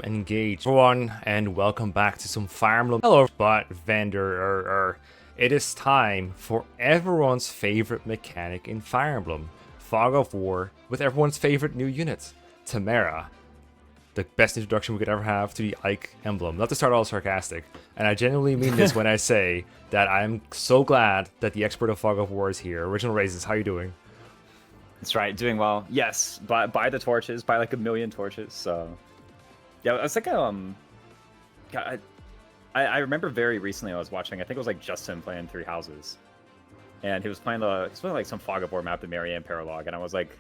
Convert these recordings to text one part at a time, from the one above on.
Engage everyone, and welcome back to some Fire Emblem. Hello, but Vander. It is time for everyone's favorite mechanic in Fire Emblem, Fog of War, with everyone's favorite new unit, Timerra. The best introduction we could ever have to the Ike emblem. Not to start all sarcastic, and I genuinely mean this when I say that I'm so glad that the expert of Fog of War is here. Original Raisins, how you doing? That's right, doing well. Yes, buy the torches, buy like 1,000,000 torches. So, yeah, I was like, God, I remember very recently I was watching. I think it was like Justin playing Three Houses, and he was playing like some Fog of War map, the Merrin paralogue, and I was like,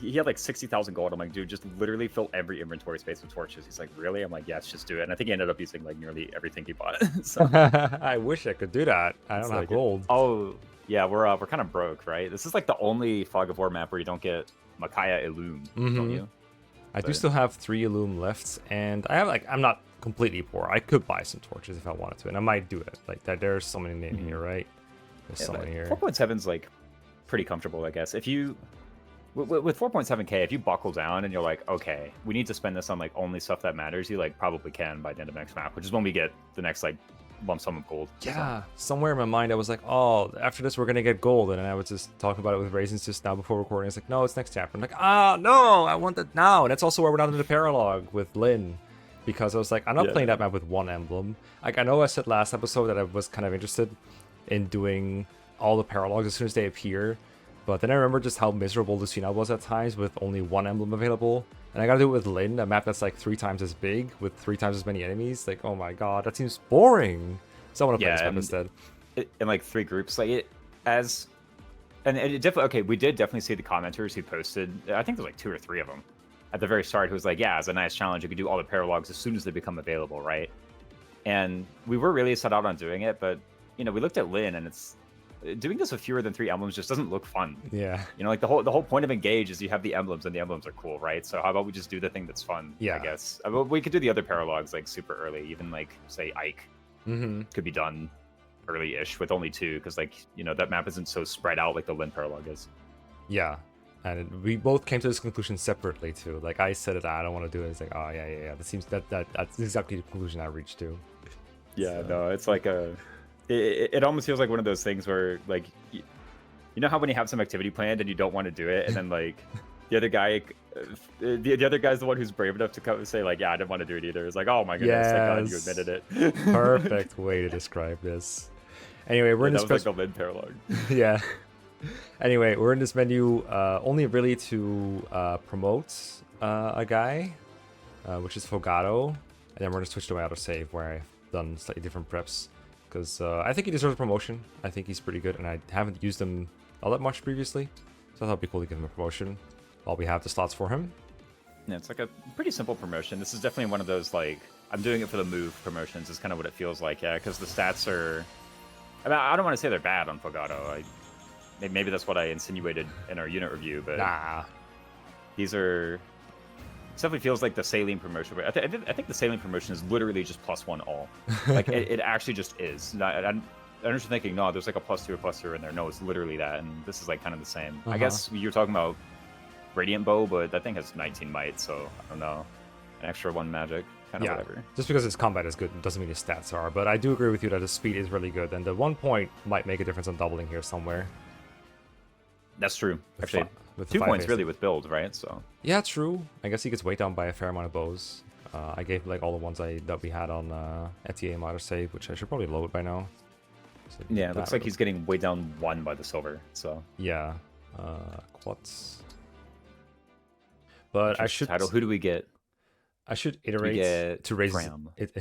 he had like 60,000 gold. I'm like, dude, just literally fill every inventory space with torches. He's like, really? I'm like, yes, just do it. And I think he ended up using like nearly everything he bought. So I wish I could do that. I don't have gold. Oh. Yeah, we're kind of broke, right? This is like the only Fog of War map where you don't get Makaya Illume, don't you? I do still have 3 Illume left, and I have I'm not completely poor. I could buy some torches if I wanted to, and I might do it. Like that, there's so many in here, right? There's so many here. 4.7's like pretty comfortable, I guess. If you with 4.7k, if you buckle down and you're like, okay, we need to spend this on like only stuff that matters, you like probably can by the end of next map, which is when we get the next like lump sum of gold. Yeah, somewhere in my mind I was like, oh, after this we're gonna get gold, and I was just talking about it with Raisins just now before recording. It's like, no, it's next chapter. I'm like, no, I want that now. And that's also why we're not in the paralogue with Lynn, because I was like, I'm not playing that map with one emblem. Like, I know I said last episode that I was kind of interested in doing all the paralogues as soon as they appear, but then I remember just how miserable Lucina was at times with only one emblem available. And I gotta do it with Lynn, a map that's like 3 times as big with 3 times as many enemies. Like, oh my god, that seems boring. So I want to play this map instead. In like 3 groups, like it as, and it definitely, okay, we did definitely see the commenters who posted. I think there's like 2 or 3 of them at the very start who was like, yeah, as a nice challenge, you could do all the paralogues as soon as they become available, right? And we were really set out on doing it, but you know, we looked at Lynn, and it's doing this with fewer than 3 emblems just doesn't look fun. Yeah. You know, like the whole point of Engage is you have the emblems, and the emblems are cool, right? So how about we just do the thing that's fun? Yeah. I guess we could do the other paralogues like super early, even like say Ike could be done early-ish with only 2, because like, you know, that map isn't so spread out like the Lynn paralogue is. Yeah. And we both came to this conclusion separately too. Like, I said it, I don't want to do it. It's like, oh yeah. That seems that's exactly the conclusion I reached to. Yeah, so. No, it's like it almost feels like one of those things where like, you know how when you have some activity planned and you don't want to do it, and then like the other guy, the other guy's the one who's brave enough to come and say like, yeah, I didn't want to do it either. It's like, oh my goodness, thank God you admitted it. Perfect way to describe this. Anyway, we're in this. That was like the Lynn paralogue. Yeah. Anyway, we're in this menu only really to promote a guy, which is Fogado, and then we're gonna switch to my autosave where I've done slightly different preps, because I think he deserves a promotion. I think he's pretty good, and I haven't used him all that much previously, so I thought it'd be cool to give him a promotion while we have the slots for him. Yeah, it's like a pretty simple promotion. This is definitely one of those like, I'm doing it for the move promotions. Is kind of what it feels like, yeah, because the stats are. I mean, I don't want to say they're bad on Fogado. Maybe that's what I insinuated in our unit review, but nah, these are. It definitely feels like the saline promotion. But I think the saline promotion is literally just +1 all. Like it actually just is. I'm just thinking, no, there's like a +2 or +2 in there. No, it's literally that, and this is like kind of the same. I guess you're talking about Radiant Bow, but that thing has 19 might, so I don't know, an extra 1 magic. Kind of whatever. Just because its combat is good doesn't mean his stats are, but I do agree with you that his speed is really good, and the 1 point might make a difference on doubling here somewhere. That's true. Actually, with 2 points really with build, right? So yeah, true. I guess he gets weighed down by a fair amount of bows. I gave like all the ones that we had on ETA Modder save, which I should probably load by now. So yeah, it looks like he's getting weighed down 1 by the silver. So yeah, quads. But I should title. Who do we get? I should iterate to raise it.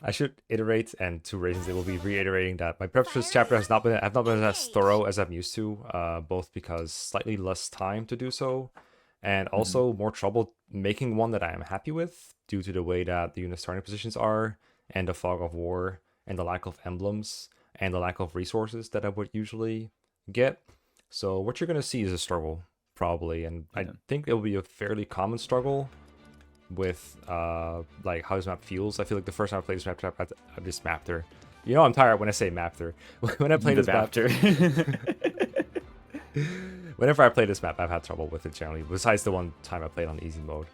I should iterate, and to Raisins, it will be reiterating that my preps for this chapter have not been as thorough as I'm used to, both because slightly less time to do so, and also more trouble making one that I am happy with due to the way that the unit starting positions are, and the Fog of War, and the lack of emblems, and the lack of resources that I would usually get. So what you're gonna see is a struggle, probably, and I think it will be a fairly common struggle with like how this map feels. I feel like the first time I played this map, I just mapped her. You know, I'm tired when I say mapped her. When I play this map, whenever I play this map, I've had trouble with it generally. Besides the one time I played on easy mode,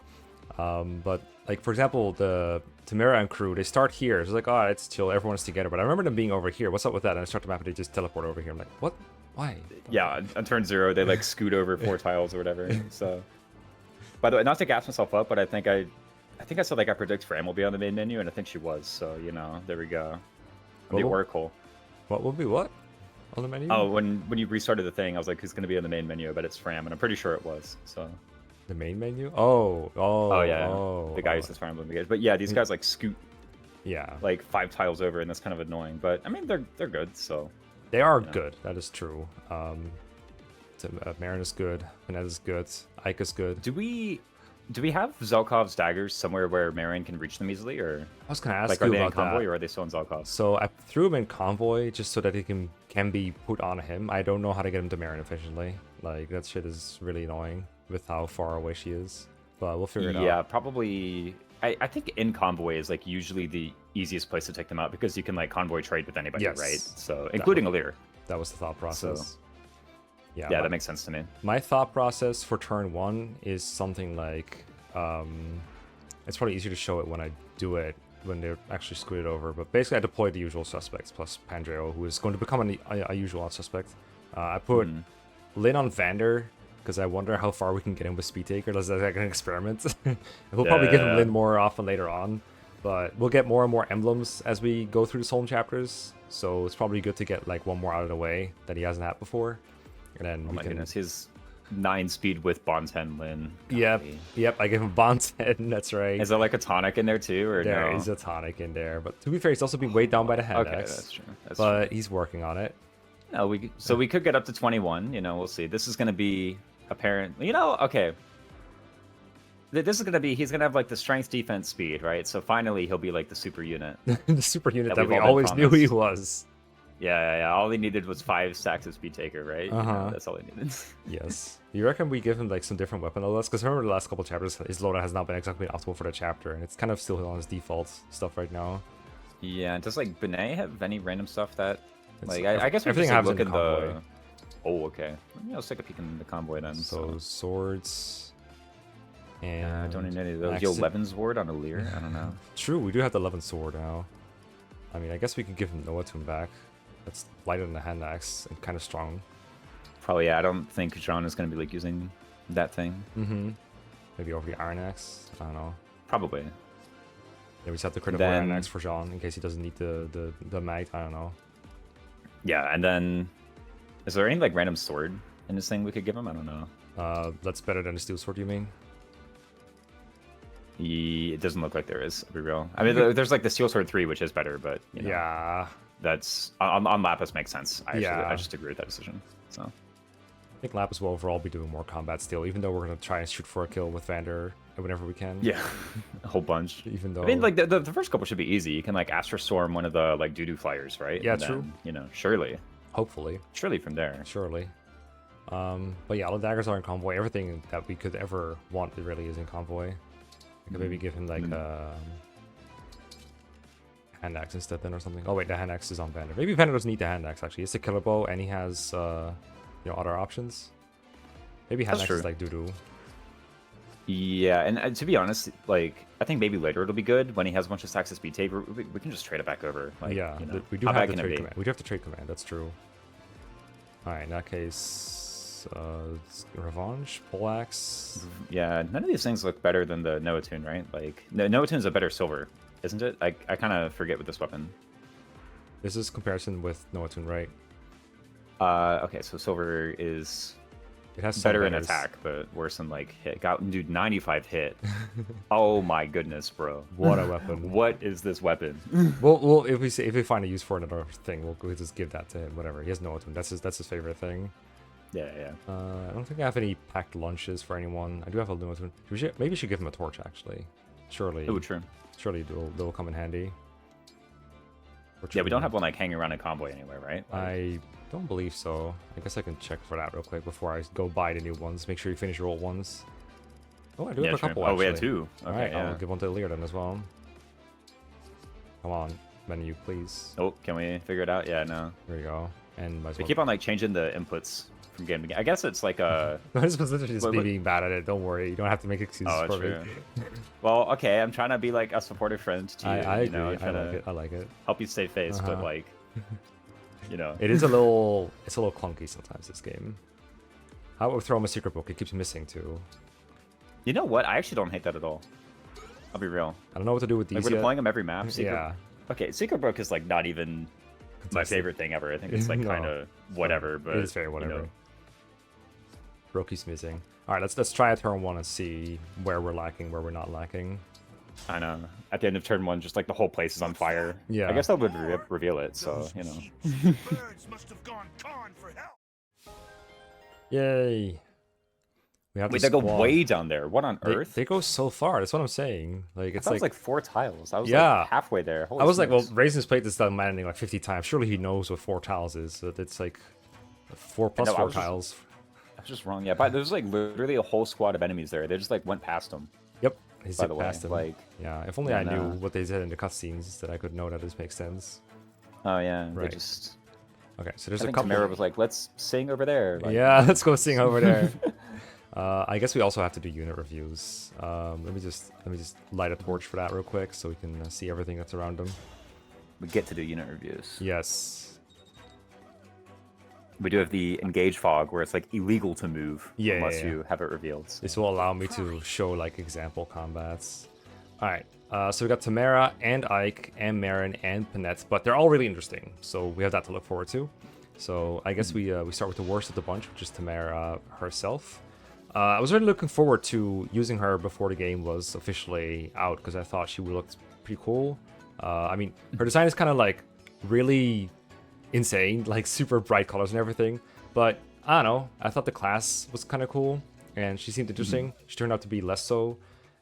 But like for example, the Timerra and crew, they start here. It's like, oh, it's chill, everyone's together. But I remember them being over here. What's up with that? And I start the map and they just teleport over here. I'm like, what? Why? Yeah, on turn 0, they like scoot over 4 tiles or whatever. So, by the way, not to gas myself up, but I think I said like I predict Fran will be on the main menu, and I think she was. So you know, there we go. The Oracle. What will be what on the menu? Oh, when you restarted the thing, I was like, who's going to be on the main menu? But it's Fram, and I'm pretty sure it was. So. The main menu? Oh, yeah. Oh, the guy who's Fire Emblem engaged. But yeah, these guys like scoot. Yeah. Like 5 tiles over, and that's kind of annoying. But I mean, they're good. So. They are good. That is true. Merrin is good. Panette is good. Ike is good. Do we have Zelkov's daggers somewhere where Merrin can reach them easily, or I was gonna ask like, you are they about in convoy that. or are they still in Zelkov? So I threw him in convoy just so that he can be put on him. I don't know how to get him to Merrin efficiently. Like that shit is really annoying with how far away she is. But we'll figure it out. Yeah, probably. I think in convoy is like usually the easiest place to take them out because you can like convoy trade with anybody, Yes. right? So including Alir. That was the thought process. So, yeah, that makes sense to me. My thought process for turn 1 is something like, it's probably easier to show it when I do it, when they're actually scooted over. But basically, I deployed the usual suspects plus Pandreo, who is going to become a usual suspect. I put Lin on Vander because I wonder how far we can get him with Speed Taker. That's like an experiment. We'll probably give him Lin more often later on, but we'll get more and more emblems as we go through the Solemn chapters. So it's probably good to get like one more out of the way that he hasn't had before. And then oh my goodness, his 9 speed with Bond 10 Lin. Yep, I gave him Bond 10, that's right. Is there like a tonic in there too, or There no? is a tonic in there, but to be fair, he's also being weighed down by the hand Okay, axe. that's true. But he's working on it. No, we could get up to 21. You know, we'll see. This is gonna be apparent. You know, okay. This is gonna be. He's gonna have like the strength, defense, speed, right? So finally, he'll be like the super unit. The super unit that we've we all been always knew he promised. was. Yeah. All he needed was 5 stacks of speed taker, right? You know, that's all he needed. Yes. You reckon we give him like some different weapon loadouts? Because remember the last couple chapters, his loadout has not been exactly optimal for the chapter, and it's kind of still on his default stuff right now. Yeah. Does like Panette have any random stuff that? It's- Like I guess we everything just happens look in at convoy. the. Oh, okay. Let's take a peek in the convoy then. So swords. And I don't need any of those. Axe- Yo, Levin's ward on Alir? I don't know. True, we do have the 11 sword now. I mean, I guess we could give him Noah Tune back. That's lighter than the hand axe and kind of strong. Probably, yeah. I don't think Jean is going to be like using that thing. Maybe over the iron axe. I don't know. Probably. Yeah, we just have to critical iron axe for Jean in case he doesn't need the mag. I don't know. Yeah, and then is there any like random sword in this thing we could give him? I don't know. That's better than the steel sword, you mean? It doesn't look like there is. I'll be real. I mean, there's like the steel sword 3, which is better, but you know, Yeah. that's on Lapis makes sense. I Yeah. just agree with that decision. So I think Lapis will overall be doing more combat still, even though we're going to try and shoot for a kill with Vander whenever we can. yeah, a whole bunch. Even though... I mean, like the first couple should be easy. You can like Astro Storm one of the like doo-doo flyers, right? Yeah, And true. Then, you know, surely Hopefully. from there. Surely. But yeah, all the daggers are in convoy. Everything that we could ever want really is in convoy. I could maybe give him like hand axe instead then or something. Oh wait, the hand axe is on Vander. Maybe Vander doesn't need the hand axe actually. It's a killer bow and he has other options. Maybe hand That's axe true. is like doo-doo. Yeah, and to be honest, like I think maybe later it'll be good when he has a bunch of stacks of speed tape. We can just trade it back over. Like, Yeah, you know, we do how have bad the can it trade be? command. We do have the trade command, that's true. Alright, in that case, Revenge, Poleaxe. Yeah, none of these things look better than the Noah Tune, right? Like Noah Tune's a better silver, isn't it? I kind of forget with this weapon. This is comparison with Noah Tune, right? Okay, so silver is It has some better in letters. attack, but worse in like hit. Dude, 95 hit. Oh my goodness, bro. What a weapon. What is this weapon? Well, if we find a use for another thing, we'll just give that to him. Whatever. He has Noah Tune. That's his favorite thing. Yeah. I don't think I have any packed lunches for anyone. I do have a Noah Tune. Maybe we should give him a torch actually. Surely. Oh, true. Surely they'll come in handy. Yeah, we don't have one like hanging around a convoy anywhere, right? Like, I don't believe so. I guess I can check for that real quick before I go buy the new ones. Make sure you finish your old ones. Oh, I do have a sure. couple. Oh, we actually. had 2. Okay, Alright, yeah. I'll give one to Lear then as well. Come on, menu, please. Oh, can we figure it out? Yeah, no. Here you go. and they keep on like changing the inputs from game to game. I guess it's like a. It's literally just me being bad at it. Don't worry, you don't have to make excuses for true. me. Well, okay, I'm trying to be like a supportive friend to you. I agree. I'm trying I like it. Help you save face, but like, it is a little. It's a little clunky sometimes. This game. How about throw him a secret book? It keeps missing too. You know what? I actually don't hate that at all. I'll be real. I don't know what to do with these. Like, we're deploying them every map. Yeah. Okay, secret book is like not even my favorite thing ever. I think it's like kind of whatever, but it is very whatever. Roki's missing. All right, let's try a turn 1 and see where we're lacking, where we're not lacking. I know. At the end of turn 1, just like the whole place is on fire. Yeah. I guess that would reveal it. So Birds must have gone con for help. Yay. We have Wait, they go way down there. What on earth? They go so far. That's what I'm saying. Like it's like 4 tiles. I was yeah, like halfway there. Holy I was smokes. like, well, Raisin's played this done landing like 50 times. Surely he knows what 4 tiles is. So it's like 4 plus 4 tiles. I was just wrong. Yeah, but there's like literally a whole squad of enemies there. They just like went past them. Yep, he by the way, past him. like yeah. If only I knew what they said in the cutscenes, that I could know that this makes sense. Oh yeah, right. They just. Okay, so there's I a think couple. Timerra was like, let's sing over there. Like, yeah, let's go sing over there. I guess we also have to do unit reviews. Let me just light a torch for that real quick so we can see everything that's around them. We get to do unit reviews. Yes. We do have the engage fog where it's like illegal to move unless yeah. you have it revealed. So. This will allow me to show like example combats. All right. So we got Timerra and Ike and Merrin and Panette, but they're all really interesting. So we have that to look forward to. So I guess we start with the worst of the bunch, which is Timerra herself. I was really looking forward to using her before the game was officially out because I thought she would look pretty cool. I mean, her design is kind of like really insane, like super bright colors and everything. But I don't know, I thought the class was kind of cool and she seemed interesting. She turned out to be less so.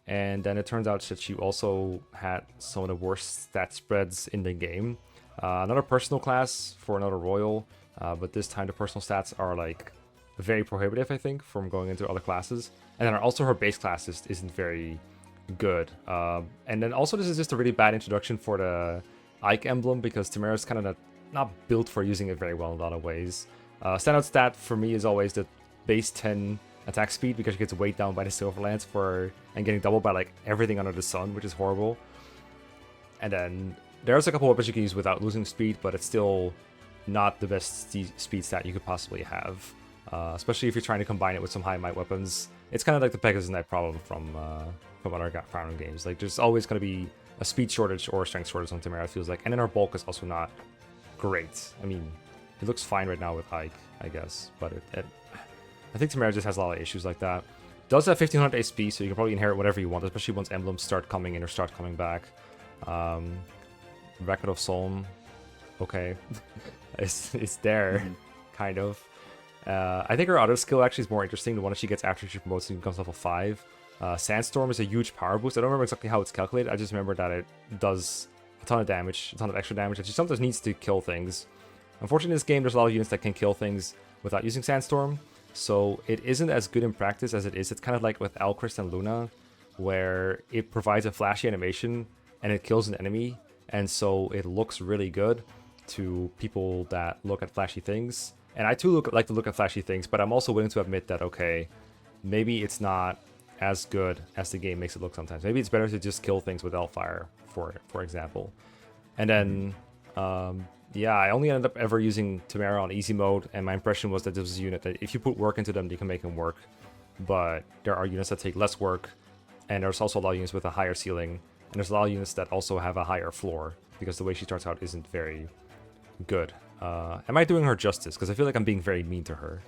And then it turns out that she also had some of the worst stat spreads in the game. Another personal class for another royal, but this time the personal stats are like very prohibitive, I think, from going into other classes. And then also her base class isn't very good. And then also this is just a really bad introduction for the Ike emblem because Timerra is kind of not built for using it very well in a lot of ways. Standout stat for me is always the base 10 attack speed because she gets weighed down by the Silver Lance and getting doubled by like everything under the sun, which is horrible. And then there's a couple weapons you can use without losing speed, but it's still not the best speed stat you could possibly have. Especially if you're trying to combine it with some high might weapons. It's kind of like the Pegasus Knight problem from other Fire Emblem games. Like there's always going to be a speed shortage or a strength shortage on Timerra, it feels like. And then her bulk is also not great. I mean, it looks fine right now with Ike, I guess, but I think Timerra just has a lot of issues like that. Does have 1500 HP, so you can probably inherit whatever you want, especially once emblems start coming in or start coming back. Record of Solm, okay, it's there, kind of. I think her other skill actually is more interesting, the one that she gets after she promotes and becomes level 5. Sandstorm is a huge power boost. I don't remember exactly how it's calculated, I just remember that it does a ton of damage, a ton of extra damage, and she sometimes needs to kill things. Unfortunately in this game, there's a lot of units that can kill things without using Sandstorm, so it isn't as good in practice as it is. It's kind of like with Alchrist and Luna, where it provides a flashy animation and it kills an enemy, and so it looks really good to people that look at flashy things. And I too like to look at flashy things, but I'm also willing to admit that, okay, maybe it's not as good as the game makes it look sometimes. Maybe it's better to just kill things with Hellfire, for example. And then, yeah, I only ended up ever using Timerra on easy mode, and my impression was that this was a unit that if you put work into them, you can make them work. But there are units that take less work, and there's also a lot of units with a higher ceiling, and there's a lot of units that also have a higher floor, because the way she starts out isn't very good. Am I doing her justice? Because I feel like I'm being very mean to her.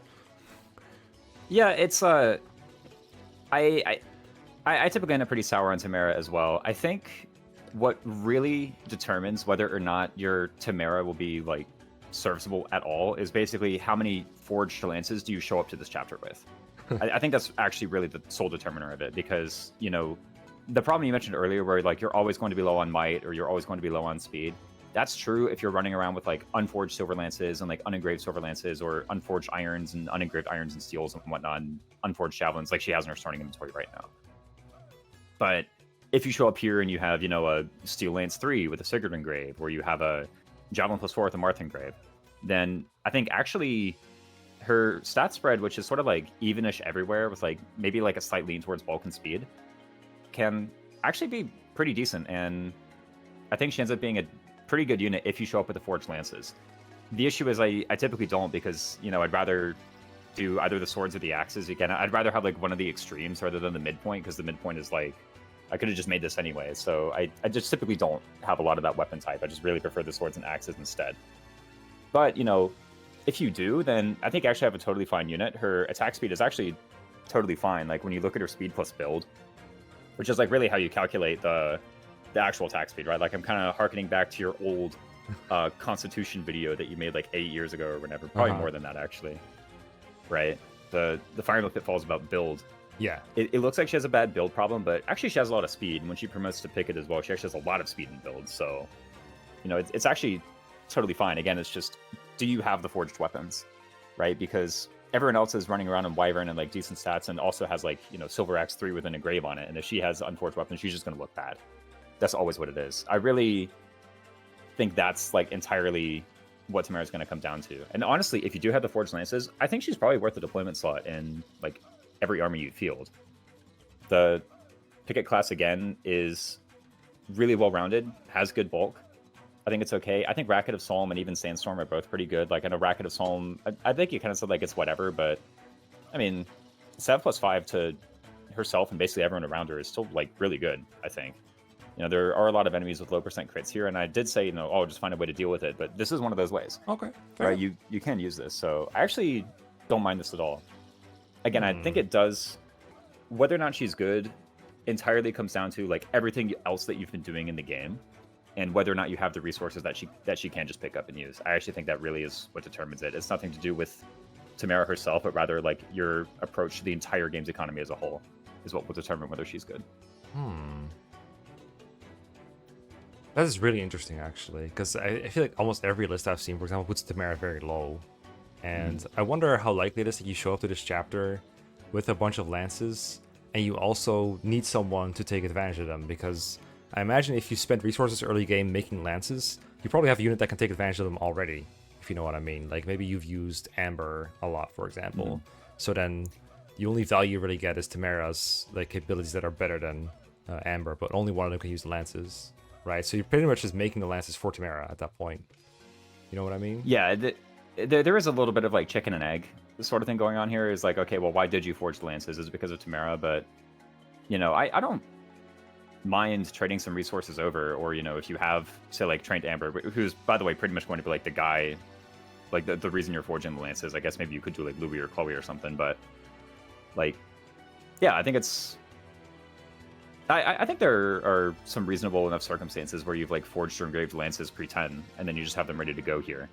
Yeah, it's I typically end up pretty sour on Timerra as well. I think what really determines whether or not your Timerra will be like serviceable at all is basically how many forged lances do you show up to this chapter with. I think that's actually really the sole determiner of it, because you know the problem you mentioned earlier, where like you're always going to be low on might or you're always going to be low on speed. That's true if you're running around with like unforged silver lances and like unengraved silver lances, or unforged irons and unengraved irons and steels and whatnot, and unforged javelins like she has in her starting inventory right now. But if you show up here and you have, you know, a steel lance 3 with a Sigurd engrave, or you have a javelin +4 with a Marth engrave, then I think actually her stat spread, which is sort of like evenish everywhere with like maybe like a slight lean towards bulk and speed, can actually be pretty decent. And I think she ends up being a pretty good unit if you show up with the Forged Lances. The issue is I typically don't, because, you know, I'd rather do either the swords or the axes. Again, I'd rather have like one of the extremes rather than the midpoint, because the midpoint is like, I could have just made this anyway. So I just typically don't have a lot of that weapon type. I just really prefer the swords and axes instead. But, you know, if you do, then I think I actually have a totally fine unit. Her attack speed is actually totally fine. Like when you look at her speed plus build, which is like really how you calculate the actual attack speed, right? Like I'm kind of harkening back to your old Constitution video that you made like 8 years ago or whatever. Probably more than that, actually. Right? The Fire Emblem Pitfall is about build. Yeah. It looks like she has a bad build problem, but actually she has a lot of speed. And when she promotes to Picket as well, she actually has a lot of speed in build. So, you know, it's actually totally fine. Again, it's just, do you have the forged weapons, right? Because everyone else is running around in Wyvern and like decent stats and also has like, you know, Silver Axe 3 with an engrave on it. And if she has unforged weapons, she's just going to look bad. That's always what it is. I really think that's like entirely what Timerra is going to come down to. And honestly, if you do have the Forged Lances, I think she's probably worth the deployment slot in like every army you field. The Picket class, again, is really well-rounded, has good bulk. I think it's okay. I think Racket of Solm and even Sandstorm are both pretty good. Like, I know Racket of Solm, I think you kind of said, like, it's whatever, but, I mean, 7+5 to herself and basically everyone around her is still, like, really good, I think. You know, there are a lot of enemies with low percent crits here, and I did say, you know, oh, just find a way to deal with it, but this is one of those ways. Okay. Right? You can use this, so I actually don't mind this at all. Again, I think it does, whether or not she's good, entirely comes down to, like, everything else that you've been doing in the game, and whether or not you have the resources that she can just pick up and use. I actually think that really is what determines it. It's nothing to do with Timerra herself, but rather like your approach to the entire game's economy as a whole is what will determine whether she's good. That is really interesting, actually, because I feel like almost every list I've seen, for example, puts Timerra very low. And I wonder how likely it is that you show up to this chapter with a bunch of lances, and you also need someone to take advantage of them, because I imagine if you spend resources early game making lances, you probably have a unit that can take advantage of them already, if you know what I mean. Like maybe you've used Amber a lot, for example. So then the only value you really get is Timerra's like capabilities that are better than Amber, but only one of them can use the lances, right? So you're pretty much just making the lances for Timerra at that point. You know what I mean? Yeah, there is a little bit of like chicken and egg sort of thing going on here. Is like, okay, well, why did you forge the lances? Is it because of Timerra? But, you know, I don't mind trading some resources over, or, you know, if you have, say, like trained Amber, who's, by the way, pretty much going to be like the guy, like the reason you're forging the lances. I guess maybe you could do like Louis or Chloe or something, but like, yeah, I think it's, I think there are some reasonable enough circumstances where you've like forged or engraved lances pre-10 and then you just have them ready to go here.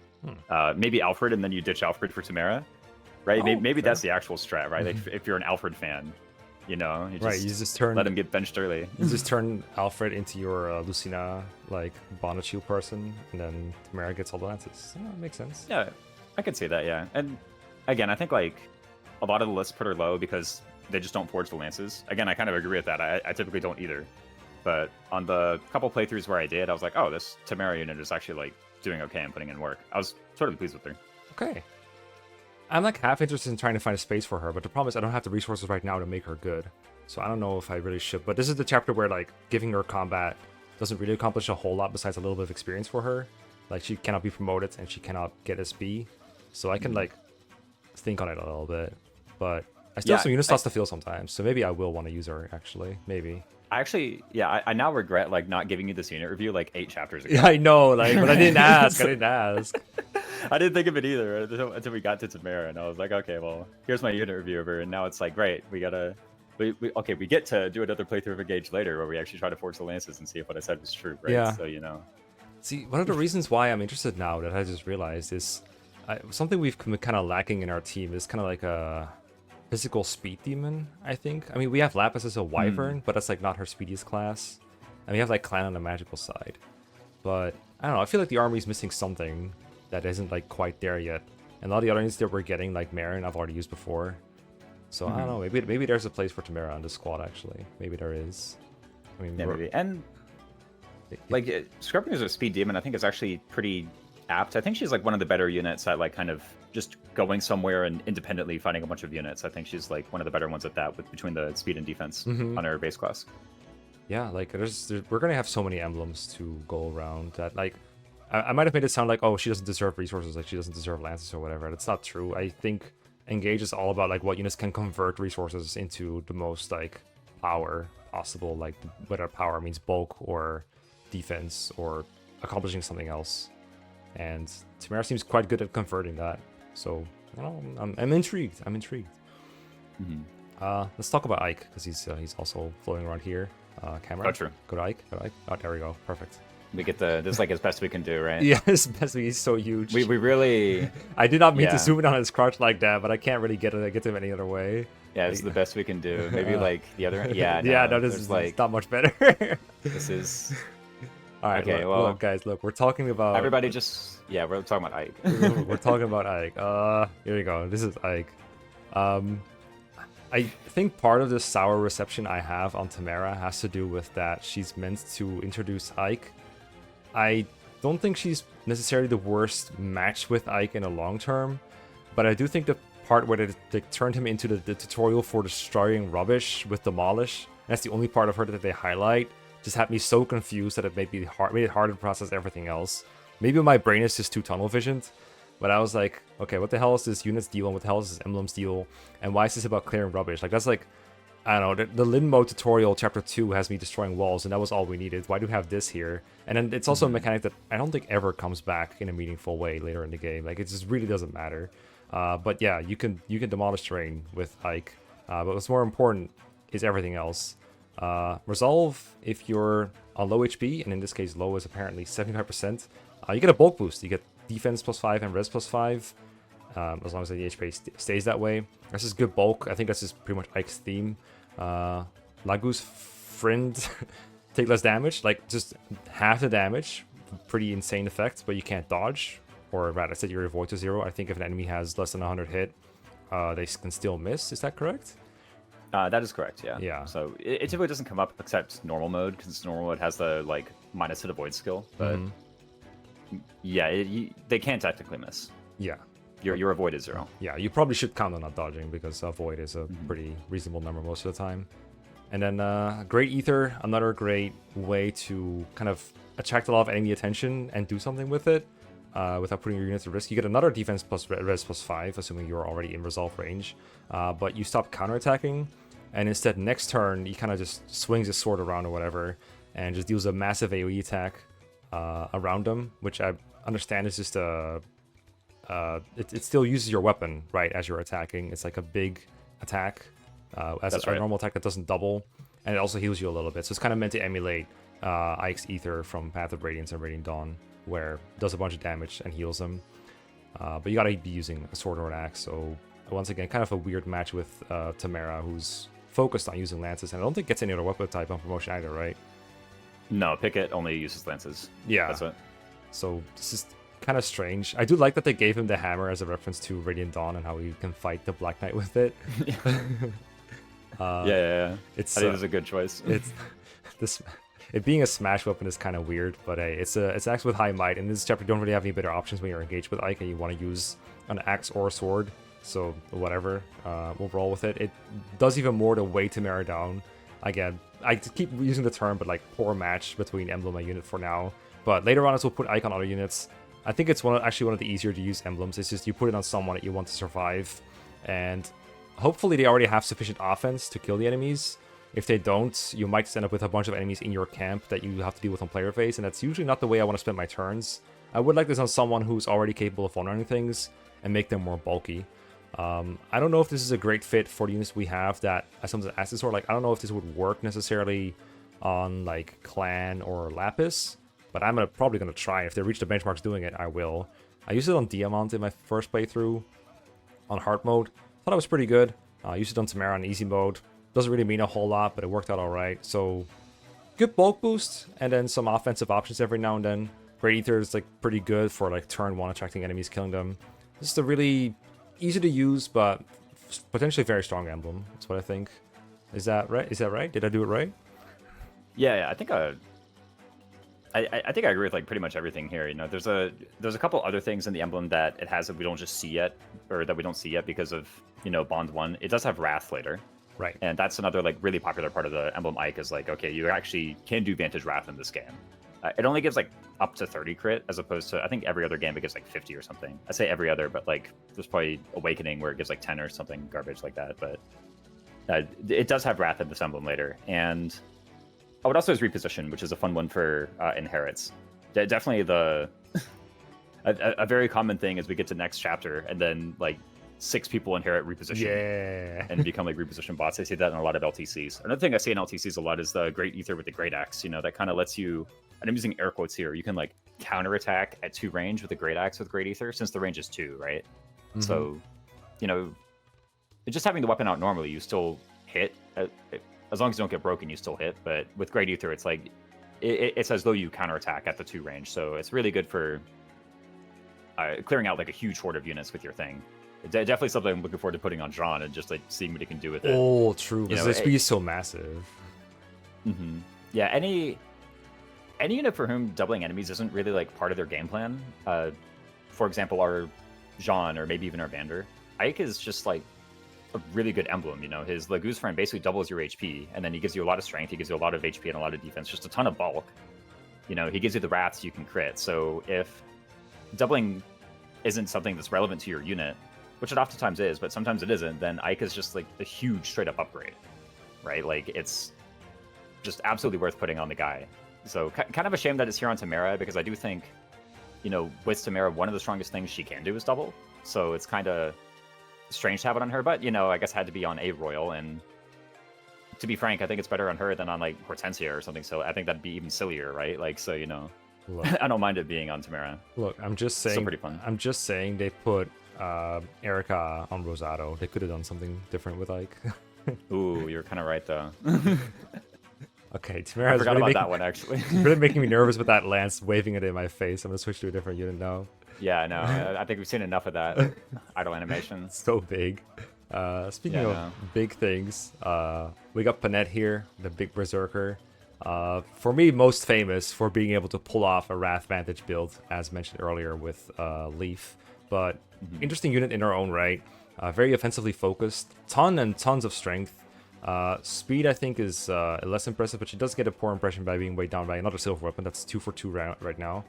Maybe Alfred, and then you ditch Alfred for Timerra, right? Maybe that's the actual strat, right? Like if you're an Alfred fan, you know, you just turn, let him get benched early. You just turn Alfred into your Lucina, like, bonnet shield person, and then Timerra gets all the lances. Yeah, that makes sense. Yeah, I could see that, yeah. And again, I think, like, a lot of the lists put her low because they just don't forge the lances. Again, I kind of agree with that. I typically don't either. But on the couple playthroughs where I did, I was like, oh, this Timerra unit is actually, like, doing okay and putting in work. I was totally pleased with her. Okay. I'm like half interested in trying to find a space for her, but the problem is I don't have the resources right now to make her good. So I don't know if I really should. But this is the chapter where like giving her combat doesn't really accomplish a whole lot besides a little bit of experience for her. Like she cannot be promoted and she cannot get SB. So I can like think on it a little bit. But I still have some unit slots to fill sometimes. So maybe I will want to use her actually. Maybe. I actually, yeah, I now regret like not giving you this unit review like 8 chapters ago. Yeah, I know, like, but I didn't ask. I didn't think of it either until we got to Timerra, and I was like, okay, well, here's my unit review of her, and now it's like, great, we get to do another playthrough of Engage later where we actually try to forge the lances and see if what I said was true, right? Yeah. So, you know. See, one of the reasons why I'm interested now that I just realized is something we've been kind of lacking in our team is kind of like a physical speed demon, I think. I mean, we have Lapis as a Wyvern, but that's like not her speediest class. And we have like Clan on the magical side. But I don't know, I feel like the army's missing something that isn't like quite there yet. And a lot of the other units that we're getting, like Merrin, I've already used before. So I don't know, maybe there's a place for Timerra on this squad actually. Maybe there is. I mean, yeah, maybe. And like Scorpion is a speed demon, I think is actually pretty apt. I think she's like one of the better units at like kind of just going somewhere and independently fighting a bunch of units. I think she's like one of the better ones at that with between the speed and defense on her base class. Yeah, like we're gonna have so many emblems to go around that like I might have made it sound like, oh, she doesn't deserve resources, like she doesn't deserve lances or whatever. That's not true. I think Engage is all about like what units can convert resources into the most like power possible, like whether power means bulk or defense or accomplishing something else. And Timerra seems quite good at converting that. So I'm intrigued. Let's talk about Ike because he's also floating around here. Camera. Oh, true. Go to Ike. Oh, there we go. Perfect. We get this is like as best we can do, right? Yeah, his best. He's so huge. We really. I did not mean to zoom in on his crotch like that, but I can't really get to him any other way. Yeah, this is the best we can do. Maybe like the other. Yeah. No, this is like not much better. This is. All right. Okay. Look, guys. Look, we're talking about. Everybody just. Yeah, we're talking about Ike. We're talking about Ike. Here we go. This is Ike. I think part of the sour reception I have on Timerra has to do with that she's meant to introduce Ike. I don't think she's necessarily the worst match with Ike in the long term, but I do think the part where they turned him into the tutorial for destroying rubbish with Demolish, that's the only part of her that they highlight, just had me so confused that it made it hard to process everything else. Maybe my brain is just too tunnel visioned, but I was like, okay, what the hell is this unit's deal and what the hell is this emblem's deal, and why is this about clearing rubbish? Like, that's like, I don't know, the Lin mode tutorial chapter 2 has me destroying walls, and that was all we needed. Why do we have this here? And then it's also a mechanic that I don't think ever comes back in a meaningful way later in the game. Like, it just really doesn't matter. But yeah, you can demolish terrain with Ike. But what's more important is everything else. Resolve, if you're on low HP, and in this case low is apparently 75%, you get a bulk boost. You get defense +5 and res +5. As long as the HP stays that way. This is good bulk. I think that's just pretty much Ike's theme. Lagu's friend take less damage, like just half the damage. Pretty insane effect, but you can't dodge. Or rather, I said you avoid to 0. I think if an enemy has less than 100 hit, they can still miss. Is that correct? That is correct, yeah. Yeah. So it typically doesn't come up except normal mode, because normal mode has the like minus to the void skill. But yeah, they can't technically miss. Yeah. Your avoid is 0. Yeah, you probably should count on not dodging because avoid is a pretty reasonable number most of the time. And then Great Ether, another great way to kind of attract a lot of enemy attention and do something with it without putting your units at risk. You get another defense plus res +5, assuming you're already in resolve range. But you stop counterattacking, and instead next turn he kind of just swings his sword around or whatever and just deals a massive AoE attack around them, which I understand is just a... it still uses your weapon, right, as you're attacking. It's like a big attack, as a normal attack that doesn't double, and it also heals you a little bit. So it's kind of meant to emulate Ike's Ether from Path of Radiance and Radiant Dawn, where it does a bunch of damage and heals them. But you gotta be using a sword or an axe, so once again, kind of a weird match with Timerra, who's focused on using lances, and I don't think gets any other weapon type on promotion either, right? No, Picket only uses lances. Yeah. That's it. So this is kind of strange. I do like that they gave him the hammer as a reference to Radiant Dawn and how he can fight the Black Knight with it. Yeah. I think it was a good choice. It being a smash weapon is kind of weird, but hey, it's axe with high might. In this chapter, you don't really have any better options when you're engaged with Ike and you want to use an axe or a sword. So whatever, we'll roll with it. It does even more to weigh Timerra down. Again, I keep using the term, but like poor match between emblem and unit for now. But later on, as we'll put Ike on other units, I think it's actually one of the easier to use emblems. It's just you put it on someone that you want to survive, and hopefully they already have sufficient offense to kill the enemies. If they don't, you might end up with a bunch of enemies in your camp that you have to deal with on player phase, and that's usually not the way I want to spend my turns. I would like this on someone who's already capable of one-running things and make them more bulky. I don't know if this is a great fit for the units we have that as something as this, or like I don't know if this would work necessarily on like Clan or Lapis, but I'm probably gonna try. If they reach the benchmarks doing it, I will. I used it on Diamant in my first playthrough on hard mode. Thought it was pretty good. I used it on Timerra on easy mode. Doesn't really mean a whole lot, but it worked out alright. So good bulk boost and then some offensive options every now and then. Great Ether is like pretty good for like turn 1 attracting enemies, killing them. This is a really easy to use but potentially very strong emblem. That's what I think. Is that right? Did I do it right? Yeah. I think I think I agree with like pretty much everything here. You know, there's a couple other things in the emblem that it has that we don't just see yet, or that we don't see yet because of, you know, Bond 1. It does have Wrath later. Right. And that's another like really popular part of the emblem Ike is like, okay, you actually can do Vantage Wrath in this game. It only gives like up to 30 crit as opposed to, I think every other game it gives like 50 or something. I say every other, but like there's probably Awakening where it gives like 10 or something garbage like that. But it does have Wrath in this emblem later. And oh, it also has Reposition, which is a fun one for Inherits. Definitely a very common thing as we get to next chapter, and then like 6 people inherit Reposition and become like Reposition bots. I see that in a lot of LTCs. Another thing I see in LTCs a lot is the Great Ether with the Great Axe. You know, that kind of lets you, and I'm using air quotes here, you can like counterattack at 2 range with the Great Axe with Great Ether, since the range is 2, right? Mm-hmm. So, you know, just having the weapon out normally, you still hit. As long as you don't get broken, you still hit. But with Great Ether, it's like it's as though you counterattack at the 2 range. So it's really good for clearing out like a huge horde of units with your thing. It's definitely something I'm looking forward to putting on Jean and just like seeing what he can do with it. Oh, true. Because this is so massive. Mm-hmm. Yeah, any unit for whom doubling enemies isn't really like part of their game plan. For example, our Jean or maybe even our Vander. Ike is just like a really good emblem. You know, his Laguz friend basically doubles your HP, and then he gives you a lot of strength, he gives you a lot of HP and a lot of defense, just a ton of bulk. You know, he gives you the wraths you can crit. So if doubling isn't something that's relevant to your unit, which it oftentimes is, but sometimes it isn't, then Ike is just like a huge straight up upgrade, right? Like it's just absolutely worth putting on the guy. So kind of a shame that it's here on Timerra, because I do think, you know, with Timerra, one of the strongest things she can do is double. So it's kind of strange to have it on her, but, you know, I guess it had to be on a Royal, and to be frank, I think it's better on her than on, like, Hortensia or something, so I think that'd be even sillier, right? Like, so, you know, look, I don't mind it being on Timerra. Look, I'm just saying, still pretty fun. I'm just saying they put Erica on Rosado. They could have done something different with Ike. Ooh, you're kind of right, though. Okay, Timerra, I forgot about that one, actually. Really making me nervous with that lance waving it in my face. I'm gonna switch to a different unit now. Yeah, no, I think we've seen enough of that idle animation. So big. Speaking of big things, we got Panette here, the big berserker. For me, most famous for being able to pull off a Wrath Vantage build, as mentioned earlier with Leaf. But interesting unit in her own right. Very offensively focused, tons of strength. Speed, I think, is less impressive, but she does get a poor impression by being weighed down by another silver weapon. That's 2 for 2 right now.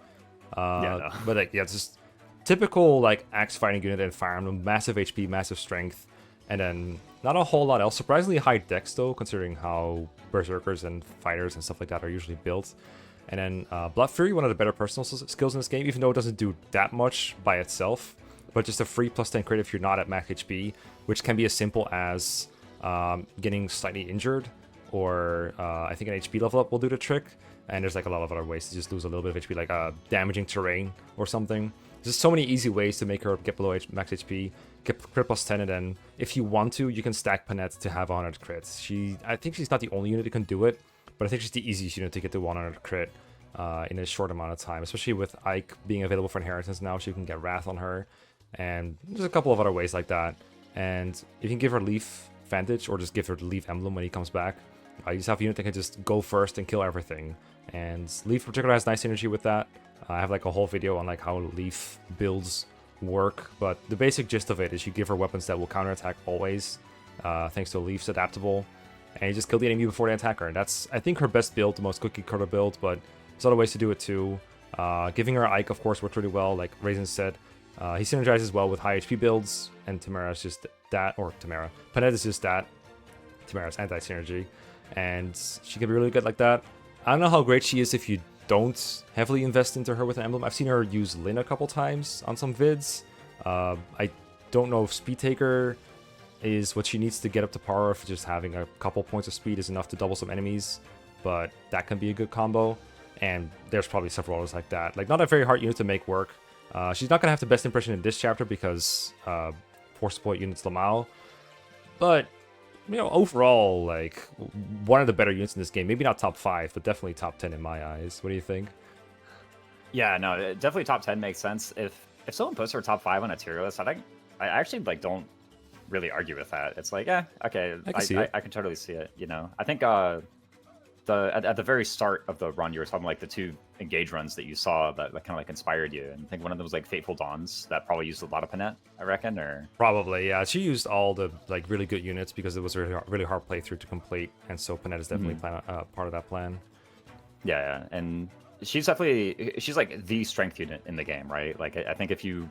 But like, yeah, it's just typical like axe fighting unit in Fire Emblem. Massive HP, massive strength, and then not a whole lot else. Surprisingly high dex though, considering how berserkers and fighters and stuff like that are usually built. And then Blood Fury, one of the better personal skills in this game, even though it doesn't do that much by itself, but just a free +10 crit if you're not at max HP, which can be as simple as getting slightly injured, or I think an HP level up will do the trick. And there's like a lot of other ways to just lose a little bit of HP, like damaging terrain or something. There's just so many easy ways to make her get below max HP, get crit +10, and then if you want to, you can stack Panette to have 100 crits. I think she's not the only unit that can do it, but I think she's the easiest unit to get to 100 crit in a short amount of time, especially with Ike being available for inheritance now, so you can get Wrath on her. And there's a couple of other ways like that. And you can give her Leaf Vantage, or just give her the Leaf emblem when he comes back. You just have a unit that can just go first and kill everything. And Leaf particularly has nice synergy with that. I have like a whole video on like how Leaf builds work, but the basic gist of it is you give her weapons that will counterattack always, thanks to Leaf's adaptable, and you just kill the enemy before they attack her. And that's, I think, her best build, the most cookie cutter build, but there's other ways to do it too. Giving her Ike, of course, worked really well, like Raisin said. He synergizes well with high HP builds, and Timerra is just that, or Panette is just that. Timerra's anti-synergy, and she can be really good like that. I don't know how great she is if you don't heavily invest into her with an emblem. I've seen her use Lin a couple times on some vids. I don't know if Speed Taker is what she needs to get up to par, if just having a couple points of speed is enough to double some enemies, but that can be a good combo, and there's probably several others like that. Like, not a very hard unit to make work. She's not going to have the best impression in this chapter because poor support units Lamau, but you know, overall, like, one of the better units in this game. Maybe not top 5, but definitely top 10 in my eyes. What do you think? Yeah, no, definitely top 10 makes sense. If someone puts her top 5 on a tier list, I actually like don't really argue with that. It's like, yeah, okay, I can totally see it. You know, I think at the very start of the run, you were talking like the 2 engage runs that you saw that kind of like inspired you, and I think one of them was like Fateful Dawns that probably used a lot of Panette, I reckon, or probably, yeah. She used all the like really good units because it was a really hard playthrough to complete, and so Panette is definitely part of that plan. Yeah, and she's like the strength unit in the game, right? Like I think if you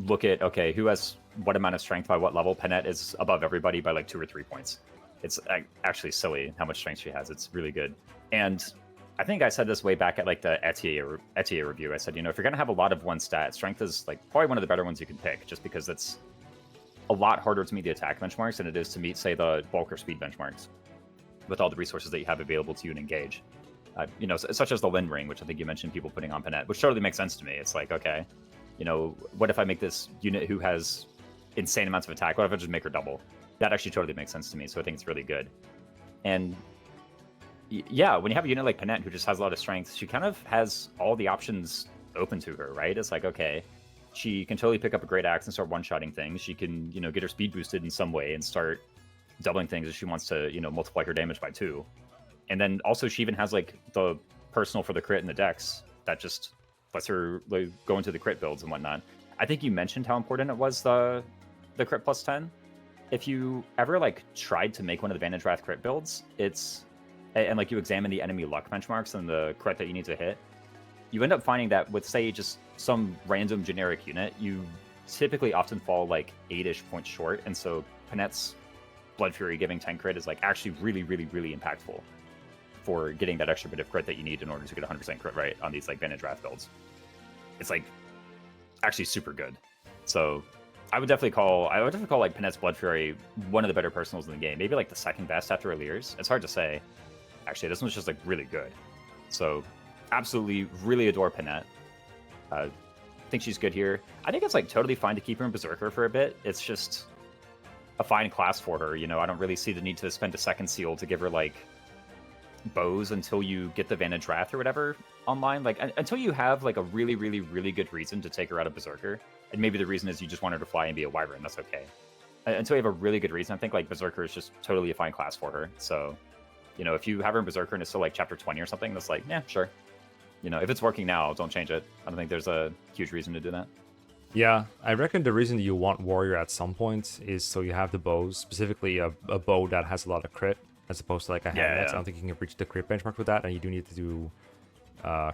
look at okay, who has what amount of strength by what level, Panette is above everybody by like 2 or 3 points. It's actually silly how much strength she has. It's really good. And I think I said this way back at like the Etier review. I said, you know, if you're gonna have a lot of one stat, strength is like probably one of the better ones you can pick, just because it's a lot harder to meet the attack benchmarks than it is to meet, say, the bulk or speed benchmarks with all the resources that you have available to you and engage. You know, such as the Lin Ring, which I think you mentioned people putting on Panette, which totally makes sense to me. It's like, okay, you know, what if I make this unit who has insane amounts of attack? What if I just make her double? That actually totally makes sense to me, so I think it's really good. And yeah, when you have a unit like Panette who just has a lot of strength, she kind of has all the options open to her, right? It's like, okay, she can totally pick up a great axe and start one-shotting things. She can, you know, get her speed boosted in some way and start doubling things if she wants to, you know, multiply her damage by 2. And then also she even has like the personal for the crit and the dex that just lets her like, go into the crit builds and whatnot. I think you mentioned how important it was the crit plus 10. If you ever like tried to make one of the Vantage Wrath crit builds, and like you examine the enemy luck benchmarks and the crit that you need to hit, you end up finding that with say just some random generic unit, you typically often fall like 8-ish points short, and so Panette's Blood Fury giving 10 crit is like actually really, really, really impactful for getting that extra bit of crit that you need in order to get 100% crit rate on these like Vantage Wrath builds. It's like actually super good. So I would definitely call like Panette's Blood Fury one of the better personals in the game. Maybe like the second best after Allier's. It's hard to say. Actually, this one's just like really good. So absolutely really adore Panette. I think she's good here. I think it's like totally fine to keep her in Berserker for a bit. It's just a fine class for her. You know, I don't really see the need to spend a second seal to give her like bows until you get the Vantage Wrath or whatever online. Like until you have like a really, really, really good reason to take her out of Berserker. And maybe the reason is you just want her to fly and be a Wyvern. That's okay. Until you have a really good reason, I think like Berserker is just totally a fine class for her. So, you know, if you have her in Berserker and it's still like chapter 20 or something, that's like, yeah, sure. You know, if it's working now, don't change it. I don't think there's a huge reason to do that. Yeah, I reckon the reason you want Warrior at some point is so you have the bows, specifically a bow that has a lot of crit, as opposed to like a hand axe. I don't think you can reach the crit benchmark with that, and you do need to do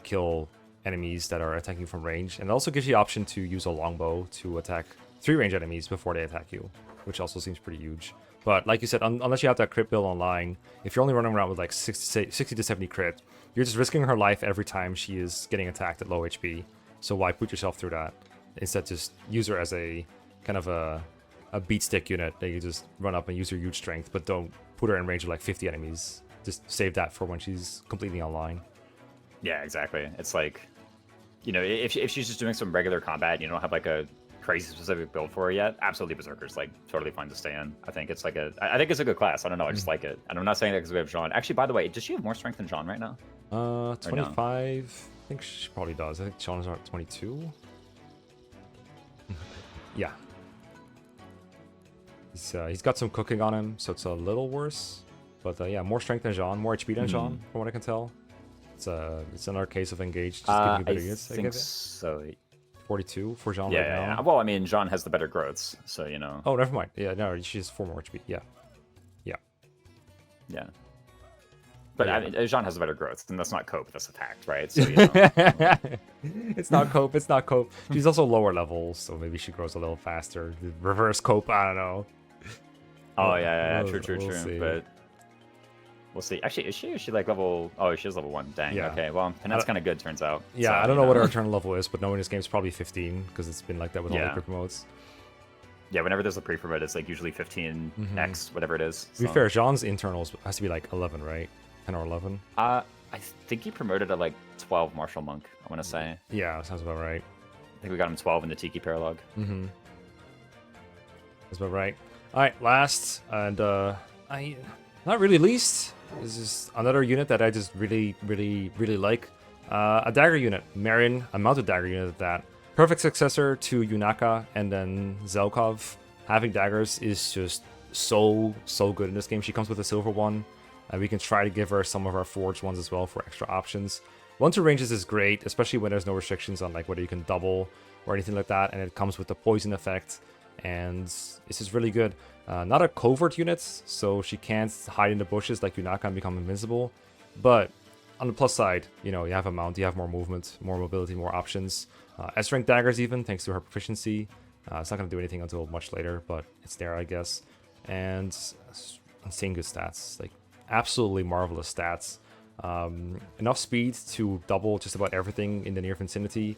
kill enemies that are attacking from range. And it also gives you the option to use a longbow to attack 3 range enemies before they attack you, which also seems pretty huge. But like you said, unless you have that crit build online, if you're only running around with like 60 to 70 crit, you're just risking her life every time she is getting attacked at low HP. So why put yourself through that? Instead, just use her as a kind of a beat stick unit that you just run up and use her huge strength, but don't put her in range of like 50 enemies. Just save that for when she's completely online. Yeah, exactly. It's like, you know, if she's just doing some regular combat and you don't have like a crazy specific build for her yet, absolutely Berserker's like totally fine to stay in. I think it's like I think it's a good class. I don't know, I just like it. And I'm not saying that because we have Jean. Actually, by the way, does she have more strength than Jean right now? 25. No? I think she probably does. I think Jean is at 22. Yeah. He's got some cooking on him, so it's a little worse. But yeah, more strength than Jean, more HP than Jean, from what I can tell. It's another case of engaged. Just giving you better units. I think so. 42 for Jean right now. Yeah. Well, I mean, Jean has the better growths, so you know. Oh, never mind. Yeah, no, she has 4 more HP. Yeah. But yeah. I mean, Jean has a better growth, and that's not cope, that's attacked, right? So, you know. It's not cope, it's not cope. She's also lower levels, so maybe she grows a little faster. Reverse cope, I don't know. Oh, yeah, true. See. But we'll see. Actually, is she like level... Oh, she is level 1. Dang, yeah. Okay. Well, and that's kind of good, turns out. Yeah, so, I don't know what her eternal level is, but knowing this game is probably 15, because it's been like that with all the pre-promotes. Yeah, whenever there's a pre-promote, it's like usually 15x, whatever it is. To be fair, Jean's internals has to be like 11, right? 10 or 11? I think he promoted at like 12 Martial Monk, I want to say. Yeah, sounds about right. I think we got him 12 in the Tiki Paralogue. That's about right. Alright, last, and not really least, this is another unit that I just really like. A dagger unit. Merrin, a mounted dagger unit at that. Perfect successor to Yunaka and then Zelkov. Having daggers is just so good in this game. She comes with a silver one. We can try to give her some of our forged ones as well for extra options. 1-2 ranges is great, especially when there's no restrictions on like whether you can double or anything like that, and it comes with the poison effect, and this is really good. Not a covert unit, so she can't hide in the bushes like Yunaka and become invincible, but on the plus side, you know, you have a mount, you have more movement, more mobility, more options. S-rank daggers even, thanks to her proficiency. It's not going to do anything until much later, but it's there, I guess. And insane good stats, like absolutely marvelous stats. Enough speed to double just about everything in the near vicinity.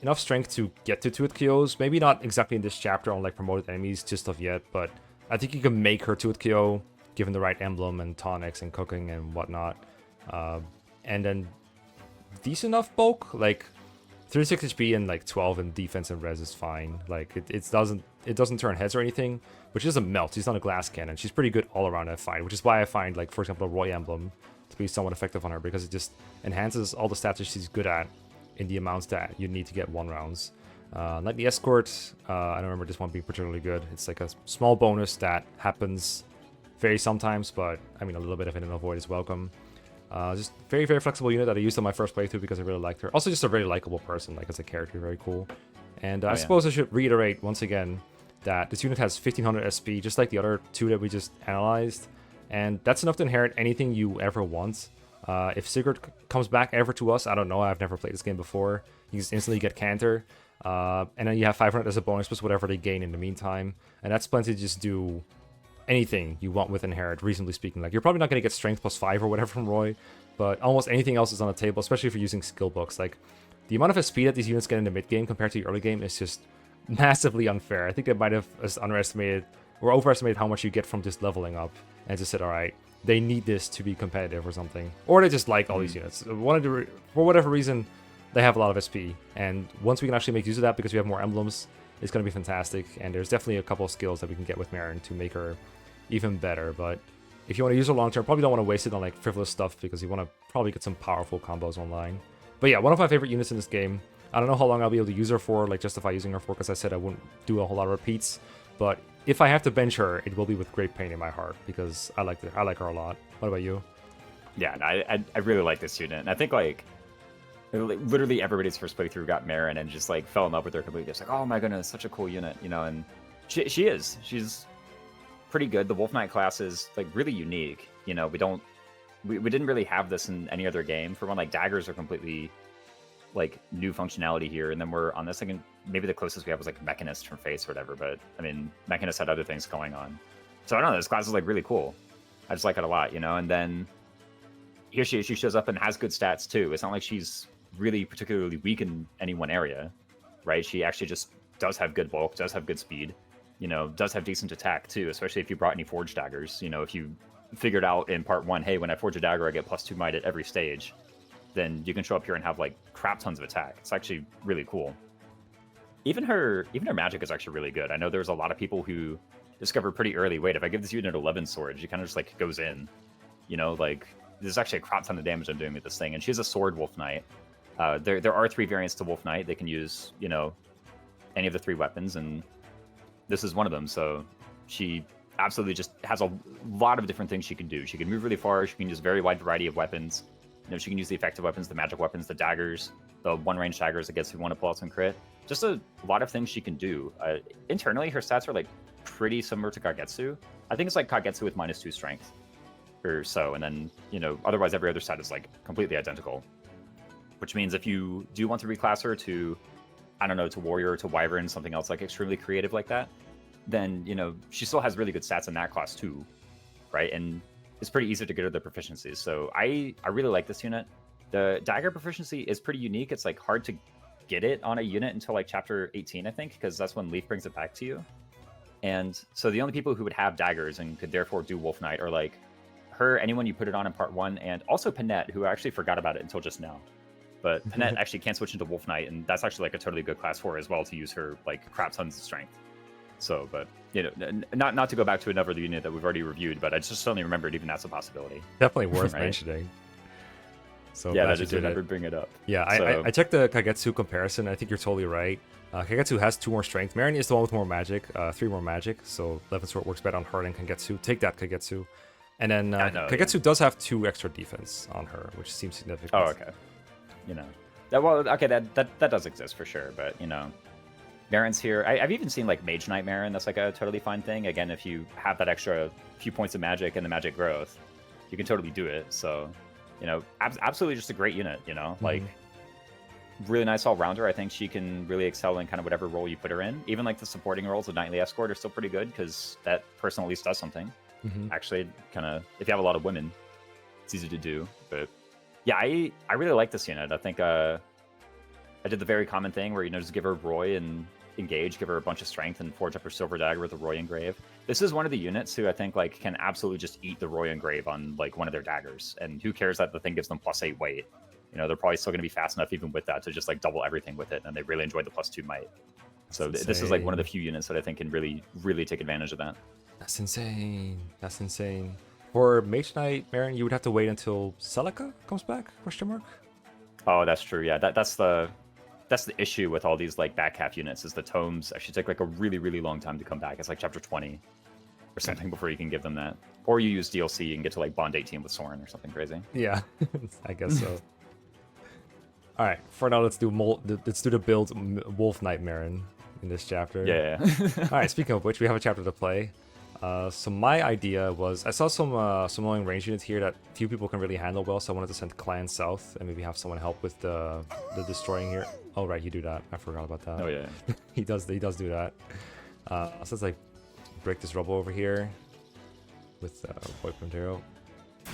Enough strength to get to 2-hit KOs. Maybe not exactly in this chapter on like promoted enemies just of yet, but I think you can make her 2-hit KO given the right emblem and tonics and cooking and whatnot. And then decent enough bulk, like 36 HP and like 12 in defense and res is fine. Like it doesn't turn heads or anything, but she doesn't melt. She's not a glass cannon. She's pretty good all around that fight, which is why I find, like, for example, a Roy emblem to be somewhat effective on her, because it just enhances all the stats that she's good at in the amounts that you need to get 1 rounds. Like the escort, I don't remember this one being particularly good. It's like a small bonus that happens very sometimes, but I mean a little bit of it in a void is welcome. Just very, very flexible unit that I used on my first playthrough because I really liked her. Also just a very likable person, like as a character, very cool. And I suppose I should reiterate once again that this unit has 1500 SP, just like the other 2 that we just analyzed. And that's enough to inherit anything you ever want. If Sigurd comes back ever to us, I don't know, I've never played this game before. You just instantly get Canter. And then you have 500 as a bonus plus whatever they gain in the meantime. And that's plenty to just do anything you want with Inherit, reasonably speaking. Like, you're probably not going to get Strength plus 5 or whatever from Roy, but almost anything else is on the table, especially if you're using skill books. Like, the amount of SP that these units get in the mid game compared to the early game is just massively unfair. I think they might have underestimated or overestimated how much you get from just leveling up and just said, all right, they need this to be competitive or something. Or they just like all these units. For whatever reason, they have a lot of SP. And once we can actually make use of that because we have more emblems, it's going to be fantastic. And there's definitely a couple of skills that we can get with Merrin to make her even better. But if you want to use her long term, probably don't want to waste it on like frivolous stuff because you want to probably get some powerful combos online. But yeah, one of my favorite units in this game. I don't know how long I'll be able to use her for, like justify using her for, because I said I wouldn't do a whole lot of repeats. But if I have to bench her, it will be with great pain in my heart because I like her a lot. What about you? Yeah, I really like this unit, and I think like literally everybody's first playthrough got Merrin and just like fell in love with her completely. It's like, oh my goodness, such a cool unit, you know. And she's pretty good. The Wolf Knight class is like really unique. You know, we didn't really have this in any other game. For one, like daggers are completely like new functionality here, and then we're on this like maybe the closest we have was like Mechanist from Face or whatever, but I mean Mechanist had other things going on, so I don't know, this class is like really cool. I just like it a lot, you know. And then here she shows up and has good stats too. It's not like she's really particularly weak in any one area, right? She actually just does have good bulk, does have good speed, you know, does have decent attack too, especially if you brought any forged daggers. You know, if you figured out in part 1, hey, when I forge a dagger I get +2 might at every stage, then you can show up here and have like crap tons of attack. It's actually really cool. Even her magic is actually really good. I know there's a lot of people who discover pretty early, wait, if I give this unit 11 swords, she kind of just like goes in, you know, like there's actually a crap ton of damage I'm doing with this thing. And she's a sword Wolf Knight. There are 3 variants to Wolf Knight. They can use, you know, any of the 3 weapons, and this is one of them. So she absolutely just has a lot of different things she can do. She can move really far. She can use a very wide variety of weapons. You know, she can use the effective weapons, the magic weapons, the daggers, the one-range daggers that gets who want to pull out some crit. Just a lot of things she can do. Internally, her stats are like pretty similar to Kagetsu. I think it's like Kagetsu with -2 strength or so, and then, you know, otherwise every other stat is like completely identical. Which means if you do want to reclass her to, I don't know, to Warrior, to Wyvern, something else like extremely creative like that, then, you know, she still has really good stats in that class too, right? And it's pretty easy to get her the proficiencies. So I really like this unit. The dagger proficiency is pretty unique. It's like hard to get it on a unit until like chapter 18, I think, because that's when Leaf brings it back to you. And so the only people who would have daggers and could therefore do Wolf Knight are like her, anyone you put it on in part 1, and also Panette, who I actually forgot about it until just now. But Panette actually can switch into Wolf Knight, and that's actually like a totally good class for her as well, to use her like crap tons of strength. So, but you know, not to go back to another unit that we've already reviewed, but I just suddenly remembered even that's a possibility. Definitely worth right? mentioning. So yeah, that just did never bring it up. Yeah, I checked the Kagetsu comparison. I think you're totally right. Kagetsu has 2 more strength. Merrin is the one with more magic, 3 more magic. So 11 Sword works better on her than Kagetsu. Take that, Kagetsu. And then Kagetsu does have 2 extra defense on her, which seems significant. Oh, okay. You know, that does exist for sure, but you know, Merrin's here. I've even seen like Mage Knight Merrin. That's like a totally fine thing. Again, if you have that extra few points of magic and the magic growth, you can totally do it. So, you know, absolutely just a great unit. You know, like really nice all rounder. I think she can really excel in kind of whatever role you put her in. Even like the supporting roles of Knightly Escort are still pretty good because that person at least does something. Actually, kind of, if you have a lot of women, it's easy to do. But yeah, I really like this unit. I think I did the very common thing where, you know, just give her Roy and engage, give her a bunch of strength, and forge up her Silver Dagger with the Roy Engrave. This is one of the units who I think like can absolutely just eat the Roy Engrave on like one of their daggers. And who cares that the thing gives them +8 weight? You know, they're probably still going to be fast enough even with that to just like double everything with it. And they really enjoyed the +2 might. So this is like one of the few units that I think can really, really take advantage of that. That's insane. That's insane. For Mage Knight, Merrin, you would have to wait until Celica comes back? Question mark. Oh, that's true. Yeah, that's the issue with all these like back half units is the tomes actually take like a really, really long time to come back. It's like chapter 20 or something before you can give them that. Or you use DLC and get to like Bond 18 with Soren or something crazy. Yeah, I guess so. All right, for now, let's do the build Wolf Knight Merrin in this chapter. Yeah. All right. Speaking of which, we have a chapter to play. So my idea was I saw some annoying range units here that few people can really handle well, so I wanted to send Clan south and maybe have someone help with the destroying here. Oh right, you do that. I forgot about that. Oh yeah. he does do that. So let's like break this rubble over here with Void Montero.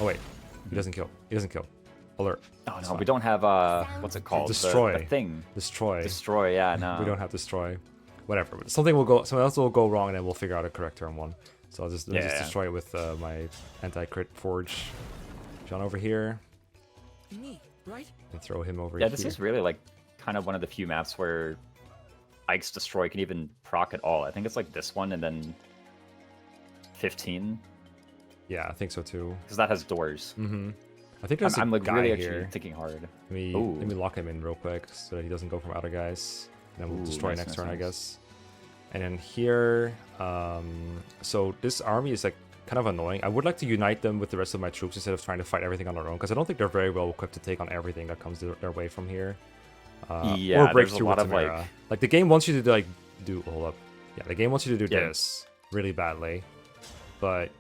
Oh wait, he doesn't kill. Alert. Oh no, we don't have what's it called? Destroy. The thing. Destroy. Yeah, no. We don't have destroy. Whatever. Something else will go wrong, and then we'll figure out a correct turn one. So I'll just destroy it with my anti-crit forge. John over here. Me, right? And throw him over here. Yeah, this is really like kind of one of the few maps where Ike's destroy can even proc at all. I think it's like this one and then 15. Yeah, I think so too. Because that has doors. I think there's I'm a like guy really here. actually thinking hard. Let me lock him in real quick so that he doesn't go from other guys. And then we'll destroy next turn, I guess. And then here, so this army is like kind of annoying. I would like to unite them with the rest of my troops instead of trying to fight everything on their own, because I don't think they're very well equipped to take on everything that comes their way from here. Yeah, or break there's through a lot with of Timerra. like... Like the game wants you to hold up. Yeah, the game wants you to do this really badly, but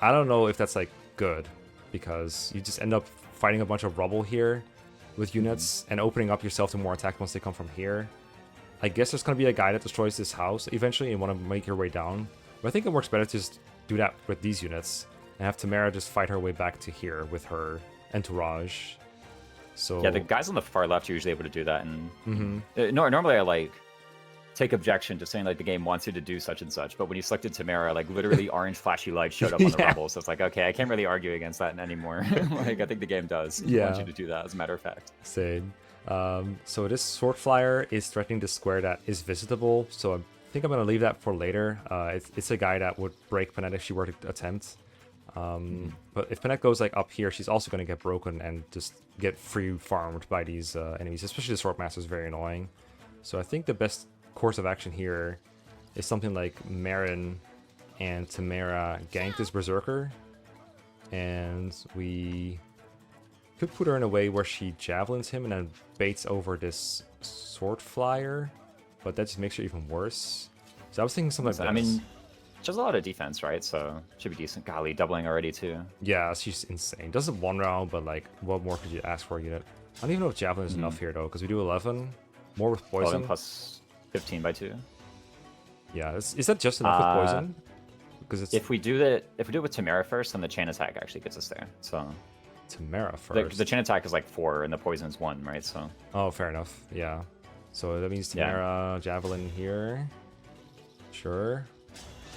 I don't know if that's like good, because you just end up fighting a bunch of rubble here with units and opening up yourself to more attack once they come from here. I guess there's going to be a guy that destroys this house eventually and want to make your way down. But I think it works better to just do that with these units and have Timerra just fight her way back to here with her entourage. So Yeah, the guys on the far left are usually able to do that. And normally I like take objection to saying like the game wants you to do such and such, but when you selected Timerra, like literally orange flashy lights showed up on the rebels. So it's like, okay, I can't really argue against that anymore. Like I think the game does want you to do that, as a matter of fact. Same. So this sword flyer is threatening the square that is visitable, so I think I'm gonna leave that for later. It's a guy that would break Panette if she were to attempt. But if Panette goes like up here, she's also gonna get broken and just get free farmed by these enemies, especially the Swordmaster is very annoying. So I think the best course of action here is something like Merrin and Timerra gank this Berserker, and we could put her in a way where she javelins him and then baits over this sword flyer, but that just makes it even worse. So I was thinking something like this. I mean, she has a lot of defense, right? So should be decent. Golly, doubling already too. Yeah, she's insane. Doesn't one round, but like, what more could you ask for a unit? I don't even know if javelin is enough here though, because we do 11 more with poison. 11 plus 15 by 2. Yeah, is that just enough with poison? Because it's if we do it with Timerra first, then the chain attack actually gets us there. So Timerra first. The chain attack is like 4 and the poison is 1, right? So oh, fair enough. Yeah. So that means Timerra javelin here. Sure.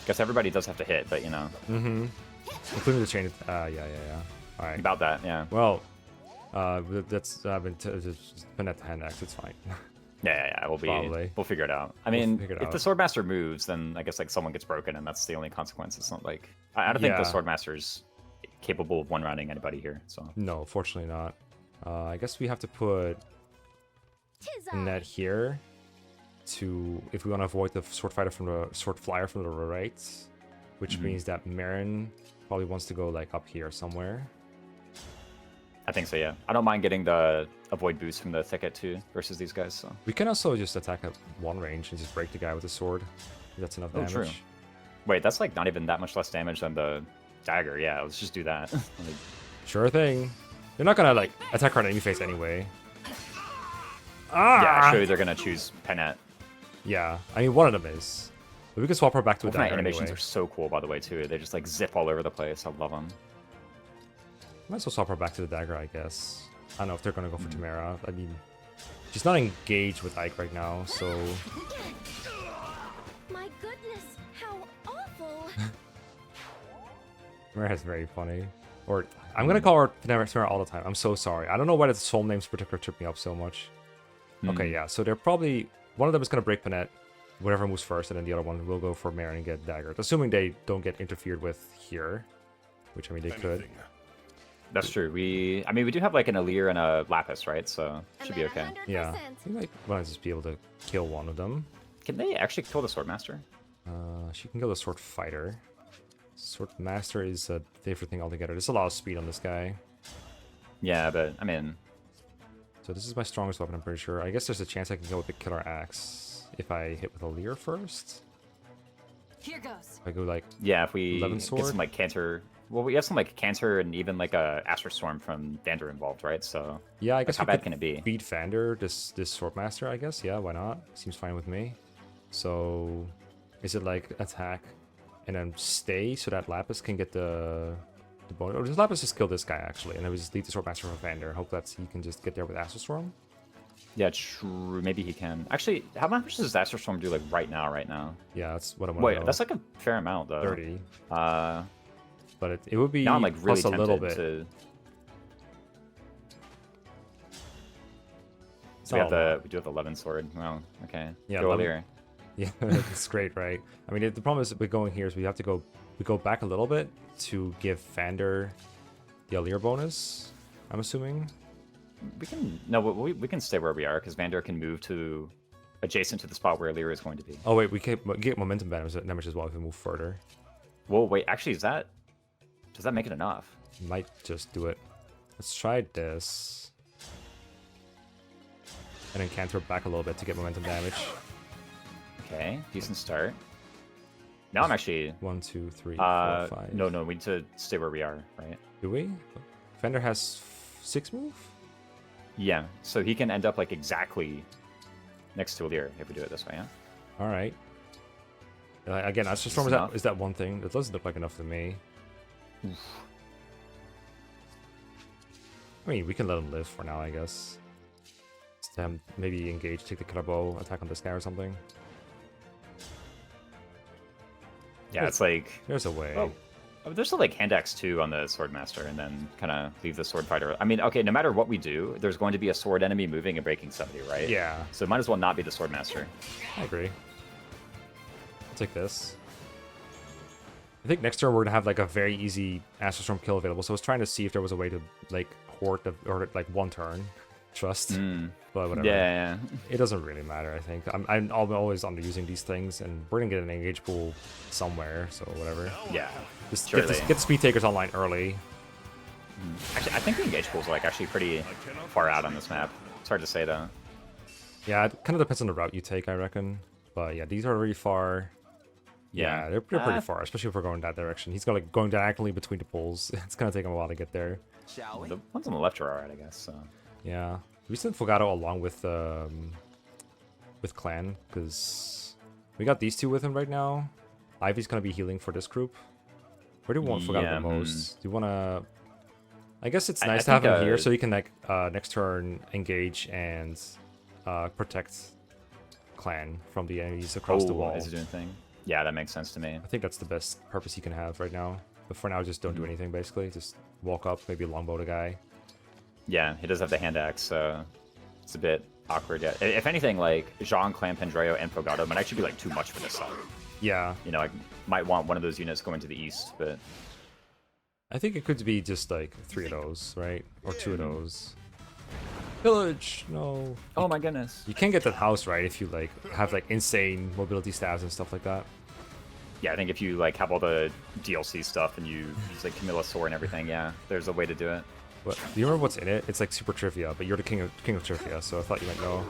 Guess everybody does have to hit, but you know. Including the chain. Yeah. All right. About that, yeah. Well, that's Panette hand axe. It's fine. Yeah. We'll figure it out. I mean, if the Swordmaster moves, then I guess like someone gets broken, and that's the only consequence. It's not like I don't think the Swordmaster's capable of one-rounding anybody here. So no, fortunately not. I guess we have to put Panette here to if we want to avoid the sword flyer from the right. which means that Merrin probably wants to go like up here somewhere. I think so, yeah. I don't mind getting the avoid boost from the thicket too versus these guys. So We can also just attack at one range and just break the guy with the sword. That's enough damage. True. Wait, that's like not even that much less damage than the dagger. Yeah, let's just do that. Sure thing. They're not gonna like attack our enemy face anyway. Yeah, Ah! actually they're gonna choose Panette. Yeah, I mean one of them is. But we can swap her back to a Both my dagger animations anyway. are so cool, by the way, too. They just like zip all over the place. I love them. Might as well swap her back to the dagger, I guess. I don't know if they're gonna go for Timerra. I mean, she's not engaged with Ike right now, so My goodness, how awful! Timerra's very funny. Or I'm gonna call her Timerra all the time. I'm so sorry. I don't know why the soul names particular trip me up so much. Okay, yeah. So they're probably one of them is gonna break Panette, whatever moves first, and then the other one will go for Merrin and get daggered. Assuming they don't get interfered with here, which I mean they could. That's true. We do have like an Alir and a Lapis, right? So should be okay. Yeah, we might want to just be able to kill one of them. Can they actually kill the Swordmaster? She can kill the Sword Fighter. Sword Master is a favorite thing altogether. There's a lot of speed on this guy. Yeah, but I mean, So this is my strongest weapon, I'm pretty sure. I guess there's a chance I can go with the Killer Axe if I hit with a Leer first. Here goes. If I go like, yeah, if we 11 get sword? some like Canter. Well, we have some like Canter and even like a Astral Storm from Vander involved, right? So yeah, I guess how we bad could can it be? beat Vander, this Swordmaster, I guess. Yeah, why not? Seems fine with me. So is it like attack and then stay so that Lapis can get the bonus? Or does Lapis just kill this guy actually? And then we just lead the Swordmaster for Vander. Hope that he can just get there with Astral Storm. Yeah, true. Maybe he can. Actually, how much does Astral Storm do like right now? Yeah, that's what I want to Wait, know. that's like a fair amount though. 30. Uh, But it would be now I'm like really plus a little tempted bit. to. It's So we not have a the lot. we do have the 11 sword. Well, okay. Yeah, Go 11. Alir. Yeah, it's great, right? I mean, the problem is we're going here is we have to go. We go back a little bit to give Vander the Alir bonus. I'm assuming. We can we can stay where we are because Vander can move to adjacent to the spot where Alir is going to be. Oh wait, we can get momentum damage as well if we move further. Whoa, wait. Actually, does that make it enough? Might just do it. Let's try this. And then canter back a little bit to get momentum damage. Okay, decent start. Now I'm actually 1, 2, 3, 4, 5. no, we need to stay where we are, right? Do we? Vander has 6 move? Yeah, so he can end up like exactly next to Alir if we do it this way, yeah? Alright. Again, that's just is that one thing. It doesn't look like enough to me. I mean, we can let him live for now, I guess. Maybe engage, take the killer bow, attack on this guy or something. Yeah, it's like... There's a way. Oh, there's still like hand axe too on the Swordmaster and then kind of leave the Sword Fighter. I mean, okay, no matter what we do, there's going to be a sword enemy moving and breaking somebody, right? Yeah, So it might as well not be the Swordmaster. I agree. I'll take this. I think next turn we're gonna have like a very easy Astral Storm kill available. So I was trying to see if there was a way to like hoard or like one turn trust, but whatever. Yeah. It doesn't really matter. I think I'm always underusing these things, and we're gonna get an engage pool somewhere. So whatever. Yeah. Just Surely. get the speed takers online early. Actually, I think the engage pools are like actually pretty far out on this map. It's hard to say though. Yeah, it kind of depends on the route you take, I reckon. But yeah, these are really far. Yeah, they're pretty far, especially if we're going that direction. He's going diagonally between the poles. It's gonna take him a while to get there. Shall we? The ones on the left are alright, I guess. So. Yeah, we sent Fogado along with Clan because we got these two with him right now. Ivy's gonna be healing for this group. Where do you want Fogado the most? Do you want to? I guess it's nice to have him here so he can like next turn engage and protect Clan from the enemies across the wall. Is he doing thing? Yeah, that makes sense to me. I think that's the best purpose he can have right now. But for now, just don't do anything, basically. Just walk up, maybe longbow the guy. Yeah, he does have the hand axe, so it's a bit awkward. Yeah, if anything, like Jean, Clan, Pendreo, and Fogado might actually be like too much for this side. Yeah. You know, I might want one of those units going to the east, but I think it could be just like 3 of those, right? Or 2 of those. Village! No. oh my goodness. You can't get that house, right, if you like have like insane mobility stats and stuff like that. yeah, I think if you like have all the DLC stuff and you use like Camilla Sword and everything, yeah, there's a way to do it. But do you remember what's in it? It's like super trivia, but you're the king of trivia, so I thought you might know.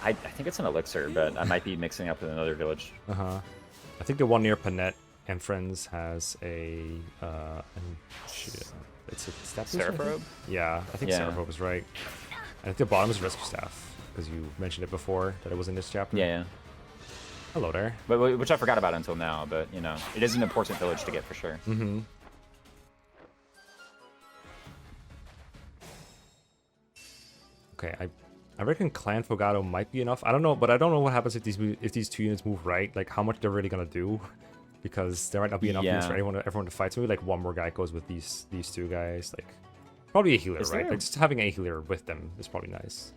I think it's an elixir, but I might be mixing up with another village. I think the one near Panette and Friends has a it's a staff. Seraph? Yeah, I think Seraph was right. And I think the bottom is rescue staff because you mentioned it before that it was in this chapter. Yeah. Hello there. But which I forgot about until now, but you know, it is an important village to get for sure. Okay, I reckon Clan Fogado might be enough. I don't know, but I don't know what happens if these two units move right. Like how much they're really gonna do, because there might not be enough units for everyone to fight. So maybe like one more guy goes with these two guys. Like probably a healer, right? Like just having a healer with them is probably nice.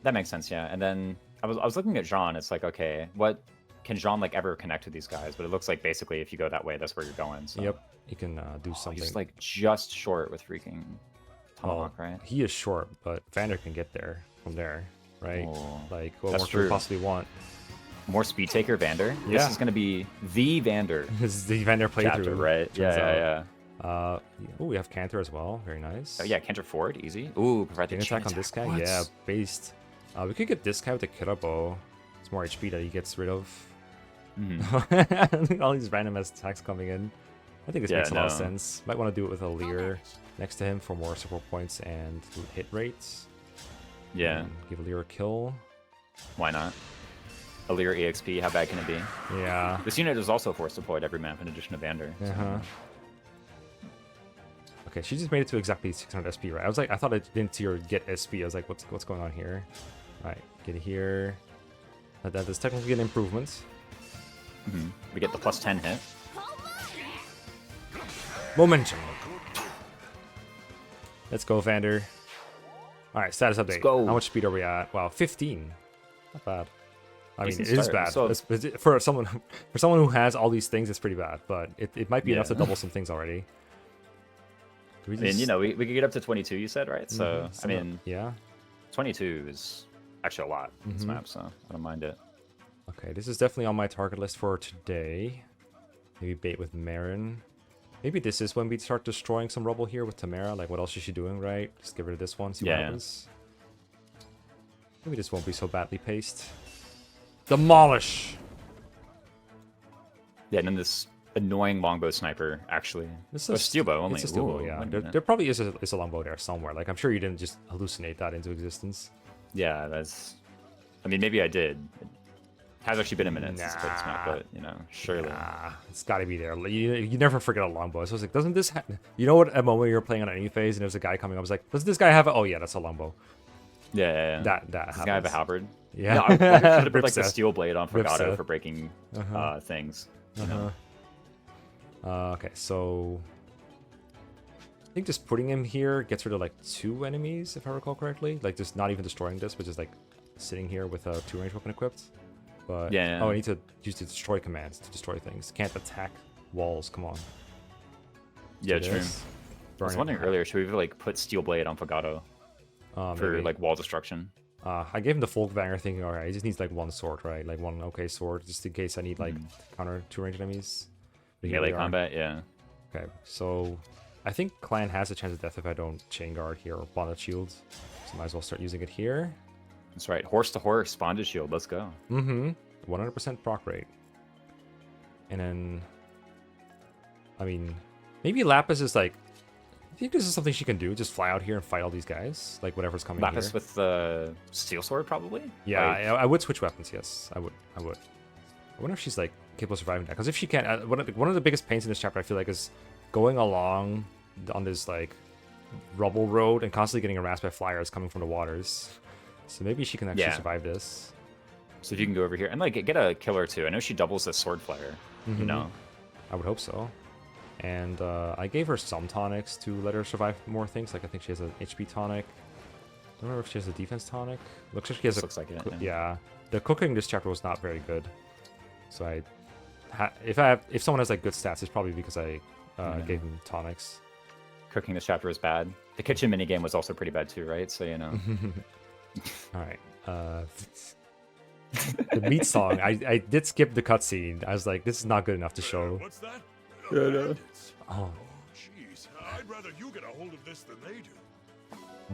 That makes sense, yeah. And then I was looking at Jean. It's like, okay, what can Jean like ever connect with these guys? But it looks like basically if you go that way, that's where you're going. So. Yep, you can do something. He's like just short with freaking Tomahawk, right? He is short, but Vander can get there from there, right? Oh, like what more could we possibly want? More speed taker Vander. Yeah. This is gonna be the Vander. This is the Vander playthrough, chapter, right? Yeah. Oh, we have Cantor as well. Very nice. Oh yeah, Cantor forward, easy. Ooh, provide the attack on this guy. What? Yeah, based. We could get this guy with the killer bow. It's more HP that he gets rid of. All these random attacks coming in. I think this makes a lot of sense. Might want to do it with a Lear next to him for more support points and hit rates. Yeah. Give a Lear a kill. Why not? A Lear EXP, how bad can it be? Yeah. This unit is also force deployed every map in addition to Vander. So. Okay, she just made it to exactly 600 SP, right? I thought I didn't see her get SP. I was like, what's going on here? All right, get here. That is technically an improvement. We get the +10 hit. Momentum. Let's go, Vander. All right, status update. Let's go. How much speed are we at? Wow, 15. Not bad. I mean, Decent it is start. bad. So, For someone who has all these things, it's pretty bad. But it might be enough to double some things already. I mean, you know, we could get up to 22, you said, right? So, I mean, yeah, 22 is actually a lot in this map, so I don't mind it. Okay, this is definitely on my target list for today. Maybe bait with Merrin. Maybe this is when we start destroying some rubble here with Timerra. Like, what else is she doing, right? Just get rid of this one, see what happens. Maybe this won't be so badly paced. Demolish! Yeah, and then this annoying longbow sniper, actually. This is steel bow only. It's a steel bow, yeah. There probably is a longbow there somewhere. Like, I'm sure you didn't just hallucinate that into existence. Yeah, that's... I mean, maybe I did. It has actually been a minute since I played this map, but, you know, surely. Nah, it's gotta be there. You never forget a longbow. So I was like, doesn't this you know what, at a moment you're playing on any phase and there's a guy coming up, I was like, doesn't this guy have oh yeah, that's a longbow. Yeah. That does this guy have a halberd? Yeah. No, I should have put like the steel blade on Fogado for breaking things. You know? Okay, so I think just putting him here gets rid of like 2 enemies, if I recall correctly. Like just not even destroying this, but just like sitting here with a 2-range weapon equipped. But oh, I need to use the destroy commands to destroy things. Can't attack walls. Come on. Yeah, true. I was wondering earlier, should we like put steel blade on Fogado for maybe. Like wall destruction? I gave him the Folk Banger thinking, alright, he just needs like 1 sword, right? Like 1 okay sword, just in case I need like counter 2-range enemies. Melee combat, yeah. Okay, so I think Clan has a chance of death if I don't chain guard here or bonded shield. So might as well start using it here. That's right. Horse to horse, bonded shield. Let's go. 100% proc rate. And then, I mean, maybe Lapis is like, I think this is something she can do. Just fly out here and fight all these guys, like whatever's coming. Lapis here. With the steel sword, probably. Yeah, like... I would switch weapons. Yes, I would. I wonder if she's like capable of surviving that. Because if she can't, one of the biggest pains in this chapter, I feel like, is going along on this like rubble road and constantly getting harassed by flyers coming from the waters. So maybe she can actually survive this. So if you can go over here and like get a killer too. I know she doubles the sword flare. You know. I would hope so. And I gave her some tonics to let her survive more things. Like I think she has an HP tonic. I don't remember if she has a defense tonic. Looks like she has looks like it. Yeah. The cooking this chapter was not very good. So if someone has like good stats, it's probably because I gave them tonics. Cooking this chapter was bad. The kitchen minigame was also pretty bad too, right? So you know. All right. The meat song. I did skip the cutscene. I was like, this is not good enough to show. What's that? Yeah, no. Oh, Jeez, I'd rather you get a hold of this than they do.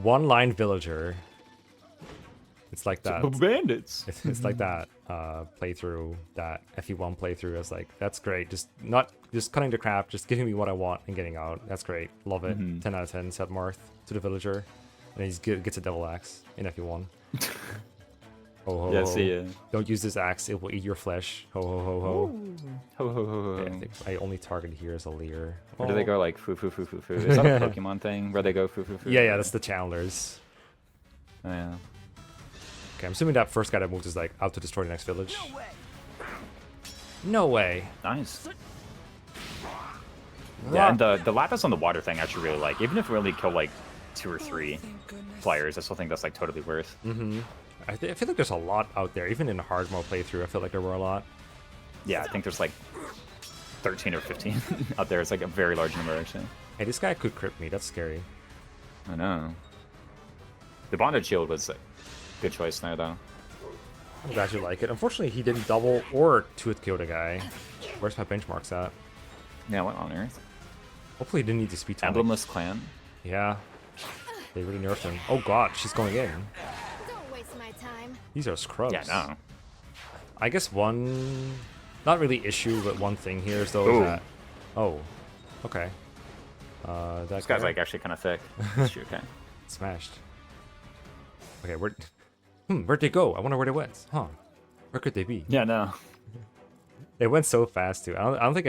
one line villager. It's like that. Bandits. It's like that playthrough, that FE1 playthrough. I was like, that's great. Just cutting the crap, just giving me what I want and getting out. That's great. Love it. 10 out of 10. Said Marth to the villager, and he gets a devil axe in FE1. Ho ho Yeah, ho. see ya. Don't use this axe. It will eat your flesh. Ho ho ho ho. Ho ho ho ho. Okay, I think I only target here as a Lear. Or do they go like foo foo foo foo foo? Is that a Pokemon thing where they go foo foo foo? Yeah, that's the channelers. Oh, yeah. Okay, I'm assuming that first guy that moves is like out to destroy the next village. No way. Nice. Yeah, and the Lapis on the water thing I actually really like. Even if we only kill like 2 or 3 players, I still think that's like totally worth. I feel like there's a lot out there. Even in a hard mode playthrough, I feel like there were a lot. Yeah, I think there's like 13 or 15 out there. It's like a very large number actually. Hey, this guy could crit me. That's scary. I know. The bonded shield was a good choice there though. I'm glad you like it. Unfortunately, he didn't double or tooth kill the guy. Where's my benchmarks at? Yeah, what on earth? Hopefully, he didn't need to speed tonic. Emblemless clan. Yeah. They really nerfed him. Oh god, she's going in. Don't waste my time. These are scrubs. Yeah, no. I guess one, not really issue, but one thing here is though Ooh. that. Oh, okay. That This guy's guy like actually kind of thick. Is she okay? smashed. Okay, where'd they go? I wonder where they went. Huh? Where could they be? Yeah, no. They went so fast too. I don't think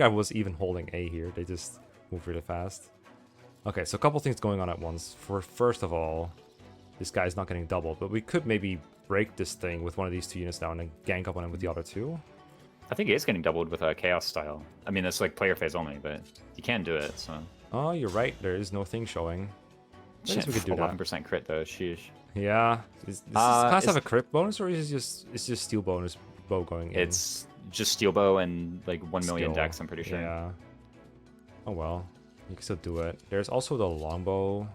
I was even holding A here. They just moved really fast. Okay, so a couple things going on at once. First of all, this guy's not getting doubled, but we could maybe break this thing with one of these 2 units down and gank up on him with the other 2. I think he is getting doubled with a chaos style. I mean, that's like player phase only, but you can do it. So. Oh, you're right. There is no thing showing. I guess we could do that. 11% crit though. Sheesh. Yeah. Does this class have a crit bonus, or is it just steel bonus bow going in? It's just steel bow and like 1 million Skill. dex, I'm pretty sure. Yeah. Oh well, you can still do it. There's also the longbow.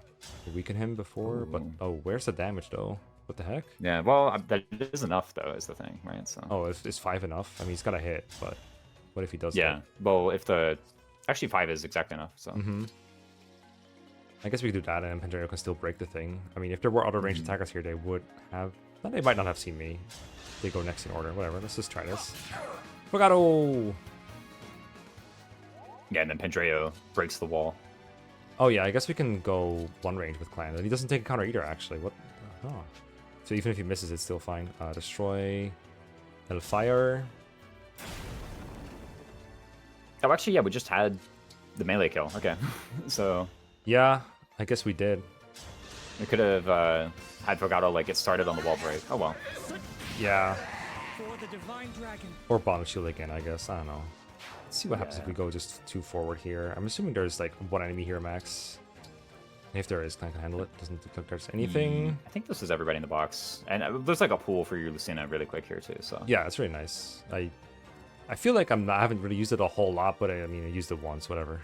To weaken him before, but Ooh. where's the damage though? What the heck? Yeah, well, that is enough though, is the thing, right? So. Oh, is 5 enough? I mean, he's got to hit, but what if he does? Yeah. hit? Well, if actually 5 is exact enough. So. I guess we could do that, and Panette can still break the thing. I mean, if there were other ranged attackers here, they would have. They might not have seen me. They go next in order. Whatever. Let's just try this. Fogado! Yeah, and then Pendreo breaks the wall. Oh yeah, I guess we can go one range with Clan. And he doesn't take a counter either, actually. What? Oh. So even if he misses, it's still fine. Destroy. Hellfire. Oh, actually, yeah, we just had the melee kill. Okay. So. Yeah, I guess we did. We could have had Fogado like get started on the wall break. Oh well. Yeah. For the divine dragon. Or bottom shield again, I guess. I don't know. Let's see what happens if we go just 2 forward here. I'm assuming there's like 1 enemy here max. If there is, Clan can handle it. Doesn't look like there's anything. I think this is everybody in the box. And there's like a pool for your Lucina really quick here too, so. Yeah, it's really nice. I feel like I haven't really used it a whole lot, but I mean, I used it once, whatever.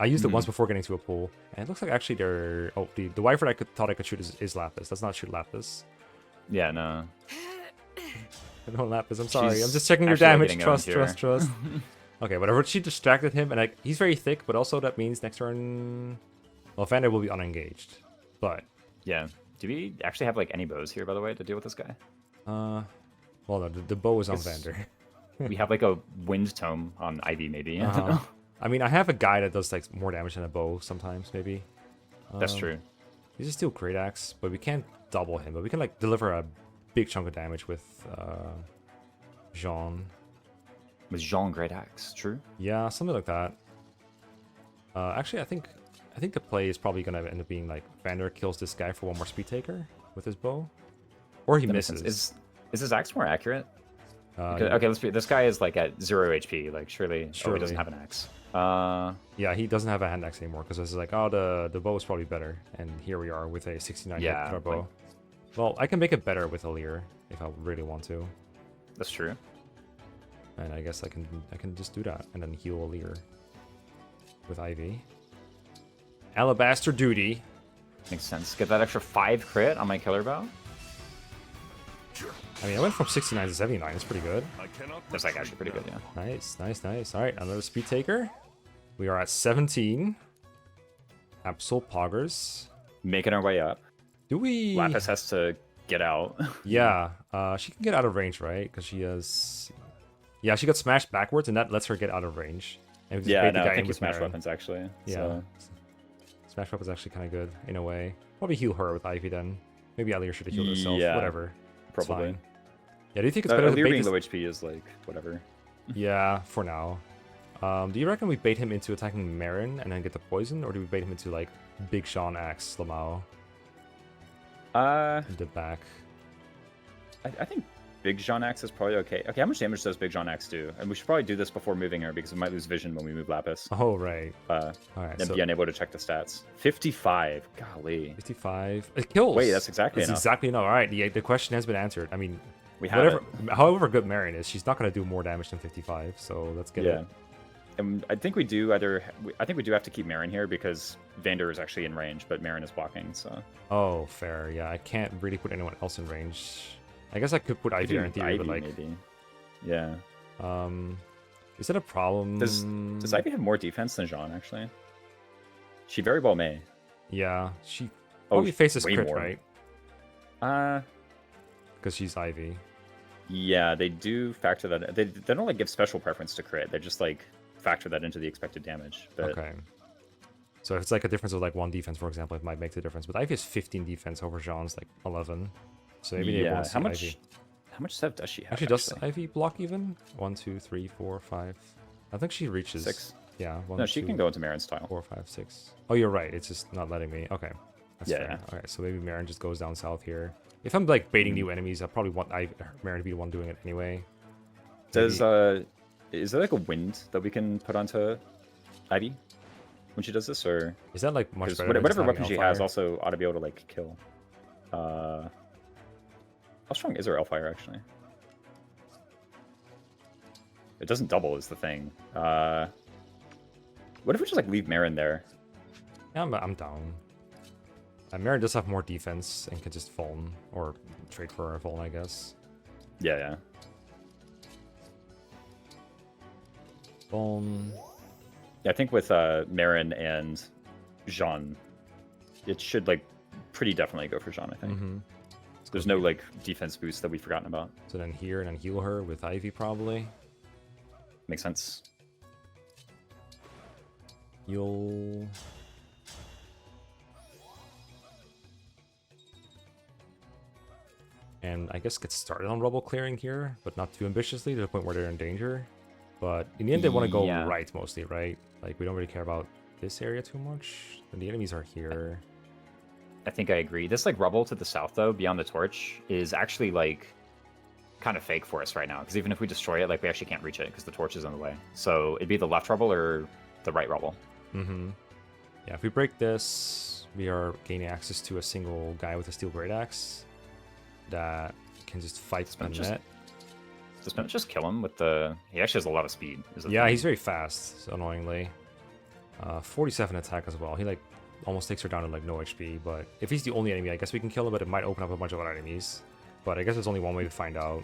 I used it once before getting to a pool, and it looks like actually they're... Oh, the Wyvern thought I could shoot is Lapis. Let's not shoot Lapis. Yeah, no. I don't Lapis, I'm sorry. I'm just checking your damage. Trust. Okay, whatever. She distracted him, and he's very thick, but also that means next turn... Well, Vander will be unengaged, but... Yeah. Do we actually have like any bows here, by the way, to deal with this guy? Well, no, the bow is on Vander. We have like a wind tome on Ivy, maybe. I don't know. I mean, I have a guy that does like more damage than a bow sometimes, maybe. That's true. He's still Great Axe, but we can't double him. But we can like deliver a big chunk of damage with Jean. Was Jean Great Axe true? Yeah, something like that. Actually, I think the play is probably gonna end up being like Vander kills this guy for 1 more speed taker with his bow, or he That makes misses. sense. Is his axe more accurate? Okay, let's be. This guy is like at 0 HP. Like surely. Oh, he doesn't have an axe. Yeah, he doesn't have a hand axe anymore because it's like, oh, the bow is probably better, and here we are with a 69 hit with our bow. like- Well, I can make it better with a Lear if I really want to, That's true. and I guess I can just do that and then heal a Lear with Ivy. Alabaster duty. Makes sense. Get that extra 5 crit on my killer bow. I mean, I went from 69 to 79. It's pretty good. That's like actually pretty good, yeah. Nice, nice, nice. All right, another speed taker. We are at 17. Absol Poggers. Making our way up. Do we? Lapis has to get out. Yeah, she can get out of range, right? Because she has. Yeah, she got smashed backwards, and that lets her get out of range. And we just Yeah, bait the no, guy I in think you with smash Merrin. weapons actually. Yeah. So. Smash weapon's actually kind of good in a way. Probably heal her with Ivy then. Maybe Alir should have healed herself. Yeah, Whatever. It's probably. fine. Yeah, do you think it's better to Alir bait being this? low HP is like whatever. Yeah, for now. Do you reckon we bait him into attacking Merrin and then get the poison, or do we bait him into like Big Sean Axe Lamau in the back? I think Big Jean Axe is probably okay. Okay, how much damage does Big Jean Axe do? And we should probably do this before moving her because we might lose vision when we move Lapis. Oh right. All right. And So be unable to check the stats. 55. Golly. 55. It kills. Wait, that's exactly It's enough. exactly enough. All right. The question has been answered. I mean, We have whatever. However good Merrin is, she's not going to do more damage than 55. So let's get Yeah. it. And I think we do either. I think we do have to keep Merrin here because Vander is actually in range, but Merrin is blocking. So Oh, fair. Yeah, I can't really put anyone else in range. I guess I could put Ivy Maybe here in theory, but Ivy, like, maybe. Yeah. is that a problem? Does Ivy have more defense than Jean actually? She very well may. Yeah, she Oh, probably faces way crit, more. right? Because she's Ivy. Yeah, they do factor that. They don't like give special preference to crit. They just like factor that into the expected damage. But Okay. So if it's like a difference of like 1 defense, for example, it might make the difference. But Ivy has 15 defense over Jean's like 11. So maybe they yeah, won't see how much? Ivy. How much stuff does she have? Actually, does Ivy block even? 1, 2, 3, 4, 5. I think she reaches 6. Yeah. 1, No, she 2, can go into Merrin's tile. 4, 5, 6. Oh, you're right. It's just not letting me. Okay. That's Yeah, fair. yeah. All right. So maybe Merrin just goes down south here. If I'm like baiting new enemies, I probably want Merrin to be the one doing it anyway. Does is there like a wind that we can put onto Ivy when she does this, or Is that like much 'cause better? than whatever just weapon having she has Hellfire? also ought to be able to like kill. How strong is her Hellfire actually? It doesn't double is the thing. What if we just like leave Merrin there? Yeah, I'm down. Merrin does have more defense and can just Vuln or trade for a Vuln, I guess. Yeah, yeah. Vuln. Yeah, I think with Merrin and Jean, it should like pretty definitely go for Jean. I think Mm-hmm. there's no like defense boost that we've forgotten about. So then here and then heal her with Ivy probably. Makes sense. You'll. And I guess get started on rubble clearing here, but not too ambitiously to the point where they're in danger. But in the end, they want to go Yeah. right mostly, right? Like, we don't really care about this area too much. And the enemies are here. I think I agree. This like rubble to the south though, beyond the torch, is actually like kind of fake for us right now. Because even if we destroy it, like we actually can't reach it because the torch is in the way. So it'd be the left rubble or the right rubble. Mm-hmm. Yeah, if we break this, we are gaining access to a single guy with a steel great axe that can just fight Panette. Does Panette just kill him with the... He actually has a lot of speed. Yeah, he's very fast, annoyingly. 47 attack as well. He like almost takes her down to like no HP, but if he's the only enemy, I guess we can kill him, but it might open up a bunch of other enemies. But I guess there's only one way to find out,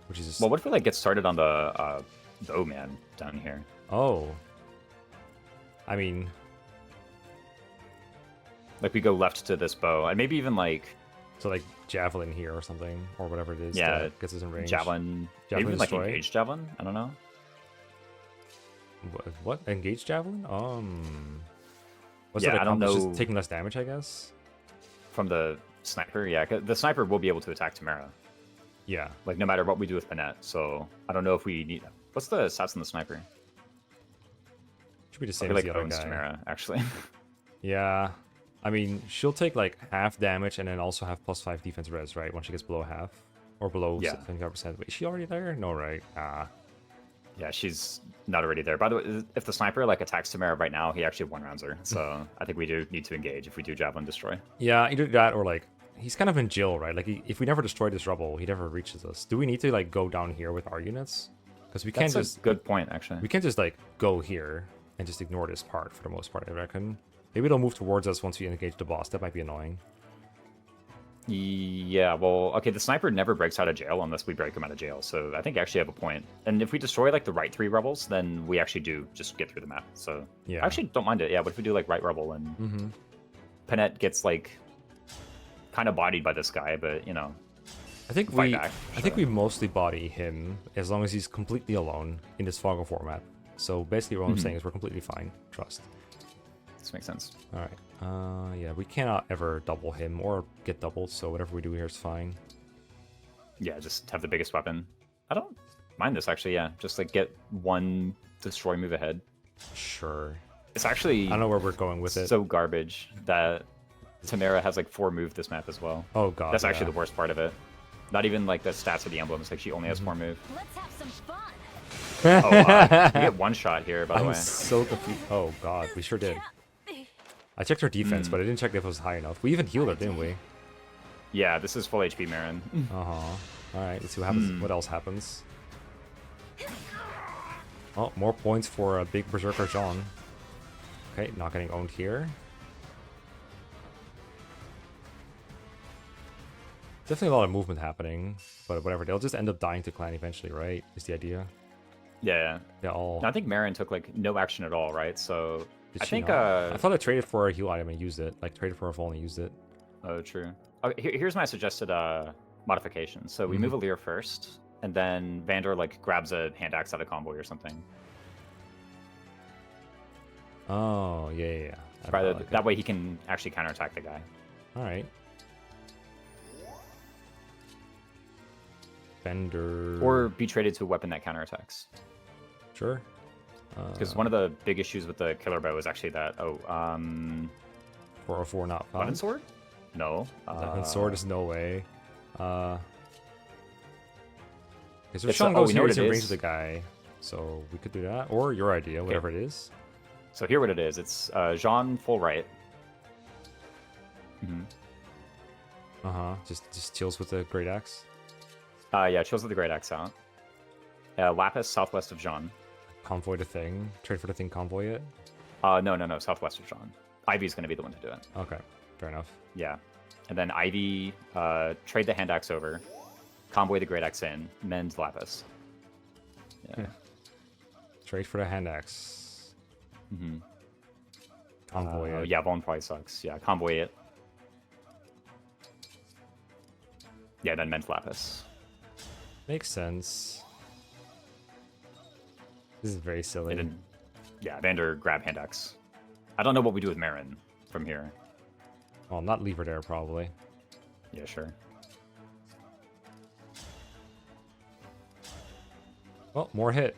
which is just... Well, what if we like get started on the bow man down here? Oh. I mean... Like we go left to this bow, and maybe even like... So like javelin here or something, or whatever it is Yeah, that gets us in range. javelin. Maybe Javelin even like destroy? engaged javelin? I don't know. What? Engaged javelin? What's Yeah, that I don't accomplish? Just know. taking less damage, I guess? From the sniper, yeah. 'Cause the sniper will be able to attack Timerra. Yeah. Like no matter what we do with Panette. So I don't know if we need... What's the stats on the sniper? Should be the I same feel as like the other owns guy. Timerra, actually. Yeah. I mean, she'll take like half damage and then also have +5 defense res, right? Once she gets below half. Or below Yeah. 75%. Wait, is she already there? No, right? Ah. Yeah, she's not already there. By the way, if the sniper like attacks Timerra right now, he actually one-rounds her. So I think we do need to engage if we do javelin destroy. Yeah, either that or like, he's kind of in Jill, right? Like, if we never destroy this rubble, he never reaches us. Do we need to like go down here with our units? Because we can't That's just... a good point, actually. We can't just like go here and just ignore this part for the most part, I reckon. Maybe it'll move towards us once we engage the boss. That might be annoying. Yeah, well, okay, the sniper never breaks out of jail unless we break him out of jail, so I think actually have a point. And if we destroy, like, the right 3 rebels, then we actually do just get through the map, so... Yeah. I actually don't mind it, yeah, what if we do, like, right rebel and Panette gets, like, kind of bodied by this guy, but, you know... I think we mostly body him as long as he's completely alone in this Foggle format. So basically what I'm saying is we're completely fine. Trust. This makes sense. Alright. Yeah, we cannot ever double him or get doubled, so whatever we do here is fine. Yeah, just have the biggest weapon. I don't mind this, actually, yeah. Just, like, get one destroy move ahead. Sure. It's actually... I don't know where we're going with it. So garbage that Timerra has, like, 4 move this map as well. Oh, God, That's actually the worst part of it. Not even, like, the stats of the emblems. Like, she only has 4 move. Let's have some fun. Oh, wow. We get 1 shot here, by the way. I'm so confused. Oh, God, we sure did. I checked her defense, but I didn't check if it was high enough. We even healed her, didn't we? Yeah, this is full HP Merrin. Alright, let's see what happens. What else happens? Oh, more points for a big Berserker John. Okay, not getting owned here. Definitely a lot of movement happening, but whatever. They'll just end up dying to clan eventually, right? Is the idea. Yeah. Yeah, all. No, I think Merrin took, like, no action at all, right? So, I think... I thought I traded for a heal item and used it. Like, traded for a fall and used it. Oh, true. Okay, here's my suggested modification. So, we move Alir first, and then Vander, like, grabs a hand axe out of convoy or something. Oh, yeah. That way he can actually counterattack the guy. Alright. Vander. Or be traded to a weapon that counterattacks. Sure. Because one of the big issues with the killer bow is actually that 404 not found. Weapon sword? No. Weapon sword is no way. Okay, so It's, Sean goes we know here, what he's it in range is. of the guy. So we could do that. Or your idea, whatever it is. So here what it is. It's Jean full right. Just chills with the great axe. Yeah, chills with the great axe out. Lapis southwest of Jean. Convoy the thing. Trade for the thing, convoy it. No, southwest of Jean. Ivy's gonna be the one to do it. Okay, fair enough. Yeah. And then Ivy, trade the hand axe over, convoy the great axe in, mend Lapis. Yeah. Trade for the hand axe. Convoy it. Yeah, Vaughn probably sucks. Yeah, convoy it. Yeah, then mend Lapis. Makes sense. This is very silly. And then, yeah, Vander grab hand axe. I don't know what we do with Merrin from here. Well, not leave her there, probably. Yeah, sure. Well, more hit.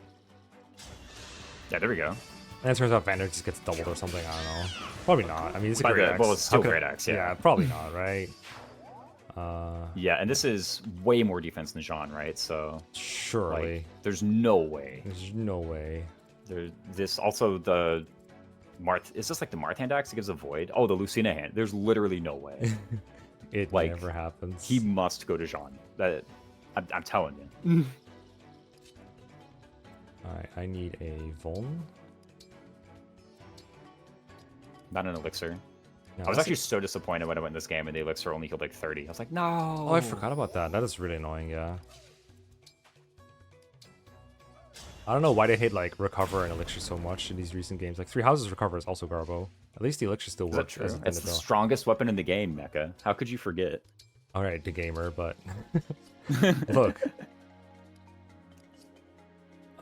Yeah, there we go. And it turns out Vander just gets doubled or something. I don't know. Probably not. I mean, it's a great axe. Well, it's still How could- great axe, yeah. Yeah, probably not, right? Yeah, and this is way more defense than Jean, right? So, Surely. like, there's no way. There's no way. This also the Marth. Is this like the Marth hand axe? It gives a void. Oh, the Lucina hand. There's literally no way. It Like, never happens. He must go to Jean. That I'm telling you. Alright, I need a Vuln. Not an elixir. No, I was that's actually so disappointed when I went in this game and the elixir only healed like 30. I was like, no. Oh, I forgot about that. That is really annoying, yeah. I don't know why they hate like recover and elixir so much in these recent games. Like 3 houses recover is also Garbo. At least the elixir still Is that works. true? as It's the Panette. strongest weapon in the game, Mecha. How could you forget? Alright, the gamer, but look.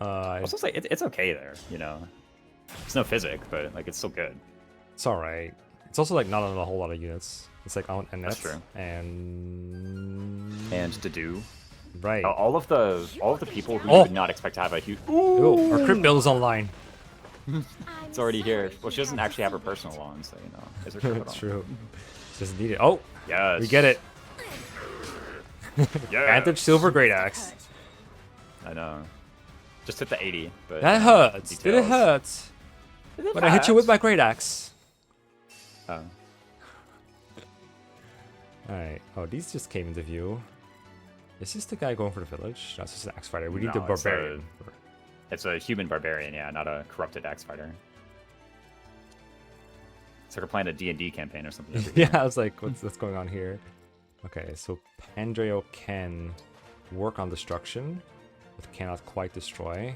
I was say it's okay there, you know. It's no physic, but like it's still good. It's alright. It's also like not on a whole lot of units. It's like on Annette That's true. and To do. right. All of the people who you would not expect to have a huge. Ooh, our crit build is online. It's already here. Well, she doesn't actually have her personal on, so you know. Is her crit It's on? true. Just need it. Oh, Yes. we get it. Yes. Vantage Silver Great Axe. I know. Just hit the 80, but That hurts. Did it details. hurt? When I hit you with my Great Axe. Oh. Alright. Oh, these just came into view. Is this the guy going for the village? That's just an axe fighter. We need the No, it's barbarian. It's a human barbarian, yeah, not a corrupted axe fighter. It's like we're playing a D&D campaign or something. Yeah, I was like, what's going on here? Okay, so Pandreo can work on destruction, but cannot quite destroy.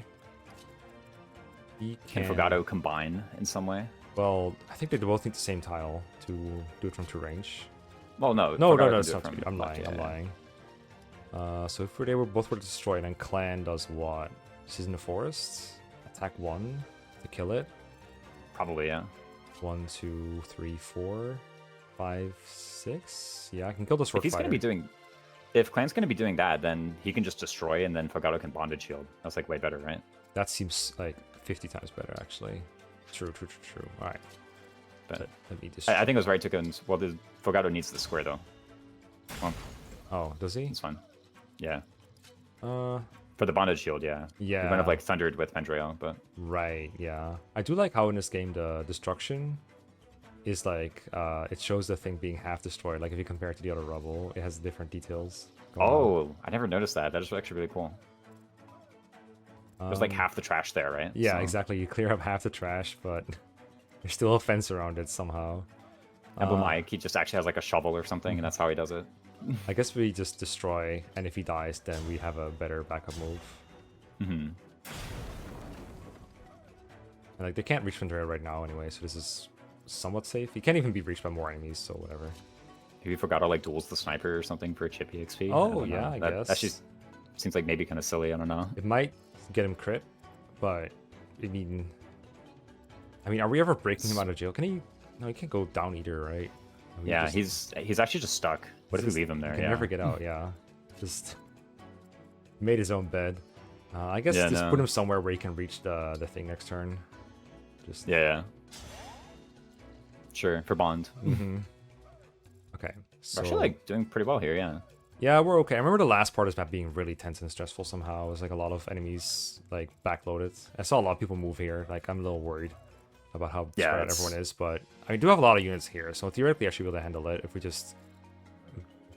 He Can can... Fogado combine in some way? Well, I think they both need the same tile to do it from 2 range. Well, no. No, Fogado no, can do it it's not. from I'm left, lying. yeah, I'm yeah. lying. So if they were both were destroyed, then Clan does what? Season of Forest, attack 1 to kill it. Probably, yeah. 1, 2, 3, 4, 5, 6. Yeah, I can kill the sword If he's fighter. gonna be doing, if Clan's gonna be doing that, then he can just destroy, and then Fogado can bondage shield. That's like way better, right? That seems like 50 times better, actually. True. All right. But Let me just. I think it was right to go. Well, the Fogado needs the square though. Well, Oh, does he? it's fine. Yeah, Uh, for the bondage shield, yeah. Yeah. He wouldn't have like thundered with Pendreo, but right. Yeah. I do like how in this game the destruction is like it shows the thing being half destroyed. Like if you compare it to the other rubble, it has different details. going on. oh, I never noticed that. That is actually really cool. There's like half the trash there, right? Yeah, So, exactly. You clear up half the trash, but there's still a fence around it somehow. Emblem Mike, he just actually has like a shovel or something, and that's how he does it. I guess we just destroy, and if he dies, then we have a better backup move. Mm-hmm. And like they can't reach Ventura right now anyway, so this is somewhat safe. He can't even be reached by more enemies, so whatever. Maybe Fogado like duels the sniper or something for a chip EXP. Oh, don't know. yeah, I That guess. just seems like maybe kind of silly. I don't know. It might get him crit, but I mean, are we ever breaking him out of jail? Can he? No, he can't go down either, right? We Yeah, just- he's actually just stuck. What if we leave him there? He can Yeah. never get out. Yeah, just made his own bed. I guess Yeah, just no. put him somewhere where he can reach the thing next turn. Just Yeah. Sure, for Bond. Mhm. Okay. So We're actually like doing pretty well here, yeah. yeah, we're okay. I remember the last part of this map being really tense and stressful somehow. It was like a lot of enemies like backloaded. I saw a lot of people move here. Like I'm a little worried about how Yeah, spread out it's- everyone is, but I do have a lot of units here, so theoretically I should be able to handle it if we just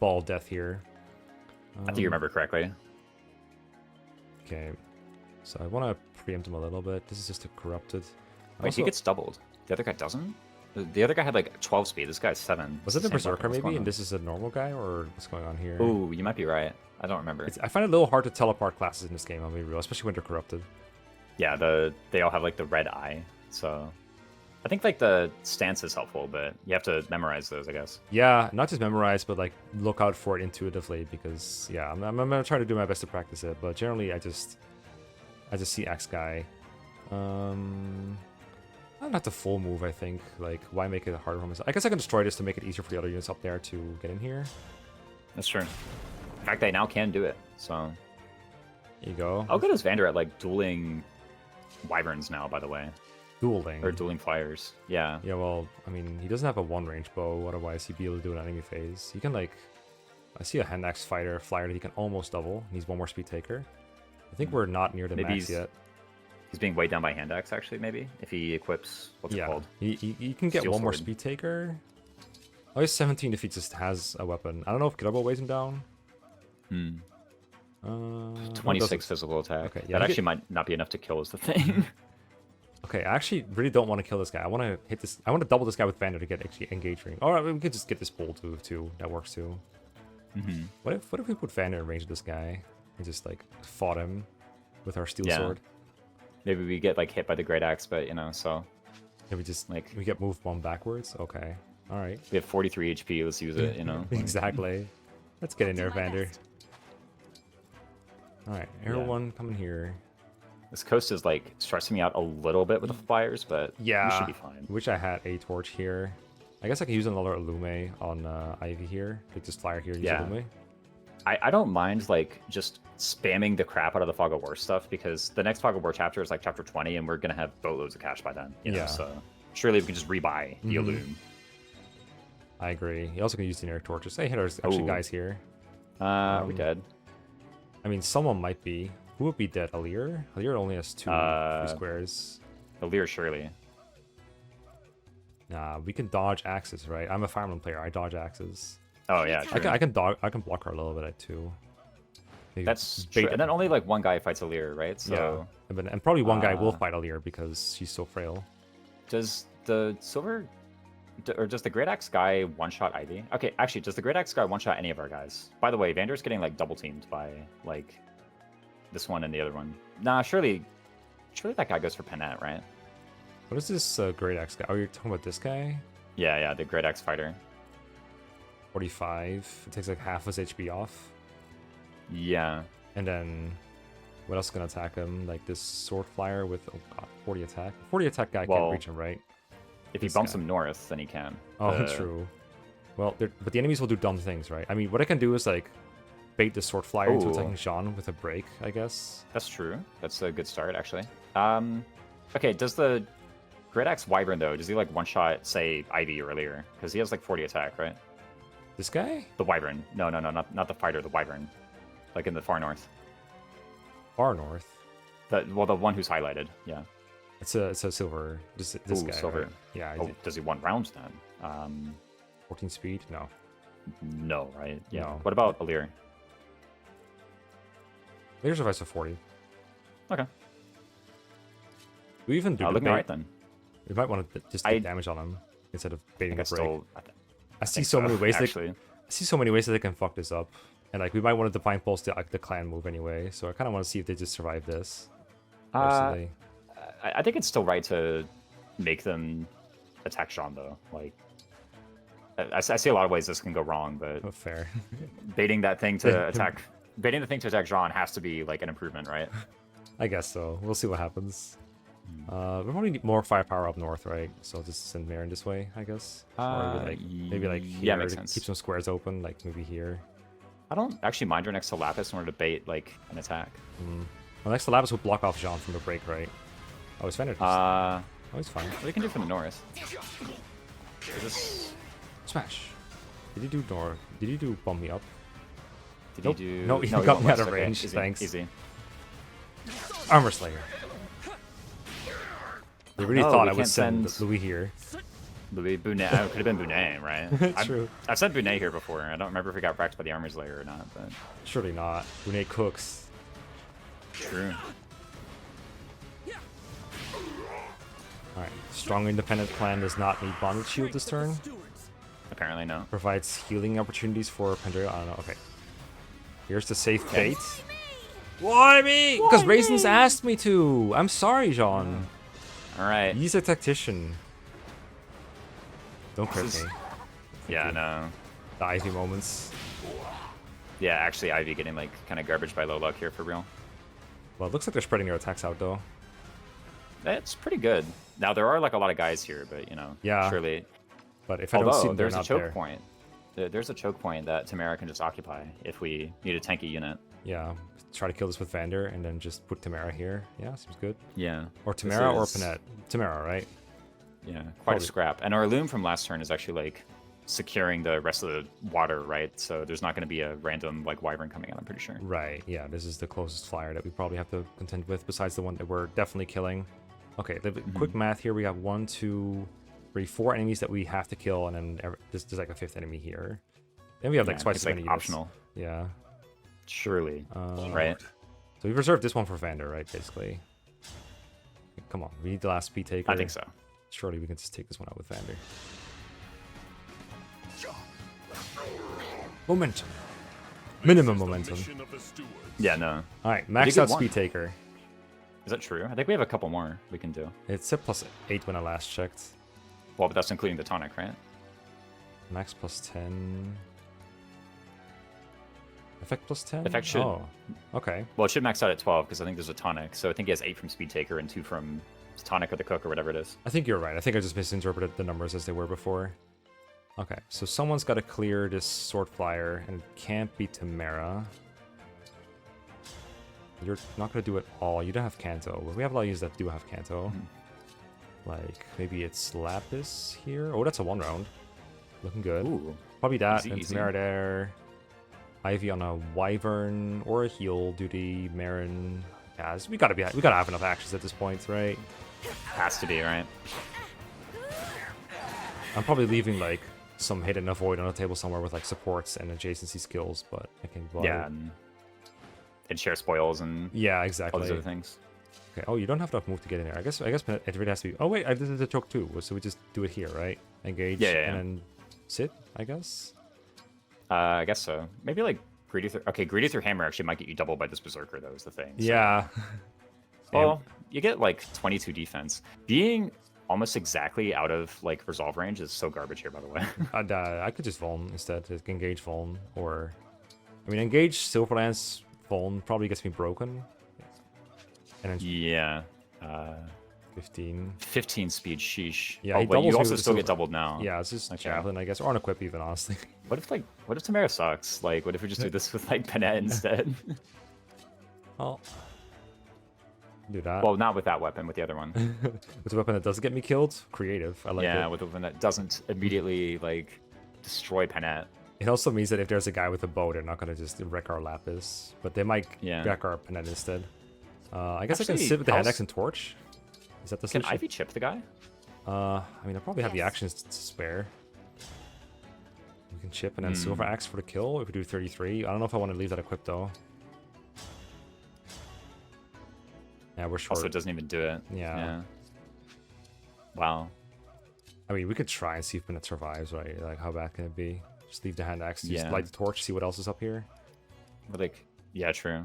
ball death here. I think you remember correctly. Okay, so I want to preempt him a little bit. This is just a corrupted. Wait, he Also- gets doubled. The other guy doesn't? The other guy had like 12 speed. This guy's 7. Was it the Same Berserker weapon. What's maybe, going and on? this is a normal guy, or what's going on here? Ooh, you might be right. I don't remember. I find it a little hard to tell apart classes in this game, I'll be real, especially when they're corrupted. Yeah, they all have like the red eye. So I think like the stance is helpful, but you have to memorize those, I guess. Yeah, not just memorize, but like look out for it intuitively because yeah, I'm gonna try to do my best to practice it. But generally, I just see Axe guy. Not the full move, I think. Like, why make it harder for myself? I guess I can destroy this to make it easier for the other units up there to get in here. That's true. In fact, they now can do it. So There you go. how good is Vander at like dueling wyverns now? By the way, Dueling. or dueling flyers? Yeah. Yeah, well, I mean, he doesn't have a one range bow. Otherwise, he'd be able to do an enemy phase. He can like, I see a hand axe fighter flyer that he can almost double. He's one more speed taker. I think we're not near the Maybe max he's- yet. He's being weighed down by hand axe, actually, maybe, if he equips, what's it Yeah, called? he can get Steel one more sword. speed taker. Oh, he's 17 defeats just has a weapon. I don't know if Killable weighs him down. Hmm. No, it 26 doesn't. physical attack. Okay, yeah, that he actually might not be enough to kill is the thing. Okay, I actually really don't want to kill this guy. I want to hit this. I want to double this guy with Vander to get actually engage ring. All right, we could just get this bull too. That works too. Mhm. What if we put Vander in range of this guy and just like fought him with our steel Yeah. sword? Maybe we get like hit by the great axe, but you know, so And we just Like- we get moved one backwards. Okay, all right. we have 43 HP. Let's use it. You know. Exactly. Let's get in there, Do my Vander. best. All right, everyone come in here. This coast is like stressing me out a little bit with the flyers, but Yeah, we should be fine. Wish I had a torch here. I guess I could use another Illume on Ivy here. Like this flyer here, use Yeah. Illume. I don't mind like just spamming the crap out of the Fog of War stuff because the next Fog of War chapter is like chapter 20, and we're gonna have boatloads of cash by then. You know? Yeah. So surely we can just rebuy the Mhm. Illume. I agree. You also can use generic torches. Hey, there's actually Ooh. guys here. We Um, dead. I mean, someone might be. Who would be dead? Alir? Alir only has two free squares. Alir surely. Nah, we can dodge axes, right? I'm a farmland player. I dodge axes. Oh yeah, I true. can block her a little bit too. Maybe That's bait- true. And then only like one guy fights Alir, right? So yeah. And probably one guy will Uh, fight Alir because she's so frail. does the silver Or does the Great Axe guy one-shot Ivy? Okay, actually, does the Great Axe guy one-shot any of our guys? By the way, Vander's getting like double teamed by like this one and the other one. Nah, surely that guy goes for Panette, right? What is this Great Axe guy? Oh, you're talking about this guy? Yeah, the Great Axe fighter. 45. It takes like half his HP off. Yeah. And then what else is gonna attack him? Like this sword flyer with 40 attack. 40 attack guy can't reach him, right? If he bumps him north, then he can. Oh, true. Well, but the enemies will do dumb things, right? I mean, what I can do is like bait the sword flyer into attacking Jean with a break, I guess. That's true. That's a good start, actually. Okay, does the Great Axe Wyvern, though, does he like one-shot, say, Ivy earlier? Because he has like 40 attack, right? This guy? The Wyvern. No, not the fighter, the Wyvern. Like in the far north. Far north? The one who's highlighted, yeah. It's a silver. This guy, silver. Right? Yeah. Oh, does he want rounds then? 14 speed? No. No, right? Yeah. No. What about Alir? Later survives for 40. Okay. We even do looking alright then. We might want to just take damage on him instead of baiting a break. I see so many ways actually. I see so many ways that they can fuck this up. And like we might want to Divine Pulse the clan move anyway, so I kind of want to see if they just survive this. I think it's still right to make them attack Jean though. Like, I see a lot of ways this can go wrong, but fair. baiting the thing to attack Jean has to be like an improvement, right? I guess so. We'll see what happens. We probably need more firepower up north, right? So I'll just send Merrin this way, I guess. Or maybe like here makes to sense. keep some squares open, like maybe here. I don't actually mind her next to Lapis in order to bait like an attack. Well, next to Lapis will block off Jean from the break, right? Oh, he's Vander. Oh, he's fine. What we can do from the north? Smash. Did he do north? Did he do bump me up? Did nope. he do? No, he got me out of okay. range. Easy, Thanks. Easy. Armor Slayer. They really thought I would send Louis here. Louis Bunet. Oh, could have been Bunet, right? True. I've sent Bunet here before. I don't remember if we got wrecked by the Armor Slayer or not, but surely not. Bunet cooks. True. Alright. Strong independent clan does not need bonded shield this turn. Apparently no. Provides healing opportunities for Pandora. I don't know. Okay. Here's the safe bait. Why me? Because Raisins asked me to. I'm sorry, Jean. Alright. He's a tactician. Don't crit me. Yeah, no. The Ivy moments. Yeah, actually, Ivy getting like kind of garbage by low luck here for real. Well, it looks like they're spreading their attacks out though. That's pretty good. Now there are like a lot of guys here, but you know, surely. But if I don't see them, there's a choke point. There's a choke point that Timerra can just occupy if we need a tanky unit. Yeah, try to kill this with Vander and then just put Timerra here. Yeah, seems good. Yeah. Or Timerra or Panette. Timerra, right? Yeah, quite a scrap. And our loom from last turn is actually like securing the rest of the water, right? So there's not going to be a random like wyvern coming out, I'm pretty sure. Right, yeah, this is the closest flyer that we probably have to contend with besides the one that we're definitely killing. Okay, the quick math here. We have 1, 2, 3, 4 enemies that we have to kill, and then there's like a 5th enemy here. Then we have like twice as many optional. Yeah. Surely. Right. So we've reserved this one for Vander, right, basically. Come on, we need the last speed taker. I think so. Surely we can just take this one out with Vander. Momentum. Minimum momentum. Yeah, no. Alright, max out speed taker. Is that true? I think we have a couple more we can do. It said +8 when I last checked. Well, but that's including the tonic, right? Max +10. Effect +10? Effect should. Oh, okay. Well, it should max out at 12 because I think there's a tonic. So I think he has 8 from speed taker and 2 from tonic or the cook or whatever it is. I think you're right. I think I just misinterpreted the numbers as they were before. Okay, so someone's got to clear this sword flyer, and it can't be Timerra. You're not going to do it all. You don't have Kanto. We have a lot of users that do have Kanto. Like, maybe it's Lapis here. Oh, that's a 1 round. Looking good. Ooh. Probably that, and Timerra there. Ivy on a wyvern or a heal duty. Merrin. Yeah, we gotta have enough actions at this point, right? Has to be, right? I'm probably leaving like some hidden avoid on a table somewhere with like supports and adjacency skills, but I can. Well, yeah, and share spoils and exactly. all those other things. Okay. Oh, you don't have enough move to get in there. I guess it really has to be. Oh wait, this is a choke too, so we just do it here, right? engage, Yeah, yeah, yeah. and then sit, I guess. I guess so. Maybe like greedy through. Okay, greedy through hammer actually might get you doubled by this berserker though. Is the thing. So. Yeah. Well, you get like 22 defense. Being almost exactly out of like resolve range is so garbage here, by the way. I could just Vuln instead. Engage Vuln, or I mean, engage Silverlance Vuln probably gets me broken. And then Yeah. 15 speed, sheesh. Yeah, oh, he but doubles you me also with still the get doubled now. Yeah, it's just Okay. Javelin, I guess, or unequip even, honestly. What if Timerra sucks? Like, what if we just do this with like Panette instead? Oh, do that. Well, not with that weapon, with the other one. With a weapon that doesn't get me killed, creative. I like Yeah, it. with a weapon that doesn't immediately like destroy Panette. It also means that if there's a guy with a bow, they're not gonna just wreck our Lapis, but they might Yeah. wreck our Panette instead. I guess I Actually, can sit with the hand I'll axe and torch. Is that the Can solution? Ivy chip the guy? I mean, I probably have the Yes. actions to spare. We can chip and then Hmm. Silver Axe for the kill if we do 33. I don't know if I want to leave that equipped though. Yeah, we're short. Also, it doesn't even do it. Yeah. Wow. I mean, we could try and see if Panette survives, right? Like, how bad can it be? Just leave the hand axe, just Yeah. light the torch, see what else is up here. But like, yeah, true.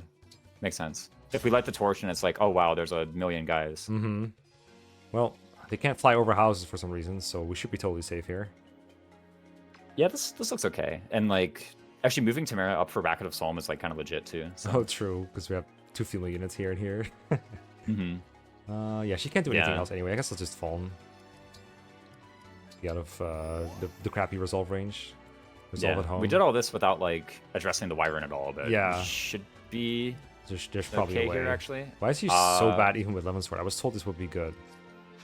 Makes sense. If we light the torch and it's like, oh wow, there's a million guys. Mm-hmm. Well, they can't fly over houses for some reason, so we should be totally safe here. Yeah, this looks okay. And like, actually moving Timerra up for Racket of Psalm is like kind of legit too. So. Oh, true, because we have 2 female units here and here. Yeah, she can't do anything Yeah. else anyway. I guess I'll just phone. Be out of the crappy resolve range. Resolve Yeah, at home. we did all this without like addressing the Wyvern at all, but Yeah. should be There's probably okay a way. here actually. Why is he so bad even with Lemon Sword? I was told this would be good.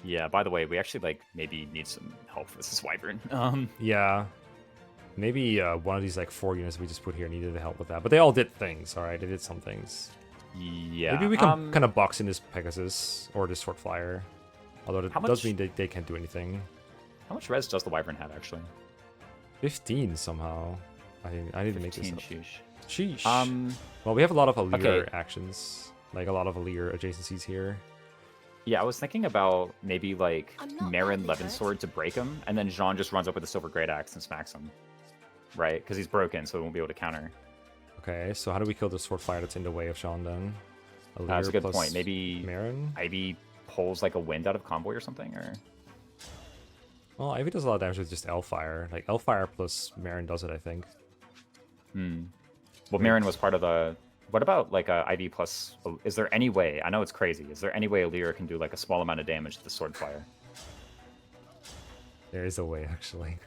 Yeah, by the way, we actually like maybe need some help with this Wyvern. Yeah. Maybe one of these like 4 units we just put here needed help with that. But they all did things, alright? They did some things. Yeah. Maybe we can kind of box in this Pegasus or this Sword Flyer. Although it How does much- mean they can't do anything. How much res does the Wyvern have actually? 15 somehow. I didn't make this 15, up. sheesh. Sheesh. Well, we have a lot of Allure Okay. actions. Like a lot of Allure adjacencies here. Yeah, I was thinking about maybe like I'm not Merrin badly Levin hurt. Sword to break him, and then Jean just runs up with a Silver Great Axe and smacks him. Right? Because he's broken, so he won't be able to counter. Okay, so how do we kill the Sword Flyer that's in the way of Sean then? That's a good plus point. Maybe Merrin? Ivy pulls like a wind out of convoy or something, or Well, Ivy does a lot of damage with just L-Fire. Like, L-Fire plus Merrin does it, I think. well, Merrin was part of the. What about like Ivy plus? Is there any way? I know it's crazy. Is there any way Allure can do like a small amount of damage to the Sword Flyer? There is a way, actually.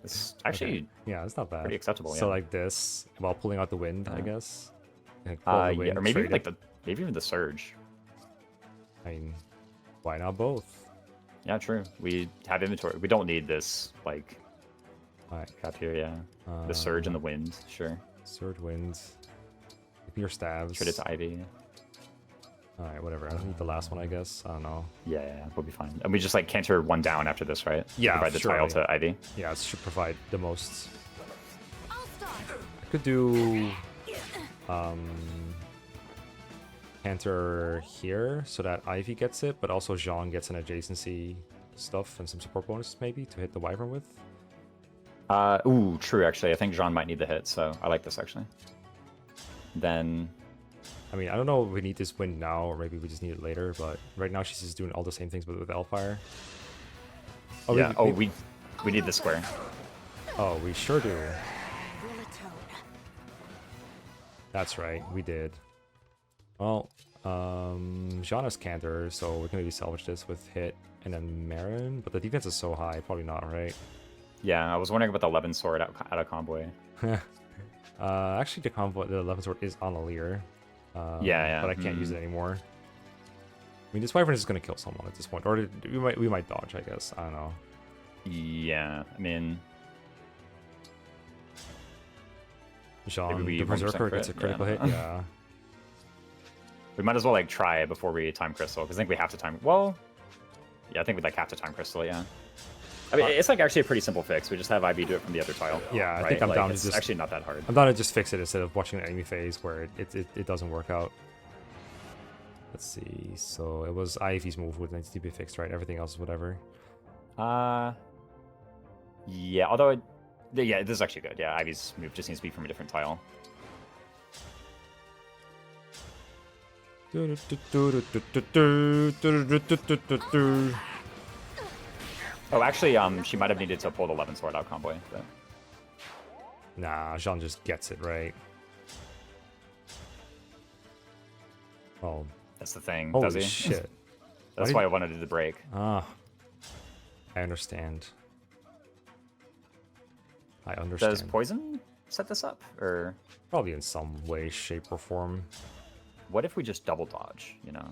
It's actually Yeah, it's not bad. pretty acceptable. So yeah. like this, while pulling out the wind, I guess. And pull the yeah, wind, or maybe trade like it. maybe even the Surge. I mean, why not both? Yeah, true. We have inventory. We don't need this like Alright, crap here. Yeah, the Surge and the Wind. Sure. Sword wind. Give me your stabs. Trade it to Ivy. Alright, whatever. I don't need the last one, I guess. I don't know. Yeah, we'll be fine. And we just like canter one down after this, right? Yeah, Provide the tile surely. to Ivy. Yeah, it should provide the most. I'll start. I could do Canter here so that Ivy gets it, but also Jean gets an adjacency stuff and some support bonuses maybe to hit the Wyvern with. Ooh, true. Actually, I think Jean might need the hit, so I like this actually. Then I mean, I don't know if we need this win now or maybe we just need it later, but right now she's just doing all the same things but with L-Fire. Oh, yeah. We need the square. we sure do. Will atone. That's right, we did. Well, Jean has Canter, so we can maybe salvage this with hit and then Merrin, but the defense is so high, probably not, right? Yeah, I was wondering about the 11 sword out of convoy. Actually, the 11 sword is on Allure. Yeah. But I can't use it anymore. I mean, this Wyvern is just gonna kill someone at this point, or we might dodge, I guess. I don't know. Yeah, I mean, Jean, Maybe we the 100% Berserker crit? gets a critical Yeah, I hit. don't know. Yeah. we might as well like try it before we time crystal, because I think we have to time. Well, yeah, I think we like have to time crystal. Yeah. I mean, it's like actually a pretty simple fix. We just have IB do it from the other tile. Yeah, I right? think I'm like, down to it's just- actually not that hard. I'm down to just fix it instead of watching an enemy phase where it doesn't work out. Let's see. So it was Ivy's move which needs to be fixed, right? Everything else is whatever. Yeah, although, yeah, this is actually good. Yeah, Ivy's move just needs to be from a different tile. Oh, actually, she might have needed to pull the 11 sword out convoy. But... Nah, Jean just gets it, right? Oh. That's the thing, Holy does he? shit. That's why I wanted to do the break. Ah. I understand. I understand. Does poison set this up? Or Probably in some way, shape, or form. what if we just double dodge, you know?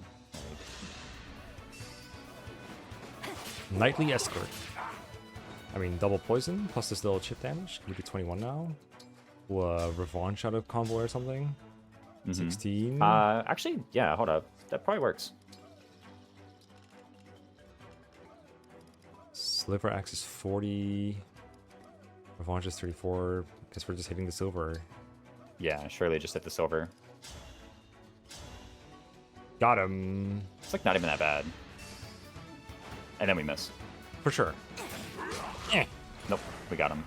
Knightly Escort. I mean, double poison plus this little chip damage. Could be 21 now. Revenge out of convoy or something. 16. Actually, yeah, hold up. That probably works. Sliver Axe is 40. Revenge is 34. Guess we're just hitting the silver. Yeah, surely just hit the silver. Got him. It's like not even that bad. And then we miss. For sure. Eh. Nope, we got him.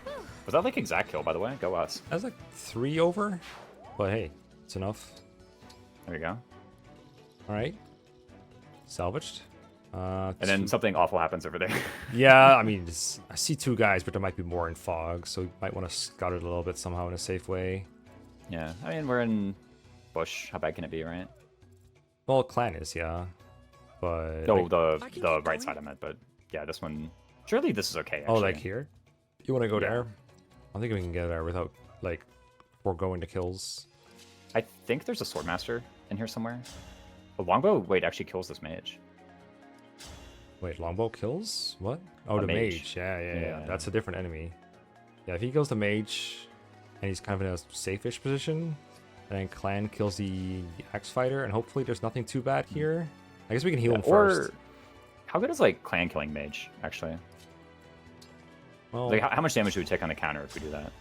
Was that like exact kill, by the way? Go us. That was like 3 over. But hey, it's enough. There we go. Alright. Salvaged. And then something awful happens over there. Yeah, I mean, I see 2 guys, but there might be more in fog, so you might want to scout it a little bit somehow in a safe way. Yeah, I mean, we're in bush. How bad can it be, right? Well, clan is, yeah. But... Oh, like, the right side I meant, but yeah, this one... Surely this is okay, actually. oh, like here? You want to go Yeah. there? I think we can get there without, like, foregoing the kills. I think there's a Swordmaster in here somewhere. A longbow, wait, actually kills this mage. Wait, longbow kills? What? Oh, A the mage. mage. Yeah. Yeah. That's a different enemy. Yeah, if he kills the mage, and he's kind of in a safe-ish position, and then clan kills the axe fighter, and hopefully there's nothing too bad here. I guess we can heal him first. Or how good is like clan killing mage, actually? Well, Like how much damage do we take on the counter if we do that?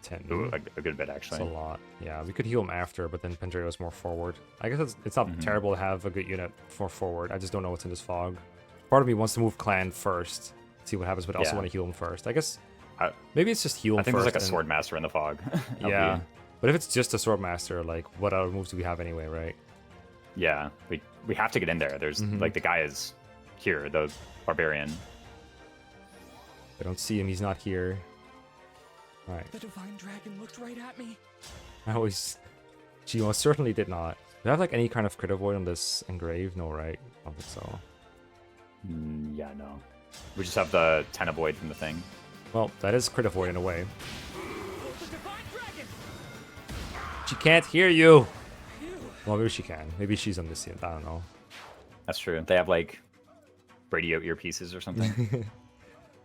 10. Ooh, a good bit, That's actually. a lot. Yeah, we could heal him after, but then Pandreo's more forward. I guess it's not terrible to have a good unit for forward. I just don't know what's in this fog. Part of me wants to move clan first, see what happens, but I also Yeah. want to heal him first. I guess I- maybe it's just heal him I think first. there's like a and- sword master in the fog. That'll Yeah, be- but if it's just a sword master, like what other moves do we have anyway, right? yeah, we have to get in there. There's like the guy is here, the barbarian. I don't see him. He's not here. All right. The divine dragon looked right at me. I always. She most certainly did not. Do I have like any kind of crit avoid on this engrave? No, right? I don't think so. Yeah, no. We just have the 10 avoid from the thing. Well, that is crit avoid in a way. The divine dragon. She can't hear you. Phew. Well, maybe she can. Maybe she's omniscient. I don't know. That's true. They have like radio earpieces or something.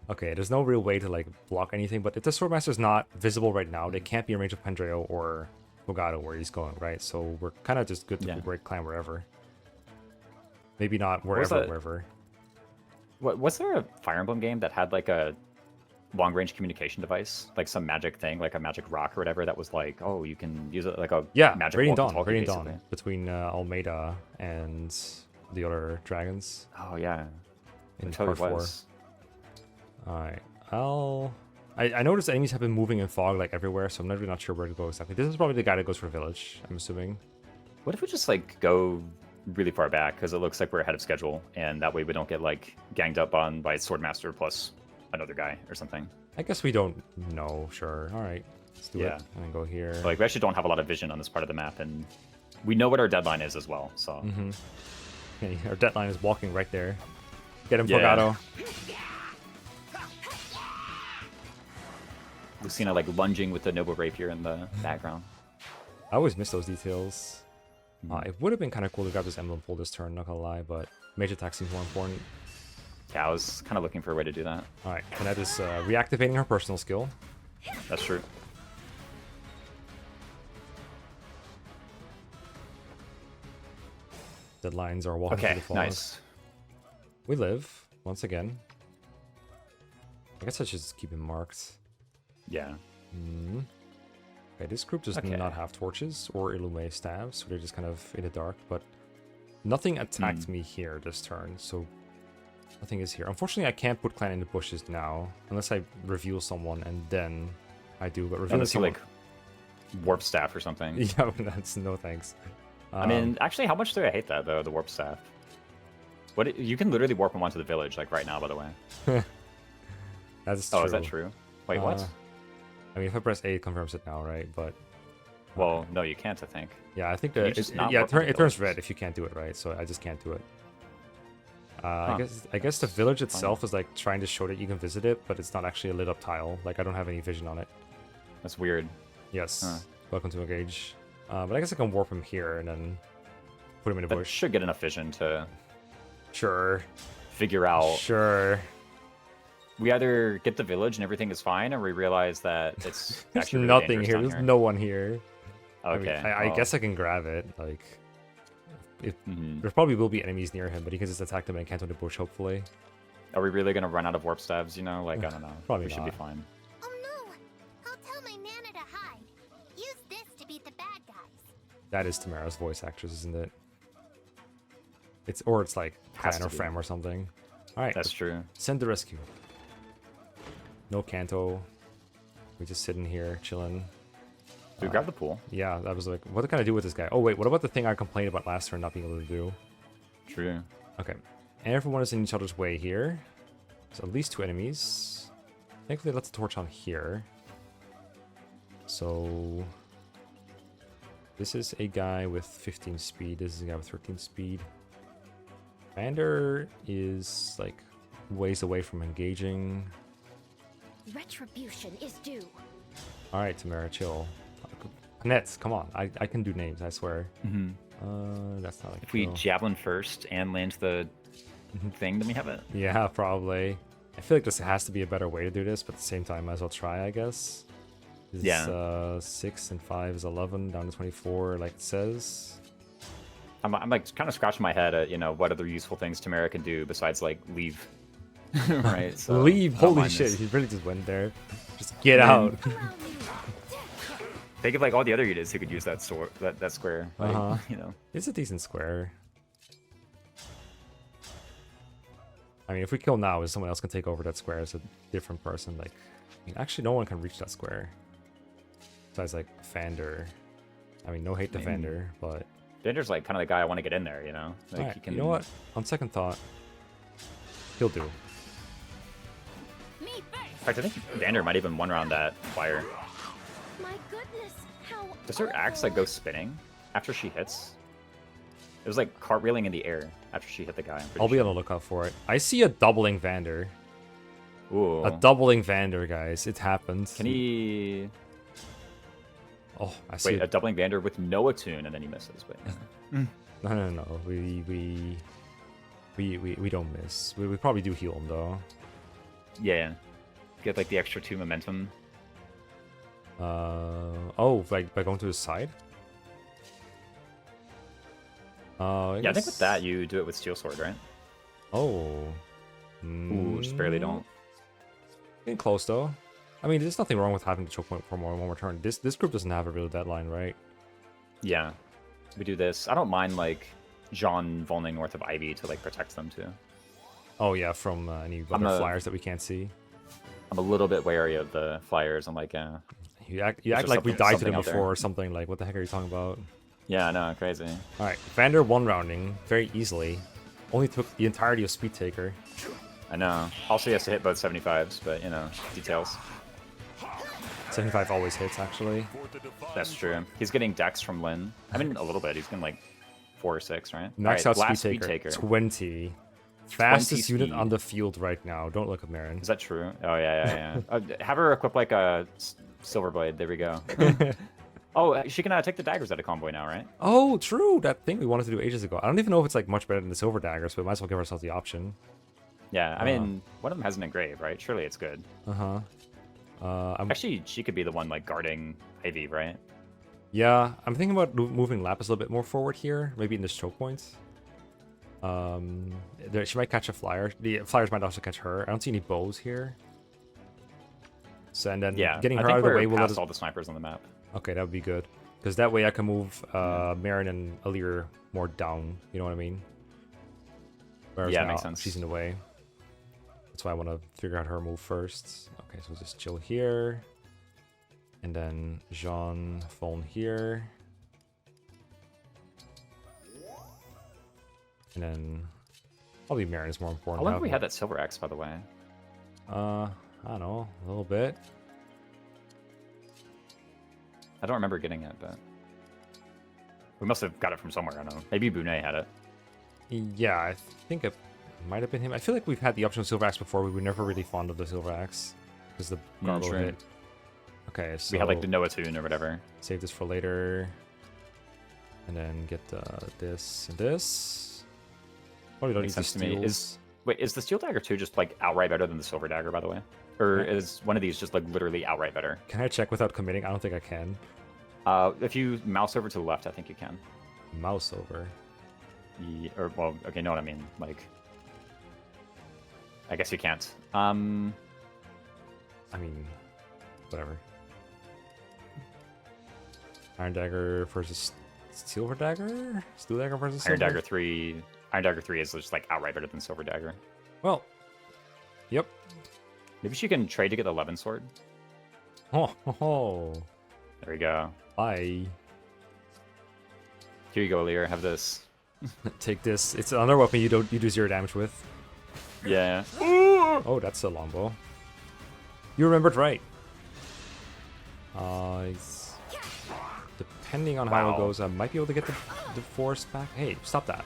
Okay, there's no real way to like block anything, but if the Swordmaster's not visible right now, they can't be in range of Pandreo or Fogado where he's going, right? So we're kind of just good to break clan wherever. Maybe not wherever. Was there a Fire Emblem game that had like a long-range communication device, like some magic thing, like a magic rock or whatever, that was like, oh, you can use it like a magic Radiant Dawn, walkie-talkie, Radiant basically. Dawn between Almeida and the other dragons Oh yeah, in it totally part 4. was. Alright, I noticed enemies have been moving in fog like everywhere, so I'm not really not sure where to go exactly. This is probably the guy that goes for village, I'm assuming. What if we just like go really far back, because it looks like we're ahead of schedule, and that way we don't get like ganged up on by Swordmaster plus another guy or something. I guess we don't know, sure. Alright, let's do it. And then go here. Like we actually don't have a lot of vision on this part of the map, and we know what our deadline is as well. So Okay, our deadline is walking right there. Get him, Yeah. Fogado. Lucina like lunging with the noble rapier in the background. I always miss those details. It would have been kind of cool to grab this emblem pull this turn, not gonna lie, but mage attack seems more important. Yeah, I was kind of looking for a way to do that. Alright, Panette is reactivating her personal skill. That's true. Deadlines are walking through Okay, the fog. nice. We live, once again. I guess I should just keep him marked. Yeah. Okay, this group does Okay. not have torches or illume staves, so they're just kind of in the dark, but nothing attacked me here this turn, so Nothing is here. Unfortunately, I can't put clan in the bushes now unless I reveal someone and then I do. But reveal Unless you like warp staff or something. Yeah, that's no thanks. I mean, actually, how much do I hate that though? The warp staff. What you can literally warp them onto the village like right now. By the way. That's true. Oh, is that true? Wait, what? I mean, if I press A, it confirms it now, right? But well, no, you can't. I think. yeah, I think Can you that just it, not yeah, warp on it the turns villages? red if you can't do it, right? So I just can't do it. Huh. I guess the village itself is like trying to show that you can visit it, but it's not actually a lit up tile. Like I don't have any vision on it. That's weird. Yes. Huh. Welcome to engage. But I guess I can warp him here and then put him in a That bush. should get enough vision to Sure. figure out. Sure. We either get the village and everything is fine, or we realize that it's There's actually really nothing dangerous here. down There's no one here. Okay. I mean, I well, guess I can grab it. Like, mhm. there probably will be enemies near him, but he can just attack them and can't in the bush, hopefully. Are we really gonna run out of warp stabs? You know, like I don't know. Probably we should be not. fine. Oh no! I'll tell my Nana to hide. Use this to beat the bad guys. That is Timerra's voice actress, isn't it? It's like Has Clan to or be. Fram or something. Alright, That's true. send the rescue. No Kanto. We just sitting here, chilling. Do we grab the pool? Yeah, that was like, what can I do with this guy? Oh wait, what about the thing I complained about last turn not being able to do? True. Okay. Everyone is in each other's way here. There's at least 2 enemies. Thankfully, let's torch on here. So... this is a guy with 15 speed. This is a guy with 13 speed. Vander is, like, ways away from engaging. Retribution is due. Alright, Timerra, chill. Panette, come on. I can do names, I swear. Mm-hmm. That's not like If we kill. javelin first and land the thing, then we have it. Yeah, probably. I feel like this has to be a better way to do this, but at the same time, might as well try, I guess. This Yeah. Is, 6 and 5 is 11, down to 24, like it says. I'm like kind of scratching my head at what other useful things Timerra can do besides like leave. Right. So Leave! I don't Holy mind shit, this. he really just went there. Just get out. Allow me. Think of like all the other units who could use that that square. Like, Uh-huh. It's a decent square. I mean, if we kill now, someone else can take over that square as a different person. Like, I mean, actually, no one can reach that square. Besides, like, Vander. I mean, no hate to I mean, Vander, but... Vander's like kind of the guy I want to get in there, Like Alright, he can. you know what? On second thought, he'll do. Me In first. fact, I think Vander might even one round that fire. My goodness, how Does her axe like go spinning after she hits? It was like cartwheeling in the air after she hit the guy. I'm pretty I'll be sure. on the lookout for it. I see a doubling Vander. Ooh. A doubling Vander, guys. It happened. Can he? Oh, I see. Wait, a doubling Vander with no attune, and then he misses. But No. We don't miss. We probably do heal him though. yeah, get like the extra 2 momentum. Oh, by going to the side. Yeah, I think with that you do it with steel sword, right? Oh. Ooh, just barely don't. Getting close though. I mean, there's nothing wrong with having the choke point for one more turn. This group doesn't have a real deadline, right? Yeah, we do this. I don't mind like Jean Volning north of Ivy to like protect them too. Oh yeah, from any I'm other a- flyers that we can't see. I'm a little bit wary of the flyers. I'm like, You act there like we something- died to them something out there? before or something. Like, what the heck are you talking about? yeah, I know, crazy. All right, Vander one rounding very easily. Only took the entirety of Speed Taker. I know. Also, he has to hit both 75s, but details. 75 always hits actually. That's true. He's getting dex from Lin. I mean, a little bit. He's getting like 4 or 6, right? Max Alright, out last Speed Taker. 20. 20 Fastest unit speed. on the field right now. Don't look at Merrin. Is that true? Oh, yeah. Have her equip like a silver blade. There we go. Oh, she can take the daggers out of convoy now, right? Oh, true. That thing we wanted to do ages ago. I don't even know if it's like much better than the silver daggers, but we might as well give ourselves the option. Yeah, I mean, one of them has an engrave, right? Surely it's good. Actually, she could be the one like guarding Ivy, right? Yeah, I'm thinking about moving Lapis a little bit more forward here, maybe in the choke points. She might catch a flyer. The flyers might also catch her. I don't see any bows here. So and then Yeah, getting I her think out of the we're way will let past us. all the snipers on the map. Okay, that would be good. Because that way I can move Merrin and Alir more down. You know what I mean? Whereas Yeah, now makes sense. she's in the way. That's why I want to figure out her move first. Okay, so we'll just chill here. And then Jean phone here. And then probably Merrin is more important. How long have we had that Silver Axe, by the way? I don't know, a little bit. I don't remember getting it, but we must have got it from somewhere. I don't know. Maybe Bonet had it. Yeah, I think it might have been him. I feel like we've had the option of Silver Axe before. We were never really fond of the Silver Axe because the garble true. hit. Okay, so We had like the Noah tune or whatever. save this for later, and then get this and this. Probably don't Makes need sense the to me. steals. Is the Steel Dagger 2 just like outright better than the Silver Dagger, by the way? Or is one of these just like literally outright better? Can I check without committing? I don't think I can. If you mouse over to the left, I think you can. Mouse over. Or well, okay, know what I mean. Like, I guess you can't. I mean, whatever. Iron Dagger versus Silver Dagger? Steel Dagger versus Iron Silver? Dagger 3. Iron Dagger 3 is just like outright better than Silver Dagger. Well, yep. Maybe she can trade to get the 11 sword. Oh, ho, ho. There we go. Bye. Here you go, Lear. Have this. Take this. It's another weapon you do 0 damage with. Yeah. Oh, that's a longbow. You remembered right. Depending on how it Wow. goes, I might be able to get the force back. Hey, stop that.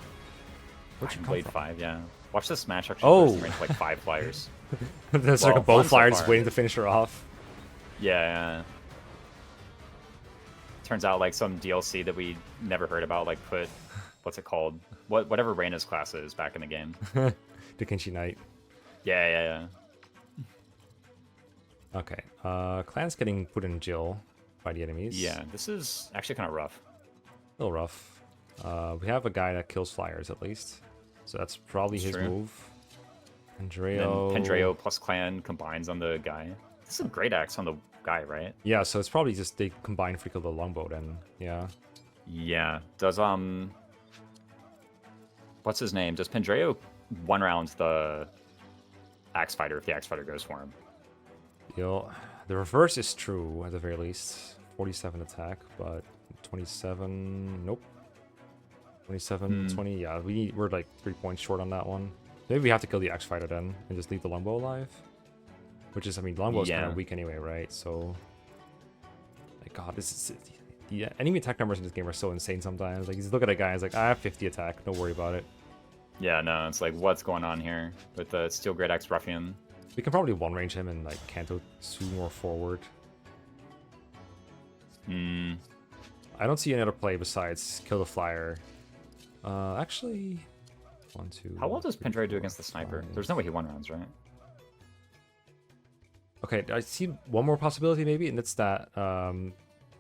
Where'd you come Blade from? 5, yeah. Watch this match actually. Oh. There's range of, like 5 flyers. There's like a Well, bow one so flyer just far. waiting to finish her off. Yeah. Turns out like some DLC that we never heard about, like put, what's it called? Whatever Reyna's class is back in the game. The Kinshi Knight. Yeah. Okay. Clan's getting put in jail by the enemies. Yeah, this is actually kind of rough. A little rough. We have a guy that kills flyers at least. So that's probably his True. move. And Pendreo. then Pendreo plus Clan combines on the guy. This is a great axe on the guy, right? Yeah, so it's probably just they combine for kill the longbow then. Yeah. Yeah. Does what's his name? Does Pendreo one round the axe fighter if the axe fighter goes for him? The reverse is true at the very least. 47 attack, but 27. Nope. 27, 20. Yeah, we're like 3 points short on that one. Maybe we have to kill the axe fighter then and just leave the longbow alive. Which is, I mean, longbow is kind Yeah. of weak anyway, right? So, like, God, this is the enemy attack numbers in this game are so insane sometimes. Like, you just look at a guy, and it's like, I have 50 attack, don't worry about it. Yeah, no, it's like, what's going on here with the Steel Great Axe Ruffian? We can probably one range him and like Kanto soon more forward. I don't see any other play besides kill the flyer. Actually, 1, 2. How well does 3, Pendreo do 4, against the sniper? 5. There's no way he one rounds, right? Okay, I see one more possibility maybe, and it's that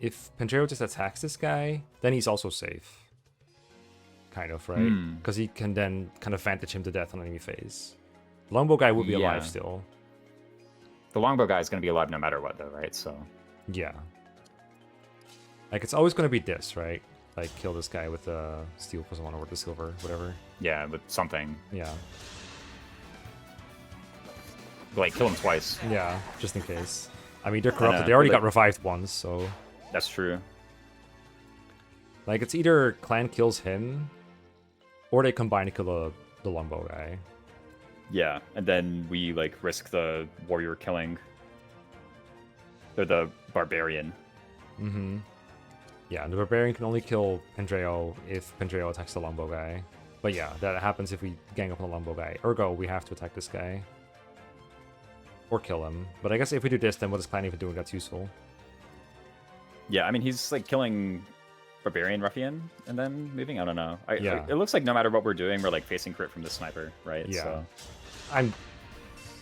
if Pendreo just attacks this guy, then he's also safe. Kind of, right? Because he can then kind of vantage him to death on enemy phase. Longbow guy would be alive Yeah. still. The longbow guy is going to be alive no matter what, though, right? So Yeah. Like, it's always going to be this, right? Like, kill this guy with steel plus 1 over the silver, whatever. yeah, with something Yeah. like kill him twice. Yeah, just in case. I mean, they're corrupted. know, They already but, got revived once, so... That's true. Like, it's either Clan kills him, or they combine to kill the longbow guy. Yeah, and then we like risk the warrior killing or the barbarian. Mm-hmm. Yeah, and the barbarian can only kill Pendreo if Pendreo attacks the longbow guy. But yeah, that happens if we gang up on the longbow guy. Ergo, we have to attack this guy. Or kill him. But I guess if we do this, then what does Clan even do? That's useful. Yeah, I mean he's like killing barbarian ruffian and then moving. I don't know. Yeah. It looks like no matter what we're doing, we're like facing crit from the sniper, right? Yeah.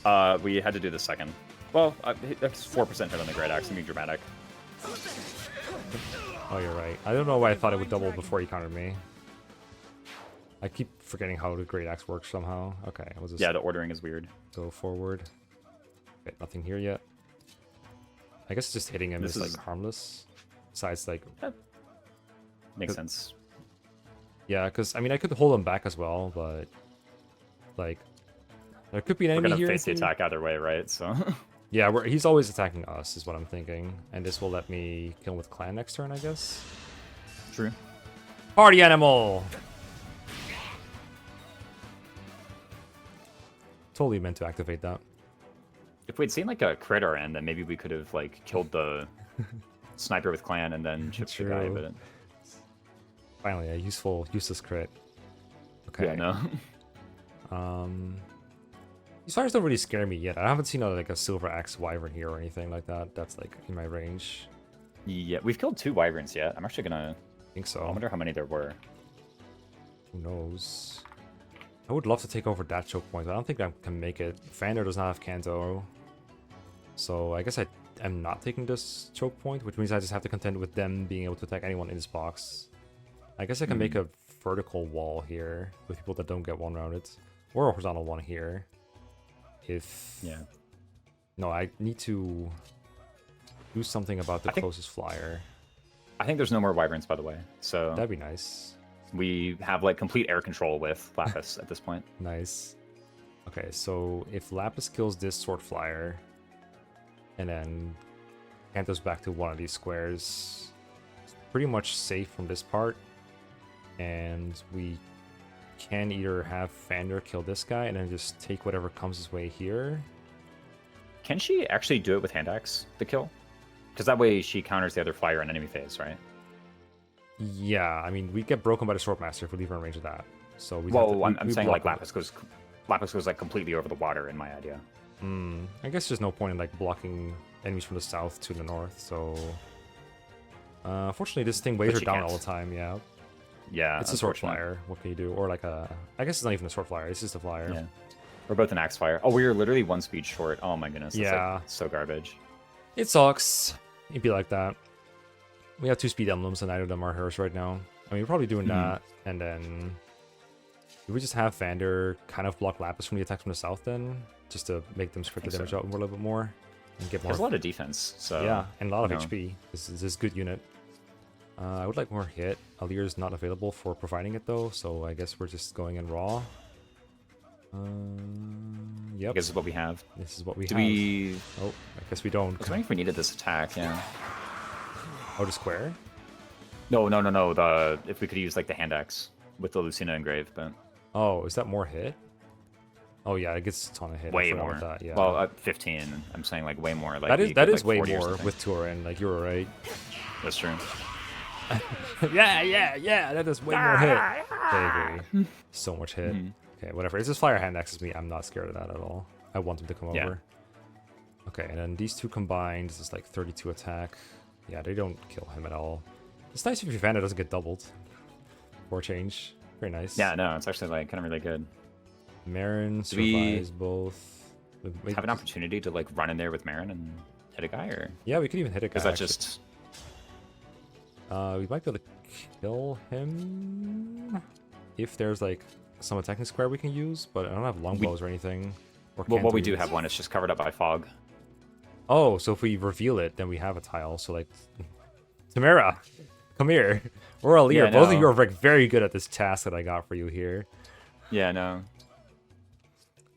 So, we had to do the second. Well, that's 4% hit on the great axe. Something dramatic. Oh, you're right. I don't know why I thought it would double before he countered me. I keep forgetting how the great axe works somehow. Okay, we'll just Yeah, the ordering is weird. go forward. Okay, nothing here yet. I guess just hitting him This is is- like harmless. Besides, like, Makes sense. yeah, because I mean I could hold him back as well, but like There could be an We're enemy gonna here. face the attack either way, right? So. Yeah, he's always attacking us, is what I'm thinking. And this will let me kill him with clan next turn, I guess. True. Party animal! Totally meant to activate that. If we'd seen like a crit or end, then maybe we could have like killed the sniper with clan and then chipped the guy. But finally, a useless crit. Okay. yeah, no. These fires don't really scare me yet. I haven't seen like a silver axe wyvern here or anything like that. That's like in my range. Yeah, we've killed 2 wyverns yet. I'm actually gonna. I think so. I wonder how many there were. Who knows? I would love to take over that choke point, but I don't think I can make it. Vander does not have Kanto. So I guess I'm not taking this choke point, which means I just have to contend with them being able to attack anyone in this box. I guess I can make a vertical wall here with people that don't get one rounded. Or a horizontal one here. Yeah. No, I need to do something about the closest flyer. I think there's no more wyverns, by the way. So that'd be nice. We have like complete air control with Lapis at this point. Nice. Okay, so if Lapis kills this sword flyer, and then Kanto's back to one of these squares, it's pretty much safe from this part. And we can either have Vander kill this guy and then just take whatever comes his way here. Can she actually do it with hand axe, the kill? Because that way she counters the other flyer in enemy phase, right? Yeah, I mean, we get broken by the Swordmaster if we leave her in range of that. So we. Well, I'm saying like Lapis goes like completely over the water in my idea. I guess there's no point in like blocking enemies from the south to the north. So, unfortunately, this thing weighs her down all the time. Yeah. Yeah. It's a sword flyer. What can you do? Or like a. I guess it's not even a sword flyer. It's just a flyer. Yeah. We're both an axe flyer. Oh, we were literally 1 speed short. Oh my goodness. That's yeah. Like so garbage. It sucks. It'd be like that. We have 2 speed emblems, and neither of them are hers right now. I mean, we're probably doing that, and then do we just have Vander kind of block Lapis from the attacks from the south then, just to make them spread the damage out a little bit more and get more. There's a lot of defense, so yeah, and a lot of HP. This is a good unit. I would like more hit. Alir's not available for providing it though, so I guess we're just going in raw. Yep. I guess this is what we have. This is what we Do have. we? Oh, I guess we don't. I was wondering if we needed this attack. Yeah. Oh, the square? No. If we could use like the hand axe with the Lucina engrave, but. Oh, is that more hit? Oh yeah, it gets a ton of hit. Way more. That, yeah. Well, 15. I'm saying like way more. Like that is like way 40 more with Turin. Like you're right. That's true. yeah. That is way more hit. I agree. So much hit. Okay, whatever. It's just flyer hand axes me. I'm not scared of that at all. I want him to come over. Okay, and then these two combined, this is like 32 attack. Yeah, they don't kill him at all. It's nice if your Vander doesn't get doubled. For change. Very nice. Yeah, no, it's actually like kind of really good. Merrin survives both. We have an opportunity to like run in there with Merrin and hit a guy, or yeah, we could even hit a guy. Is that just? We might be able to kill him if there's like some attacking square we can use, but I don't have longbows or anything. Or well, we do have one. It's just covered up by fog. Oh, so if we reveal it, then we have a tile. So like, Timerra, come here. Or Alir, both of you are like very good at this task that I got for you here. Yeah, no.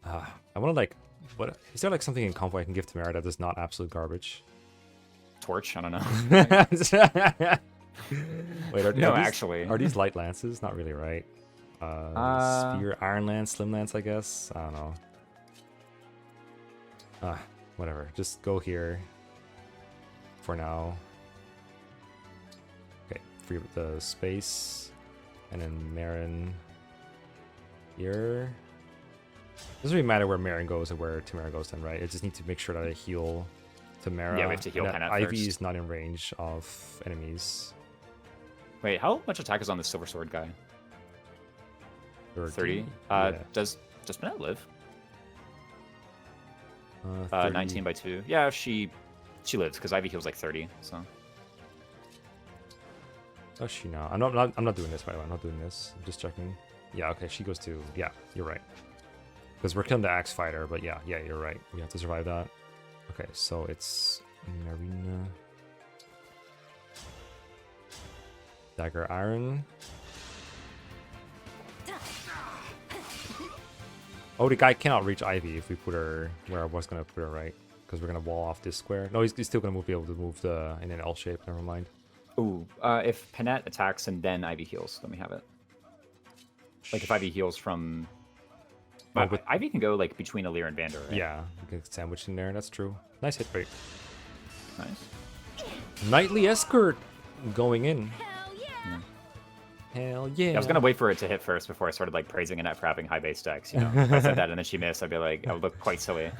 I want to like, what is there like something in combo I can give Timerra that is not absolute garbage? Torch? I don't know. Wait, actually, are these light lances? Not really, right? Spear, iron lance, slim lance, I guess. I don't know. Whatever. Just go here for now. Okay, free up the space, and then Merrin here. Doesn't really matter where Merrin goes or where Timerra goes, then, right? I just need to make sure that I heal Timerra. Yeah, we have to heal Panette first. Ivy is not in range of enemies. Wait, how much attack is on the silver sword guy? 30. Yeah. Does Panette live? 30. 19 by 2. Yeah, she lives because Ivy heals like 30. So. Does she now? I'm not doing this, by the way. I'm not doing this. I'm just checking. Yeah, okay. She goes to. Yeah, you're right. Because we're killing the axe fighter, but yeah, you're right. We have to survive that. Okay, so it's Marina. Dagger Iron. Oh, the guy cannot reach Ivy if we put her where I was gonna put her, right? Because we're gonna wall off this square. No, he's still gonna be able to move in an L shape. Never mind. Ooh, if Panette attacks and then Ivy heals, then we have it. Like if Ivy heals from... Oh, but Ivy can go like between Alir and Vander, right? yeah, we can sandwich in there. That's true. Nice hit rate. Nice. Knightly escort going in. Hell yeah! Hell yeah. I was gonna wait for it to hit first before I started like praising Annette for having high base decks. You know, if I said that and then she missed, I'd be like, I would look quite silly.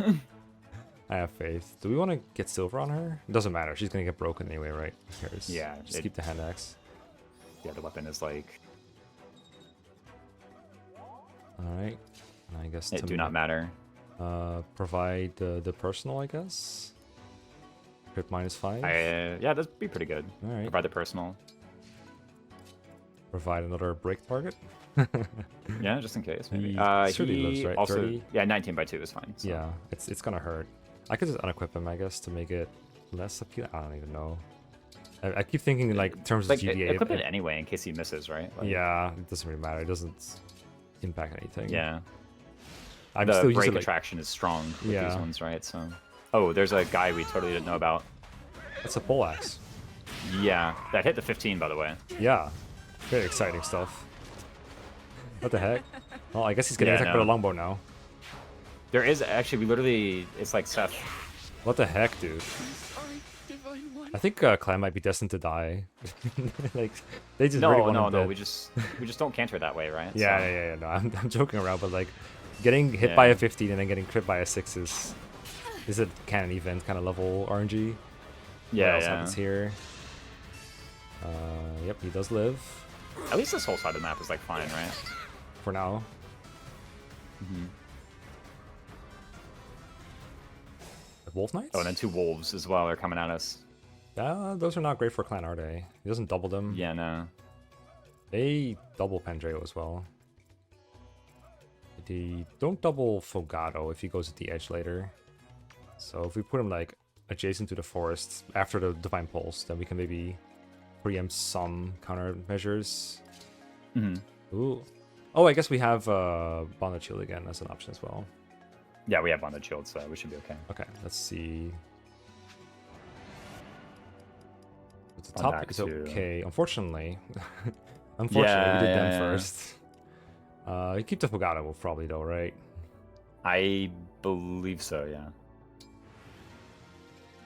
I have faith. Do we want to get silver on her? It doesn't matter. She's gonna get broken anyway, right? Who cares? Yeah, Just keep the hand axe. Yeah, the weapon is like... Alright. I guess It do not matter. provide the personal, I guess. Crit -5. Yeah, that'd be pretty good. Alright. Provide the personal. Provide another break target. Yeah, just in case. Maybe. He surely He lives, right? also, 30? yeah, 19/2 is fine. So. Yeah, it's gonna hurt. I could just unequip him, I guess, to make it less appealing. I don't even know. I keep thinking like in terms Like, of GDA. equip it anyway in case he misses, right? Like, Yeah, it doesn't really matter. It doesn't impact anything. Yeah. I'm The still break using like, attraction is strong with these Yeah. ones, right? So. Oh, there's a guy we totally didn't know about. it's a poleaxe. Yeah, that hit the 15, by the way. Yeah, very exciting stuff. What the heck? Well, I guess he's getting Yeah, attacked by no. the longbow now. There is actually, we literally, it's like Seth. What the heck, dude? Sorry, Divine One. I think Clan might be destined to die. Like they just really No, want no, him no. dead. We just don't canter that way, right? Yeah, So- yeah. No, I'm joking around, but like getting hit by a 15 and then getting crit by a 6 is a canon event kind of level RNG. What Yeah, else yeah. happens here? Yep, he does live At least this whole side of the map is like fine, right? for now. The Wolf Knights? Oh, and then 2 wolves as well are coming at us. Those are not great for clan, are they? He doesn't double them. Yeah, no. They double Pandreo as well. They don't double Fogado if he goes at the edge later. So if we put him like adjacent to the forest after the Divine Pulse, then we can maybe preempt some countermeasures. Ooh. Oh, I guess we have Bonded Shield again as an option as well. Yeah, we have Bonded Shield, so we should be okay. Okay, let's see. The On top back is to- okay. Unfortunately, we did them Yeah. first. You keep the Fogado move probably though, right? I believe so, yeah.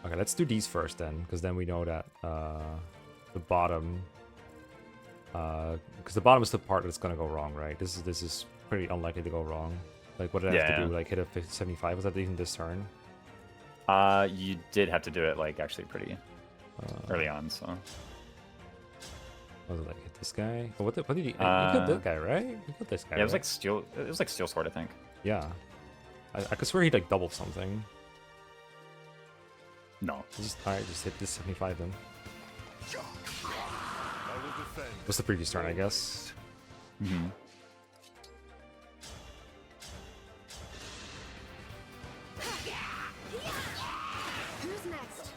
Okay, let's do these first then, because then we know that the bottom, because the bottom is the part that's gonna go wrong, right? This is pretty unlikely to go wrong. Like, what did I have to Yeah. do? Like, hit a 75? Was that even this turn? You did have to do it like actually pretty early on, so. Was it like hit this guy? Oh, what did he? He Uh, killed this guy, right? He killed this guy. Yeah, it was right? like steel. It was like steel sword, I think. Yeah. I could swear he like doubled something. No. Alright, just hit this 75 then. I will defend. What's the previous turn, I guess? Mm-hmm. Who's next?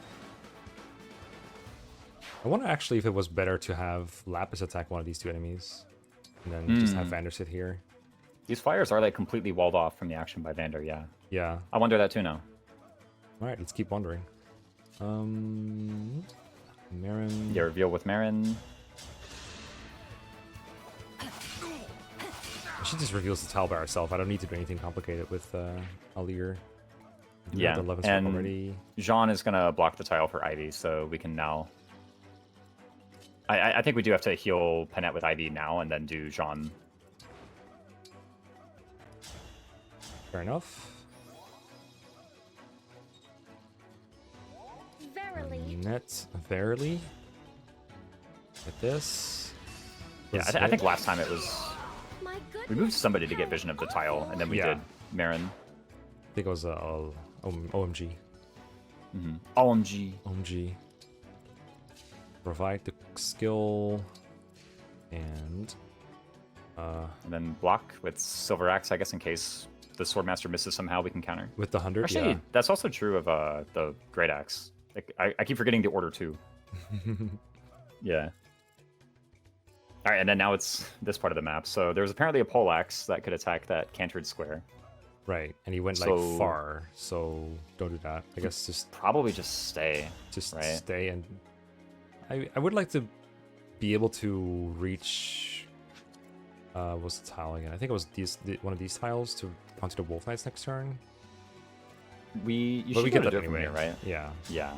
I wonder actually if it was better to have Lapis attack one of these two enemies. And then just have Vander sit here. These fires are like completely walled off from the action by Vander, yeah. Yeah. I wonder that too now. Alright, let's keep wondering. Merrin. Yeah, reveal with Merrin. She just reveals the tile by herself. I don't need to do anything complicated with Alir. We Yeah, have the 11th and already. Jean is gonna block the tile for Ivy, so we can now. I think we do have to heal Panette with Ivy now, and then do Jean. Fair enough. Verily. Net verily. At this. Yeah, Let's I think hit. last time it was My goodness. we moved somebody to get vision of the tile, and then we Yeah. did Merrin. I think it was OMG. OMG. OMG. Provide the skill. And And then block with Silver Axe, I guess, in case the Swordmaster misses somehow, we can counter. with the 100, Actually, yeah. that's also true of the Great Axe. Like, I keep forgetting the order too. Yeah. All right, and then now it's this part of the map. So there's apparently a pole axe that could attack that cantered square. Right, and he went like So- far, so don't do that. I guess Probably just stay. just right. stay, and I would like to be able to reach what's the tile again? I think it was one of these tiles to onto the Wolf Knights next turn. You But should we get get that do it from anyway, here, right? Yeah. Yeah.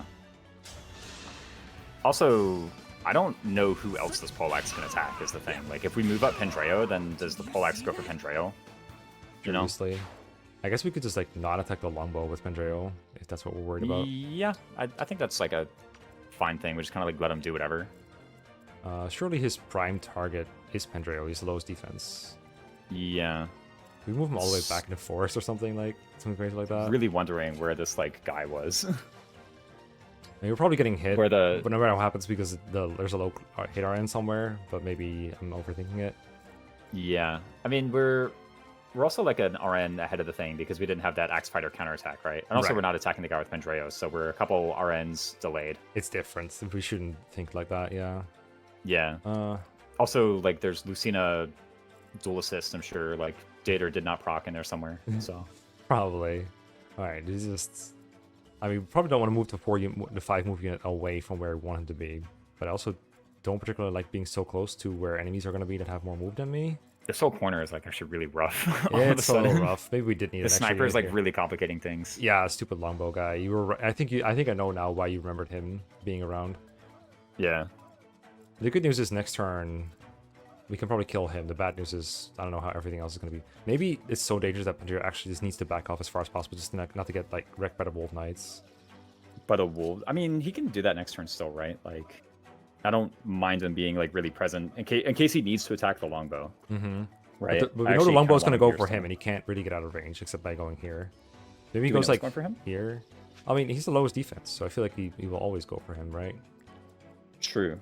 Also, I don't know who else this Poleaxe can attack is the thing. Like, if we move up Pendreo, then does the Poleaxe go for Pendreo? You know? Obviously. I guess we could just like not attack the longbow with Pendreo if that's what we're worried about. Yeah, I think that's like a fine thing. We just kind of like let him do whatever. Surely his prime target is Pendreo. He's the lowest defense. Yeah. We move him all the way back into forest or something crazy like that. Really wondering where this like guy was. I mean, we're probably getting hit. Where the- but no matter what happens because there's a low hit RN somewhere. But maybe I'm overthinking it. Yeah. I mean, we're also like an RN ahead of the thing because we didn't have that Axe Fighter counterattack, right? And also Right. we're not attacking the guy with Pendreo, so we're a couple RNs delayed. It's different. We shouldn't think like that. Yeah. Yeah. Also, like, there's Lucina dual assist, I'm sure. Like, did or did not proc in there somewhere. So Probably. All right. This is just. I mean, we probably don't want to move the 5 move unit away from where we want him to be. But I also don't particularly like being so close to where enemies are going to be that have more move than me. this whole corner is like actually really rough. all Yeah, of a it's a little sudden. rough. Maybe we did need The an extra sniper is unit like here. really complicating things. Yeah, stupid longbow guy. You were. I think I know now why you remembered him being around. Yeah. The good news is next turn, we can probably kill him. The bad news is I don't know how everything else is going to be. Maybe it's so dangerous that Panera actually just needs to back off as far as possible, just not to get like wrecked by the Wolf Knights. But a wolf. I mean, he can do that next turn still, right? Like, I don't mind him being like really present in case he needs to attack the longbow. Mm-hmm. Right. But we I know the actually longbow's kinda going to want go for here him, and he can't really get out of range except by going here. Maybe he Do we goes know what's like going for him? here. I mean, he's the lowest defense, so I feel like he will always go for him, right? True.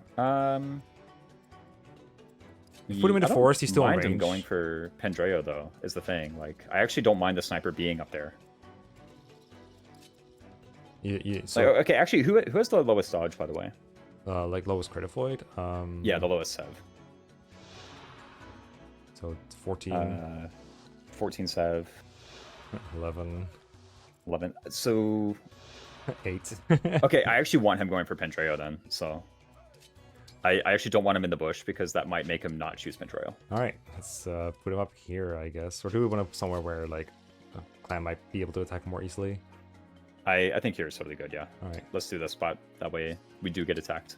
You put him in the I don't forest, he's still in mind him range. going for Pendreo though, is the thing. Like, I actually don't mind the sniper being up there. So, Like, okay, actually, who has the lowest dodge, by the way? like lowest credit void. Yeah, the lowest sev. So it's 14, 14 sev, 11, 11. So, 8. okay, I actually want him going for Pendreo then. So, I actually don't want him in the bush because that might make him not choose Pendreo. All right, let's put him up here, I guess. Or do we want him somewhere where like a clan might be able to attack more easily? I think here is totally good, yeah. All right. Let's do this spot. That way we do get attacked.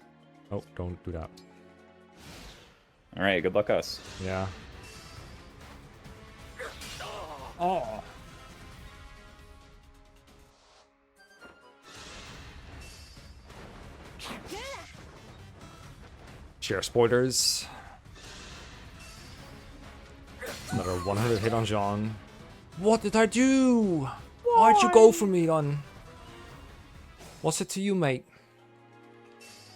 Oh, don't do that. All right, good luck us. Yeah. Oh. Share spoilers. Another 100 hit on Jean. What did I do? Why'd you go for me, on? What's it to you, mate?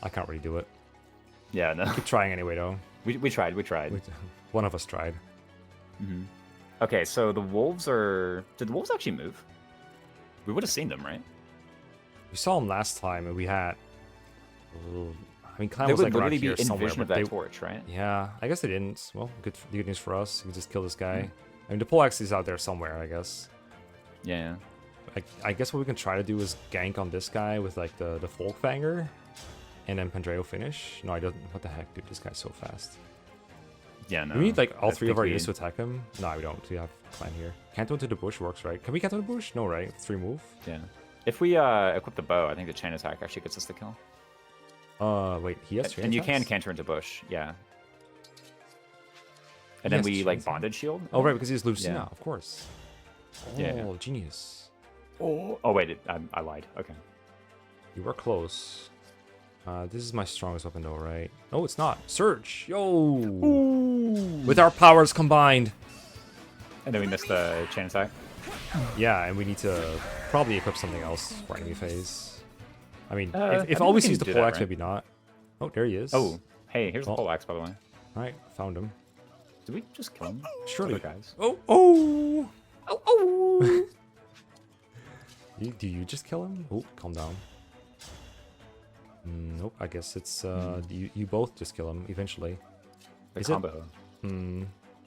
I can't really do it. Yeah, no. Keep trying anyway, though. We tried. One of us tried. Okay, so the wolves are... Did the wolves actually move? We would have seen them, right? We saw them last time, and we had. I mean, clan They was would like around literally be here in somewhere, vision but of that they. torch, right? Yeah, I guess they didn't. Well, good news for us. We can just kill this guy. I mean, the poleaxe is out there somewhere, I guess. Yeah. I guess what we can try to do is gank on this guy with like the folk fanger, and then Pendreo finish. No, I don't. What the heck, dude? This guy's so fast. Yeah, no. Do we need like all I three of think our we- units to attack him? No, we don't. We have clan here. Canto into the bush works, right? Can we canto the bush? No, right? 3 move. Yeah. If we equip the bow, I think the chain attack actually gets us the kill. Wait, he has chain And you can attacks? canter into bush, yeah. And He then has we chain like attack. bondage shield. Oh, right, because he's Lucina, Yeah. of course. Oh, Yeah. genius. Oh wait, I lied. Okay. You were close. This is my strongest weapon, though, right? No, it's not. Surge! Yo! With our powers combined. And then we missed the chain attack. Yeah, and we need to probably equip something else for enemy phase. I mean, I if think always we use can the do that, poleaxe, right? maybe not. Oh, there he is. Oh, hey, here's Well- the poleaxe, by the way. Alright, found him. Did we just kill him? Surely. Other guys. Oh! Oh! Oh! Oh! Do you just kill him? Oh, calm down. Nope, I guess it's you both just kill him eventually. The Is it- combo.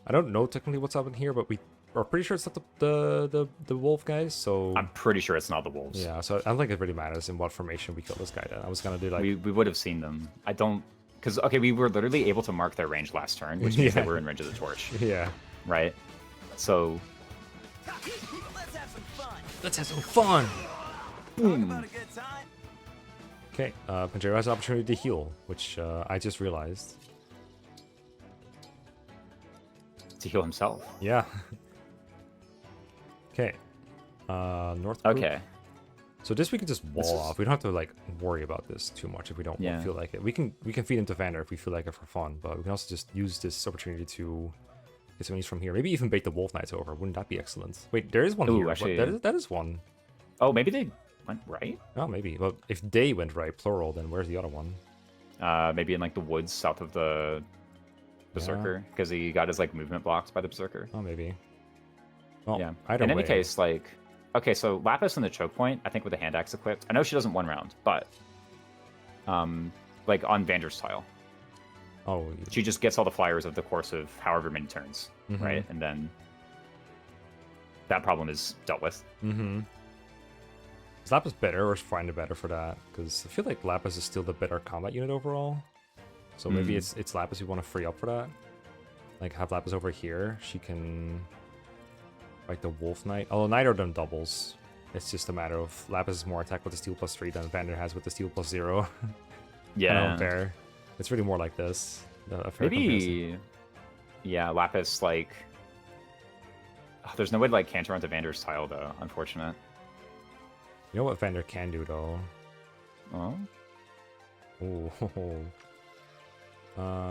I don't know technically what's up in here, but we or pretty sure it's not the wolf guys. So I'm pretty sure it's not the wolves. yeah. So I don't think it really matters in what formation we kill this guy. Then I was gonna do like We would have seen them. I don't, because okay, we were literally able to mark their range last turn, which means Yeah. they were in range of the torch, yeah. right? So Let's have some fun. Boom. About a good time. Okay. Panjero has an opportunity to heal, which I just realized. to heal himself. Yeah. Okay. North group. Okay. So this we can just wall This is- off. We don't have to like worry about this too much if we don't Yeah. feel like it. We can feed into Vander if we feel like it for fun, but we can also just use this opportunity to get some news from here. Maybe even bait the Wolf Knights over. Wouldn't that be excellent? Wait, there is one Ooh, here. What- actually- that is one. Oh, maybe they went right. Oh, maybe. Well, if they went right, plural, then where's the other one? Maybe in like the woods south of the Berserker, because he got his like movement blocked by the Berserker. Oh, maybe. Well, Yeah. either In any way. case, like, okay, so Lapis in the choke point, I think with the hand axe equipped. I know she doesn't one round, but like on Vander's tile, Oh, she just gets all the flyers of the course of however many turns, Mhm. right? And then that problem is dealt with. mm-hmm. Is Lapis better or is Finder better for that? Because I feel like Lapis is still the better combat unit overall. So maybe it's Lapis we want to free up for that. Like have Lapis over here. She can like the Wolf Knight. Although neither of them doubles. It's just a matter of Lapis is more attack with the steel +3 than Vander has with the steel +0. Yeah. There. It's really more like this. A fair comparison. Maybe, yeah, Lapis, like, there's no way to, like, canter onto Vander's tile, though, unfortunate. You know what Vander can do though? Oh? Ooh.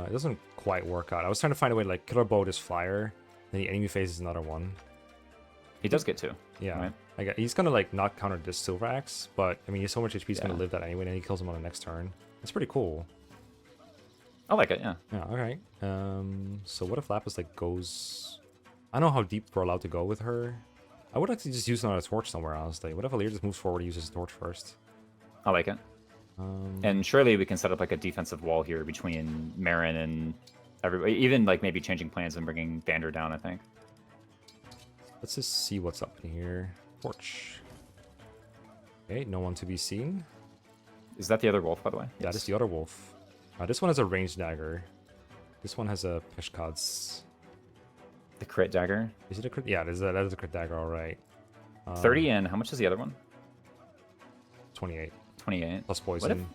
It doesn't quite work out. I was trying to find a way to like killer bow this flyer, then the enemy faces another one. He does get two. Yeah, Right. he's gonna like not counter this silver axe, but I mean he's so much HP, he's gonna Yeah. live that anyway, and he kills him on the next turn. It's pretty cool. I like it, yeah. Yeah. Okay. So what if Lapis like goes? I don't know how deep we're allowed to go with her. I would actually just use another torch somewhere else. Like, what if Alir just moves forward and uses the torch first? I like it. And surely we can set up, like, a defensive wall here between Merrin and everybody. Even, like, maybe changing plans and bringing Vander down, I think. Let's just see what's up in here. Torch. Okay, no one to be seen. Is that the other wolf, by the way? That is the other wolf. This one has a ranged dagger. This one has a Peshkad's. The crit dagger. Is it a crit? Yeah, that is a crit dagger, alright. 30, and how much is the other one? 28. 28. Plus poison.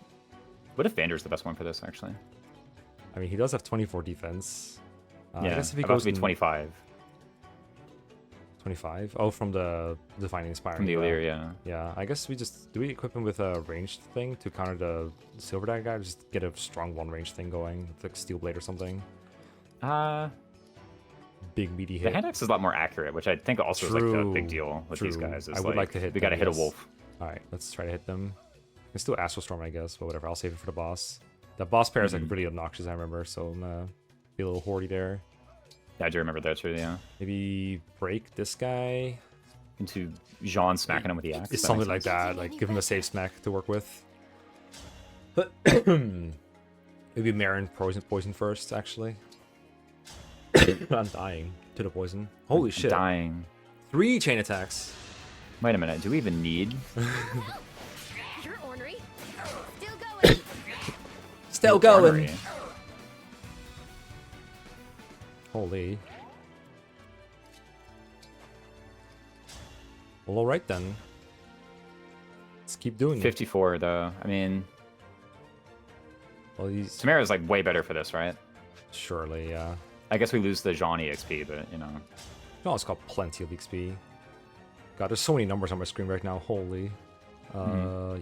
What if Vander's the best one for this, actually? I mean, he does have 24 defense. I Yeah, guess if he about goes to be 25 25. Oh, from the Divine Inspiring. from the Illyr, yeah. Yeah, I guess do we equip him with a ranged thing to counter the silver dagger guy? Just get a strong one range thing going, like steel blade or something. Big meaty The hit. hand axe is a lot more accurate, which I think also is like the True, big deal with these true. guys. Is I would like to hit We gotta them, hit a yes. wolf. Alright, let's try to hit them. I can still Astral Storm, I guess, but whatever. I'll save it for the boss. The boss pair is like really obnoxious, I remember, so I'm gonna be a little hoardy there. Yeah, I do remember that too. Yeah, Maybe break this guy. into Jean smacking him with the axe. It's That something makes like sense. that. Like give him a safe smack to work with. Maybe Merrin poison first, actually. I'm dying to the poison. Holy shit! Dying. 3 chain attacks. Wait a minute. Do we even need? You're ornery. Still going. Still Armory? Holy. Well, alright then. Let's keep doing it. 54 though. I mean, Well, he's Timerra's like way better for this, right? surely, yeah. I guess we lose the Jean EXP, but you know. Oh, it's got plenty of XP. God, there's so many numbers on my screen right now. Holy.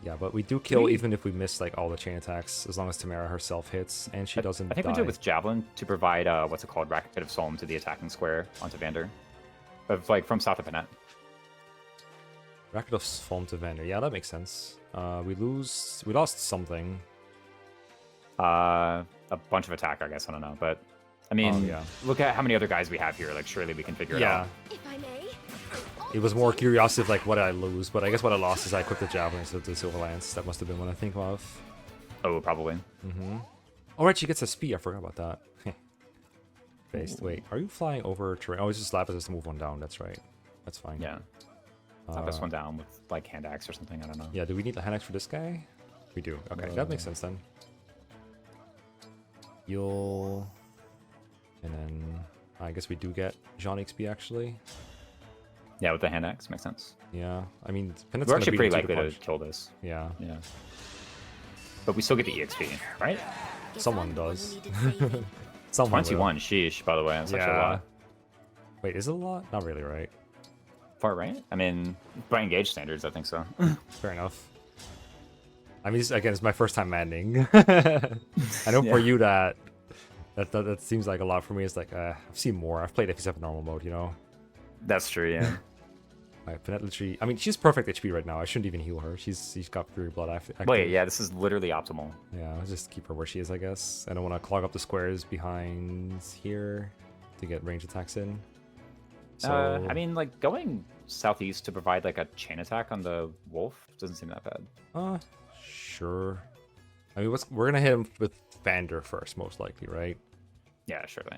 Yeah, but we do kill even if we miss like all the chain attacks, as long as Timerra herself hits and she doesn't I think die. we do it with Javelin to provide what's it called, Racket of Solm to the attacking square onto Vander, of like from south of Panette. Racket of Foam to Vander. Yeah, that makes sense. We lost something. A bunch of attack, I guess. I don't know, but I mean, yeah. look at how many other guys we have here. Like, surely we can figure it Yeah, out. If I may. it was more curiosity of like what did I lose, but I guess what I lost is I equipped the Javelin instead of the Silver Lance. That must have been what I think of. Oh, probably. Alright, she gets a SP. I forgot about that. Based. Wait, are you flying over terrain? Oh, it's just Lapis has to move one down. That's right. That's fine. Yeah. Top this one down with like hand axe or something. I don't know. Yeah. Do we need the hand axe for this guy? We do. Okay, that makes sense then. You'll, and then I guess we do get Jean XP actually. Yeah, with the hand axe makes sense. Yeah. I mean, Panette's We're gonna actually beat pretty him likely the to kill this. Yeah. Yeah. But we still get the EXP, right? Someone does. Someone 21, sheesh, by the way. That's actually a lot. Wait, is it a lot? Not really, right? Far right? I mean, by engage standards, I think so. Fair enough. I mean, again, it's my first time manning. I know for you that seems like a lot. For me, it's like I've seen more. I've played FE7 normal mode, you know. That's true, yeah. Alright, Panette literally. I mean, she's perfect HP right now. I shouldn't even heal her. She's got Fury Blood. Wait, yeah, this is literally optimal. Yeah, I'll just keep her where she is, I guess. I don't want to clog up the squares behind here to get range attacks in. So I mean, like going southeast to provide like a chain attack on the wolf doesn't seem that bad. Sure. I mean, we're gonna hit him with Vander first, most likely, right? Yeah, surely.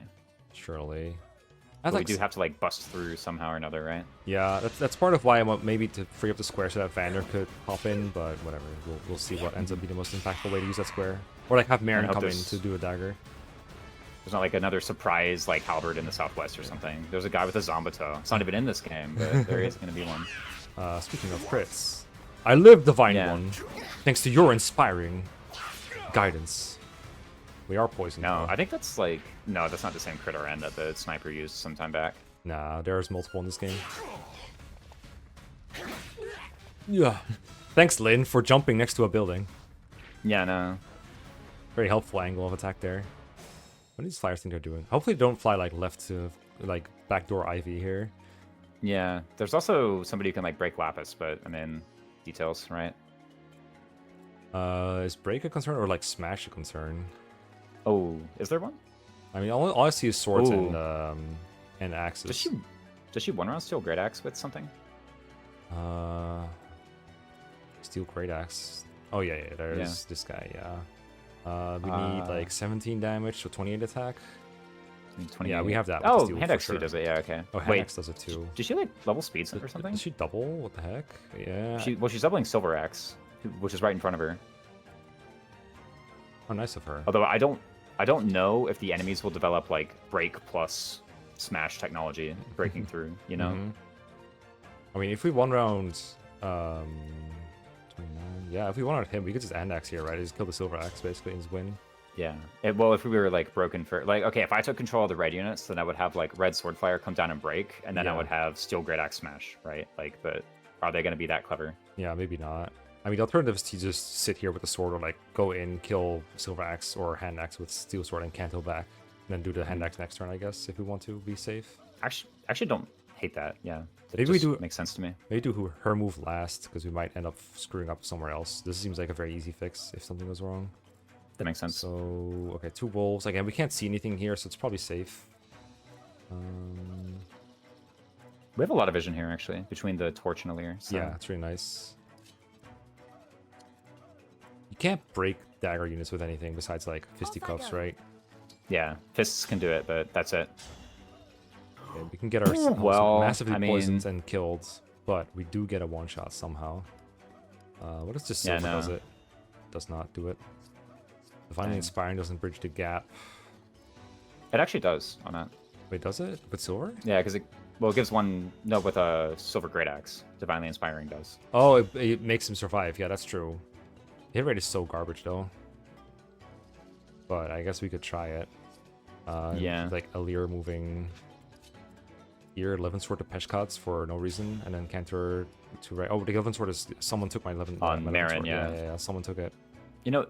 Surely. But we do have to like bust through somehow or another, right? Yeah, that's part of why I want maybe to free up the square so that Vander could pop in, but whatever. We'll see what ends up being the most impactful way to use that square. Or like have Merrin come in to do a dagger. There's not like another surprise like halberd in the southwest or something. There's a guy with a Zombato. It's not even in this game, but there is going to be one. Speaking of crits, I live Divine One, thanks to your inspiring guidance. We are poisoned. No, though. I think that's like... No, that's not the same crit RN that the sniper used some time back. Nah, there's multiple in this game. Yeah. Thanks, Lynn, for jumping next to a building. Yeah, no. Very helpful angle of attack there. What do these flyers think they're doing? Hopefully they don't fly like left to like backdoor Ivy here. Yeah, there's also somebody who can like break Lapis, but I mean, details, right? Is break a concern or like smash a concern? Oh, is there one? I mean, all I see is swords and axes. Does she one round steal Great Axe with something? Steel Great Axe. Oh yeah, there's this guy. Yeah. We need like 17 damage, so 28 attack. 28. Yeah, we have that. Oh, hand axe too does it. Yeah, okay. Oh, hand axe does it too. Did she like level speed or something? Did she double? What the heck? Yeah. She's doubling Silver Axe, which is right in front of her. Oh, nice of her. Although I don't know if the enemies will develop like break plus smash technology breaking through, you know? I mean, if we one round 29, yeah, if we one round him, we could just hand axe here, right? Just kill the silver axe basically and just win. Yeah. Well, if we were like broken for like, okay, if I took control of the red units, then I would have like red sword flyer come down and break, and then I would have steel great axe smash, right? Like, but are they going to be that clever? Yeah, maybe not. I mean, the alternative is to just sit here with the sword, or like go in, kill silver axe or hand axe with steel sword and canto back, and then do the hand axe next turn, I guess, if we want to be safe. Actually, don't hate that. Yeah, maybe we do. Makes sense to me. Maybe do her move last because we might end up screwing up somewhere else. This seems like a very easy fix if something goes wrong. That makes sense. So okay, 2 wolves again. We can't see anything here, so it's probably safe. We have a lot of vision here, actually, between the torch and Alir. So. Yeah, it's really nice. You can't break dagger units with anything besides like fisticuffs, right? Yeah, fists can do it, but that's it. Okay, we can get our massively poisoned and killed, but we do get a one-shot somehow. What is this silver does it? Does not do it. Divinely Inspiring doesn't bridge the gap. It actually does on that. Wait, does it? With silver? Yeah, because it gives one... No, with a silver great axe. Divinely Inspiring does. Oh, it makes him survive. Yeah, that's true. Hit rate is so garbage, though. But I guess we could try it. Yeah. Like Alir moving here, 11 sword to Peshkats for no reason, and then Cantor to right. Oh, the 11 sword is... Someone took my 11... On my Merrin, 11 yeah. Someone took it. You know,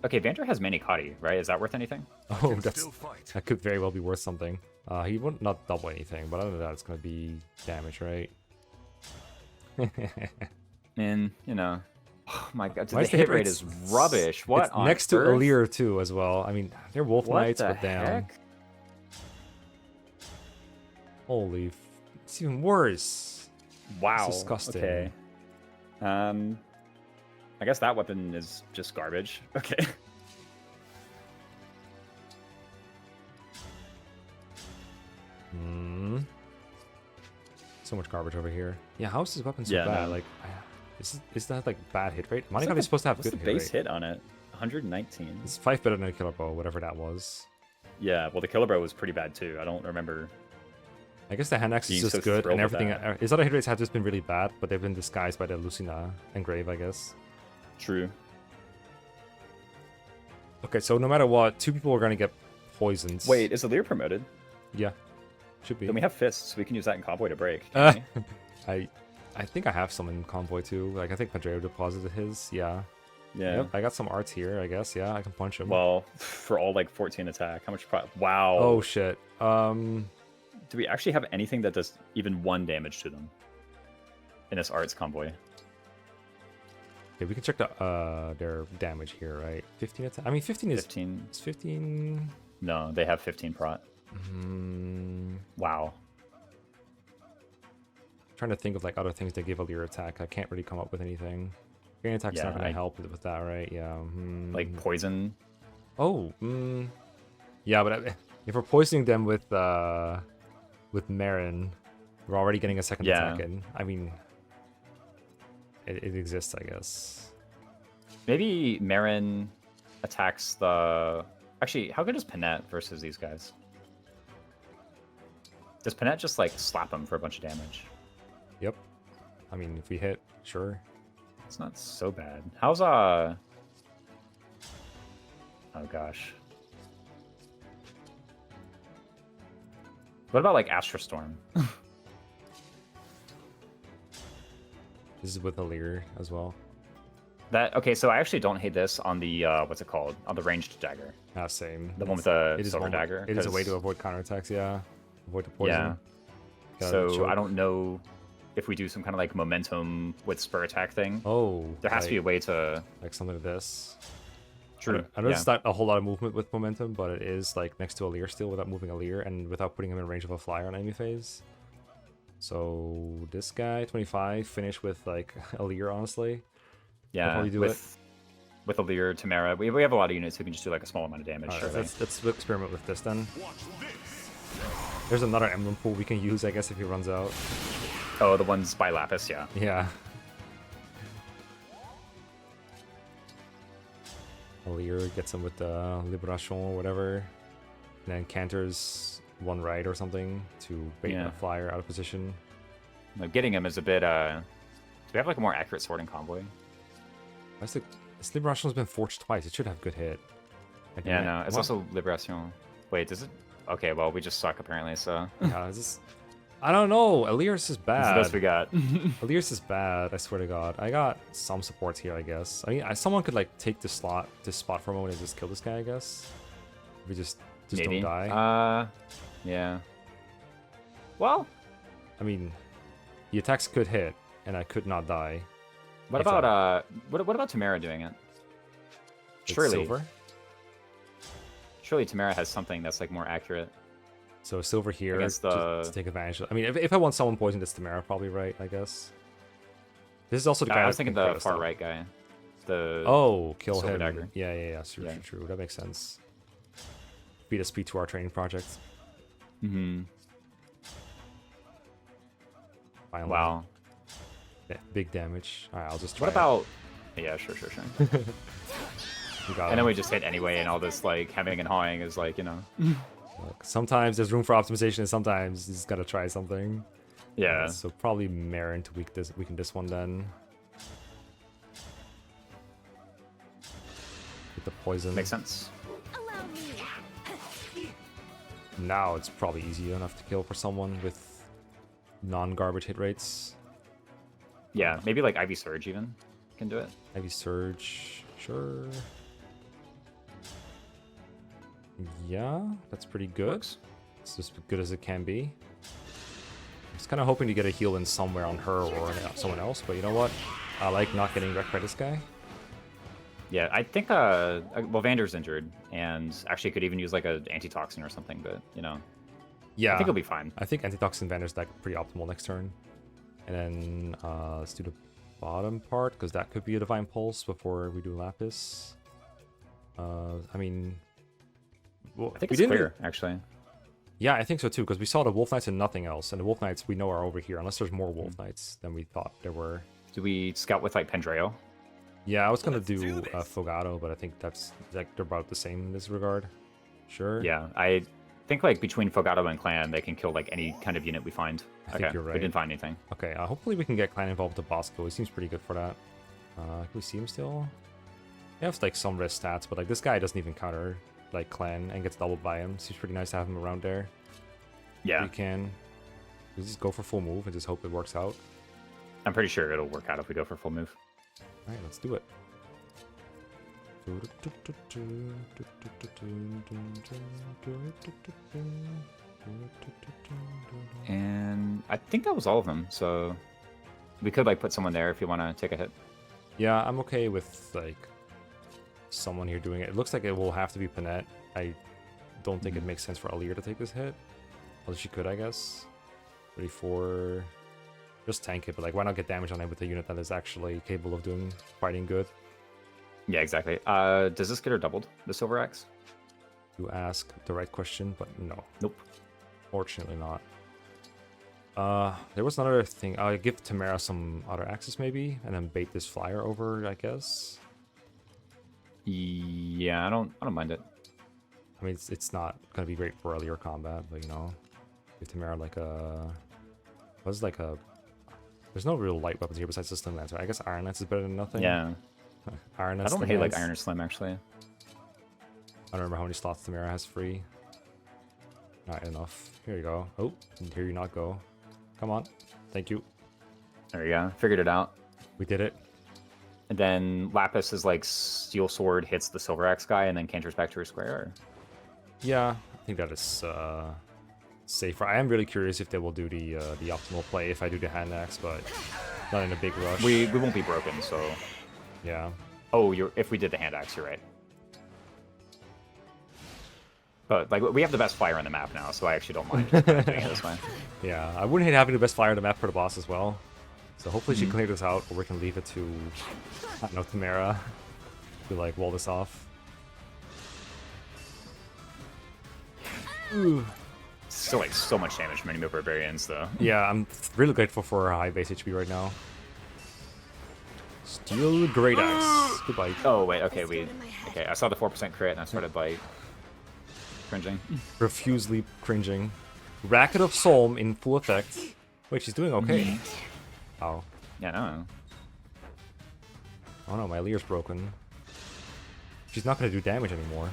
okay, Vander has Manikati, right? Is that worth anything? Oh, that could very well be worth something. He would not double anything, but other than that, it's gonna be damage, right? And you know, oh my god, the hit rate is rubbish. What it's on next to earth? Alir too, as well. I mean, they're wolf knights, but down. Heck? Holy, it's even worse. Wow, it's disgusting. Okay. I guess that weapon is just garbage. Okay. Hmm. So much garbage over here. Yeah, how is this weapon so Yeah, bad? no. Like, is that like bad hit rate? What's Monigami like is supposed to have what's good the hit base rate. hit on it? 119. It's 5 better than a killer bow, whatever that was. Yeah, well, the killer bow was pretty bad too. I don't remember. I guess the hand axe is Being just so good, thrilled and with everything. that. His other hit rates have just been really bad, but they've been disguised by the Lucina engrave, I guess. True. Okay, so no matter what, 2 people are gonna get poisoned. Wait, is Alir promoted? Yeah, should be. Then we have fists. We can use that in convoy to break. Uh, can't we? I think I have some in convoy too. Like I think Padreo deposited his. Yeah. Yeah. Yep, I got some arts here. I guess. Yeah, I can punch him. Well, for all like 14 attack, how much? Wow. Oh shit. Do we actually have anything that does even 1 damage to them in this arts convoy? Okay, we can check their damage here, right? 15 attack. I mean, 15 is 15. It's 15. No, they have 15 prot. Wow. Trying to think of like other things that give a leer attack. I can't really come up with anything. Grain attack's Yeah, not gonna help with that, right? Yeah. Like poison. Oh. Yeah, but if we're poisoning them with Merrin, we're already getting a second Yeah. attack in. I mean, it exists, I guess. Maybe Merrin attacks the... Actually, how good is Panette versus these guys? Does Panette just like slap him for a bunch of damage? Yep. I mean, if we hit, sure. It's not so bad. How's Oh gosh. What about like Astrostorm? This is with a leer as well. Okay, so I actually don't hate this on the what's it called? On the ranged dagger. Same. The one with the It is silver one- dagger. It is a way 'cause- to avoid counterattacks, yeah. Avoid the poison. Yeah. Gotta So choke. I don't know if we do some kind of like momentum with spur attack thing. Oh. There has to be a way to. like something like this. True. I know yeah. it's not a whole lot of movement with momentum, but it is like next to a leer still without moving a leer and without putting him in range of a flyer on enemy phase. So this guy, 25, finish with like a leer, honestly. Yeah. probably do with Alir, Timerra, we have a lot of units who can just do like a small amount of damage. Alright, surely. let's experiment with this then. Watch this. There's another emblem pool we can use, I guess, if he runs out. Oh, the ones by Lapis, yeah. Yeah. Alir gets him with the Liberation or whatever. And then canters one right or something to bait Yeah. a flyer out of position. Like, getting him is a bit. Do we have like a more accurate sorting convoy? That's the this Liberation's been forged twice. It should have good hit. And Yeah, then- no, it's what? also Liberation. Wait, does it? Okay, well, we just suck apparently, so. Yeah, is this... I don't know. Alias is This is bad. the best we got. Alias is bad. I swear to God. I got some supports here, I guess. I mean, someone could like take this spot for a moment and just kill this guy, I guess. We just Maybe. don't die. Yeah. Well, I mean, the attacks could hit, and I could not die. what If about what about Timerra doing it? It's Surely, silver. surely Timerra has something that's like more accurate. So silver here Against to take advantage of. I mean, if I want someone poisoned, it's Timerra probably, right? I guess. This is also the guy I was that thinking can the crit us far up. right guy. The Oh, kill Silver him. Dagger. Yeah. Yeah. True. That makes sense. Beat a speed to our training project. hmm Finally. Wow. Yeah, big damage. Alright, I'll just try What it. about? Yeah, sure. You got And then him. we just hit anyway, and all this like hemming and hawing is like, you know. Look, sometimes there's room for optimization, and sometimes you just gotta try something. Yeah. So probably Merrin to weaken this one then. With the poison. Makes sense. Allow me. Now it's probably easy enough to kill for someone with non-garbage hit rates. Yeah, maybe like Ivy Surge even can do it. Heavy Surge, sure. Yeah, that's pretty good. Works. It's as good as it can be. I was kind of hoping to get a heal in somewhere on her or someone else, but you know what? I like not getting wrecked by this guy. Yeah, I think well Vander's injured, and actually could even use like an antitoxin or something, but you know, Yeah, I think he'll be fine. I think Antitoxin Vander's deck pretty optimal next turn. And then let's do the bottom part, because that could be a Divine Pulse before we do Lapis. I mean... Well, I think we it's didn't clear, actually. Yeah, I think so too, because we saw the Wolf Knights and nothing else, and the Wolf Knights we know are over here, unless there's more Wolf Knights than we thought there were. Do we scout with like Pendreo? Yeah, I was gonna do Fogado, but I think that's like they're about the same in this regard. Sure. Yeah, I think like between Fogado and Clan, they can kill like any kind of unit we find. I think you're right. We didn't find anything. Okay, hopefully we can get Clan involved with the Bosco. He seems pretty good for that. Can we see him still? He has like some risk stats, but like this guy doesn't even counter like Clan and gets doubled by him. Seems pretty nice to have him around there. Yeah. We can just go for full move and just hope it works out. I'm pretty sure it'll work out if we go for full move. Alright, let's do it. And I think that was all of them, so we could like put someone there if you want to take a hit. Yeah, I'm okay with like someone here doing it. It looks like it will have to be Panette. I don't think it makes sense for Alir to take this hit. Although she could, I guess. 34. Just tank it, but like why not get damage on it with a unit that is actually capable of doing fighting good? Yeah, exactly. Does this get her doubled, the Silver Axe? You ask the right question, but no. Nope. Fortunately not. There was another thing. I'll give Timerra some other axes maybe, and then bait this flyer over, I guess. Yeah, I don't mind it. I mean, it's not gonna be great for earlier combat, but you know, give Timerra like a what's like a. There's no real light weapons here besides the Slim Lance. Right? I guess Iron Lance is better than nothing. Yeah. Iron Lance. I don't hate like Iron or Slim actually. I don't remember how many slots Timerra has free. Not enough. Here you go. Oh, here you not go. Come on. Thank you. There you go. Figured it out. We did it. And then Lapis is like Steel Sword hits the Silver Axe guy and then canters back to her square. Or... Yeah, I think that is safer. I am really curious if they will do the optimal play if I do the hand axe, but not in a big rush. We won't be broken, so yeah. Oh, if we did the hand axe, you're right. But like we have the best flyer on the map now, so I actually don't mind just doing it this way. Yeah, I wouldn't hate having the best flyer on the map for the boss as well. So hopefully she cleared this out, or we can leave it to I don't know, Timerra to like wall this off. Ooh. Still like so much damage from enemy barbarians though. Yeah, I'm really grateful for her high base HP right now. Steel Great Axe. Goodbye. Oh wait, okay, okay. I saw the 4% crit and I started like cringing. Profusely cringing. Racket of Solm in full effect. Wait, she's doing okay. Oh. Yeah, no. Oh no, my Lear's broken. She's not gonna do damage anymore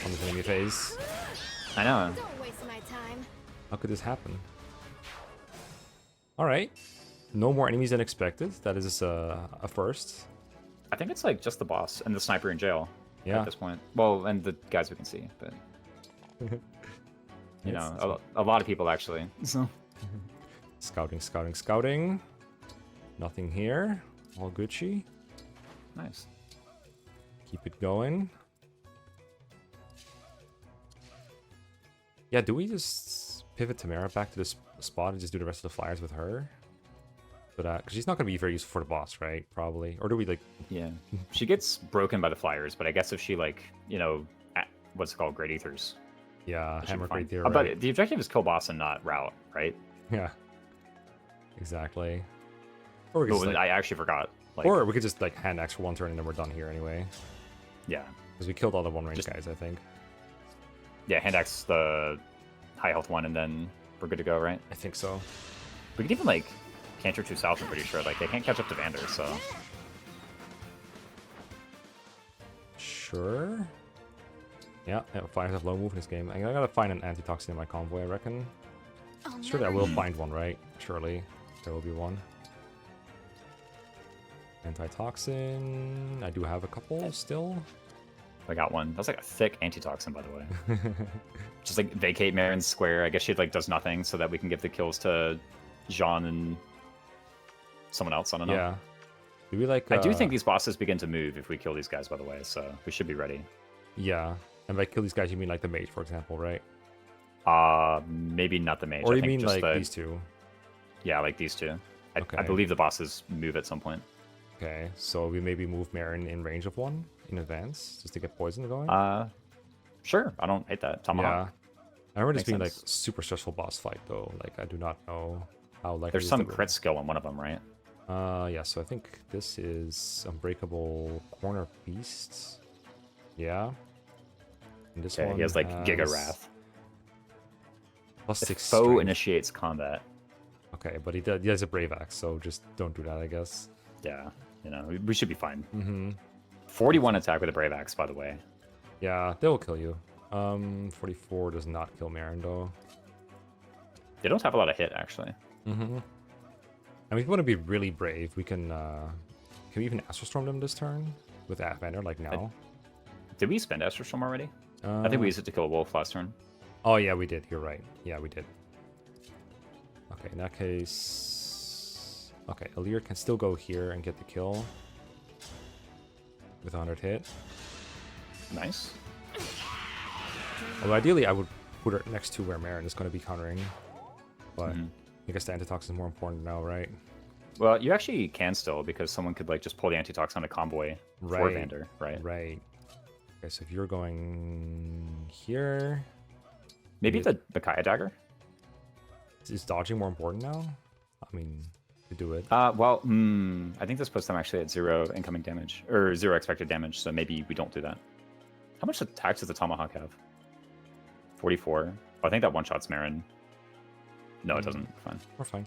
on this enemy phase. I know. Don't waste my time. How could this happen? Alright. No more enemies than expected. That is a first. I think it's like just the boss and the sniper in jail Yeah. at this point. Well, and the guys we can see, but you know, a lot of people actually. So Scouting, scouting, scouting. Nothing here. All Gucci. nice. Keep it going. Yeah, do we just pivot Timerra back to this spot and just do the rest of the flyers with her? But because she's not going to be very useful for the boss, right? Probably. Or do we like? Yeah, she gets broken by the flyers, but I guess if she like, you know, what's it called, Great Ethers. Yeah, that should hammer be fine. great there. But Right? the objective is kill boss and not route, right? Yeah. Exactly. Or we could Oh, just, like, I actually forgot. Like, or we could just like hand axe for one turn and then we're done here anyway. yeah, Because we killed all the one range guys, I think. yeah, hand axe the high health one, and then we're good to go, right? I think so. We could even like canter to south. I'm pretty sure. Like they can't catch up to Vander, so Sure. Yeah, flyers have low move in this game. I gotta find an antitoxin in my convoy, I reckon. Oh, Surely I will find one, right? Surely there will be one. Antitoxin. I do have a couple still. I got one. That was like a thick antitoxin, by the way. Just like vacate Merrin's square. I guess she like does nothing, so that we can give the kills to Jean and someone else. I don't know. Yeah. Do we like? I do think these bosses begin to move if we kill these guys, by the way. So we should be ready. Yeah. And by kill these guys, you mean like the mage, for example, right? Maybe not the mage. Or I you think mean just like these two? Yeah, like these two. I Okay. believe the bosses move at some point. Okay, so we maybe move Merrin in range of one in advance, just to get poison going? Sure. I don't hate that. Tomahawk. Yeah. I remember this Makes being like sense. super stressful boss fight though. Like I do not know how likely. There's it is some that we'll- crit skill on one of them, right? Yeah. So I think this is Unbreakable Corner Beasts. Yeah. And this Okay, one he has like Giga Wrath. Plus If 6 foe strength. initiates combat. Okay, but he has a Brave Axe, so just don't do that, I guess. Yeah, you know, we should be fine. Mm-hmm. 41 attack with a Brave Axe, by the way. Yeah, they will kill you. 44 does not kill Merrin, though. They don't have a lot of hit, actually. Mm-hmm. And if we want to be really brave, we can we even Astral Storm them this turn? With Vander, like now? Did we spend Astral Storm already? I think we used it to kill a wolf last turn. Oh, yeah, we did. You're right. Yeah, we did. Okay, in that case... Okay, Alir can still go here and get the kill. With 100 hit. Nice. Although ideally, I would put her next to where Merrin is going to be countering. But I guess the antitoxin is more important now, right? Well, you actually can still, because someone could like just pull the antitoxin on a convoy for Right. Vander, right? Right. Okay, so if you're going here... Maybe Yeah. the Micaiah dagger? Is dodging more important now? I mean, to do it. Well, I think this puts them actually at 0 incoming damage, or 0 expected damage, so maybe we don't do that. How much attacks does the Tomahawk have? 44. Oh, I think that one-shots Merrin. No, it doesn't. Fine. We're fine.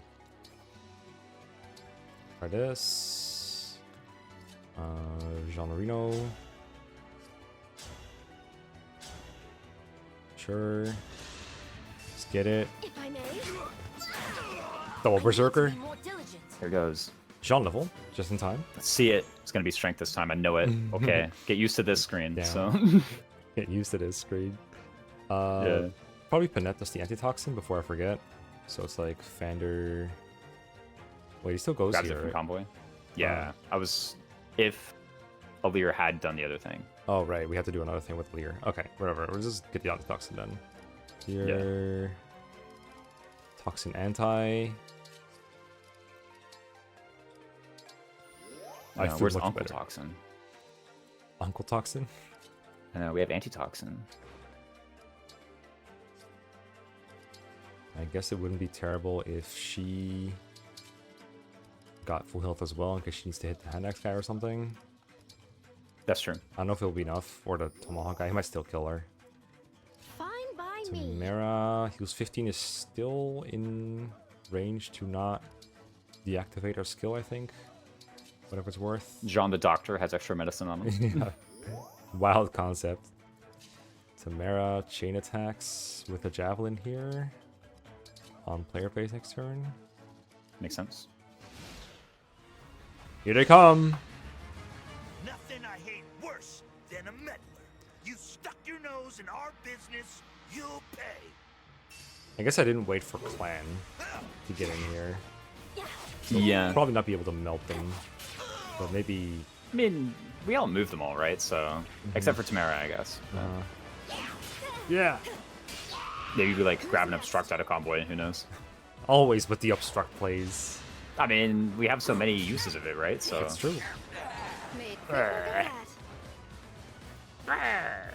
Try this. Jean Marino. Sure. Let's get it. If I may. Double Berserker. Be more diligent. Here goes. Jean level, just in time. Let's see it. It's going to be strength this time. I know it. Okay. Get used to this screen. Damn. So. Get used to this screen. Yeah. Probably Panette does the antitoxin before I forget. So it's like Vander. Wait, he still goes Grabs here. it from Right? convoy. Yeah. I was. If Alir had done the other thing. Oh, right. We have to do another thing with Lear. Okay, whatever. We'll just get the antitoxin then. Here. Toxin anti. I feel Where's much Uncle better. Toxin? Uncle Toxin? I know, we have antitoxin. I guess it wouldn't be terrible if she got full health as well in case she needs to hit the hand axe guy or something. That's true. I don't know if it'll be enough. Or the Tomahawk guy. He might still kill her. Fine by me. Timerra, heals 15 is still in range to not deactivate our skill, I think. Whatever it's worth. Jean the Doctor has extra medicine on him. Wild concept. Timerra, chain attacks with a javelin here. On player phase next turn. Makes sense. Here they come! Nothing I hate worse than a meddler. You stuck your nose in our business, you'll pay. I guess I didn't wait for Clan to get in here. Yeah. Probably not be able to melt them. But maybe... I mean, we all moved them all, right? So, except for Timerra, I guess. Yeah! Maybe we like grab an obstruct out of convoy. Who knows? Always with the obstruct plays. I mean, we have so many uses of it, right? So That's true. Made quick work of that.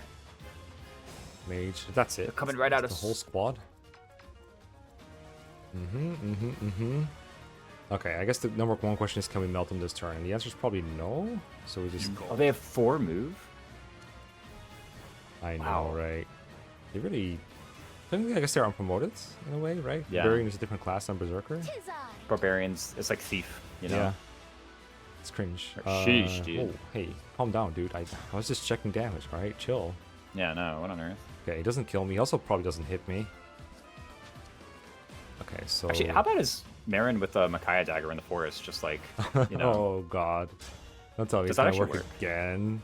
Mage, that's it. coming right out That's of the whole squad. Okay, I guess the number one question is, can we melt them this turn? And the answer is probably no. So we just... Oh, they have 4 move. I know, Wow. right? They really... I guess they're unpromoted, in a way, right? Yeah. Barbarian is a different class than Berserker. Tis I. Barbarians, it's like thief, you know. Yeah. It's cringe. Sheesh, dude. Oh, hey, calm down, dude. I was just checking damage, right? Chill. Yeah, no, what on earth? Okay, he doesn't kill me. He also probably doesn't hit me. Okay, so... Actually, how about is Merrin with the Micaiah dagger in the forest, just like, you know? Oh, God. Don't tell me Does it's that gonna actually work work? again.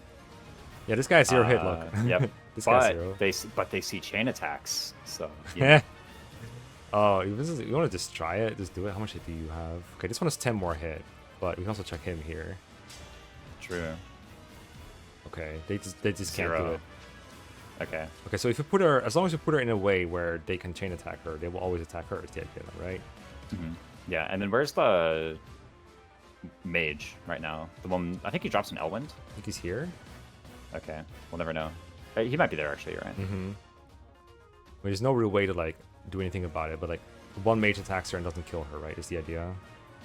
Yeah, this guy has 0 hit, look. Yep. This guy's but 0. they see chain attacks, so you know. Oh, you want to just try it? Just do it. How much hit do you have? Okay, this one has 10 more hit, but we can also check him here. True. Okay, they just can't do 0. it. Okay. Okay, so if you put her, as long as you put her in a way where they can chain attack her, they will always attack her. Is the idea, right? Yeah, and then where's the mage right now? The one I think he drops an Elwind. I think he's here. Okay, we'll never know. He might be there actually, you're right? there's no real way to like do anything about it, but like one mage attacks her and doesn't kill her, right? Is the idea.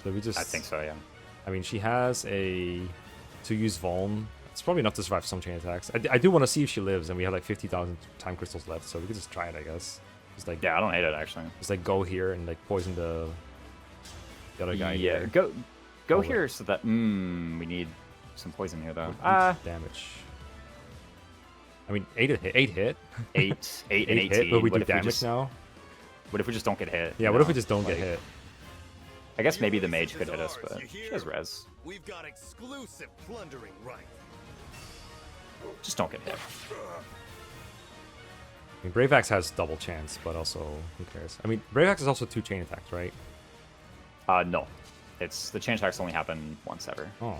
So we just. I think so, yeah. I mean, she has a 2-use Vuln. It's probably enough to survive some chain attacks. I do want to see if she lives, and we have like 50,000 time crystals left, so we could just try it, I guess. Just like Yeah, I don't hate it actually. just like go here and like poison the other guy. Yeah, here. go Oh, here so that we need some poison here though. Damage. I mean, 8 hit. 8 8 and 18. hit, but we What do if we damage just- now. What if we just don't get hit? Yeah, you what if we know? just don't Like, get hit? I guess maybe the mage could hit us, but she has res. We've got exclusive plundering right. Just don't get hit. I mean, Brave Axe has double chance, but also who cares? I mean, Brave Axe is also 2 chain attacks, right? No. It's the chain attacks only happen once ever. Oh,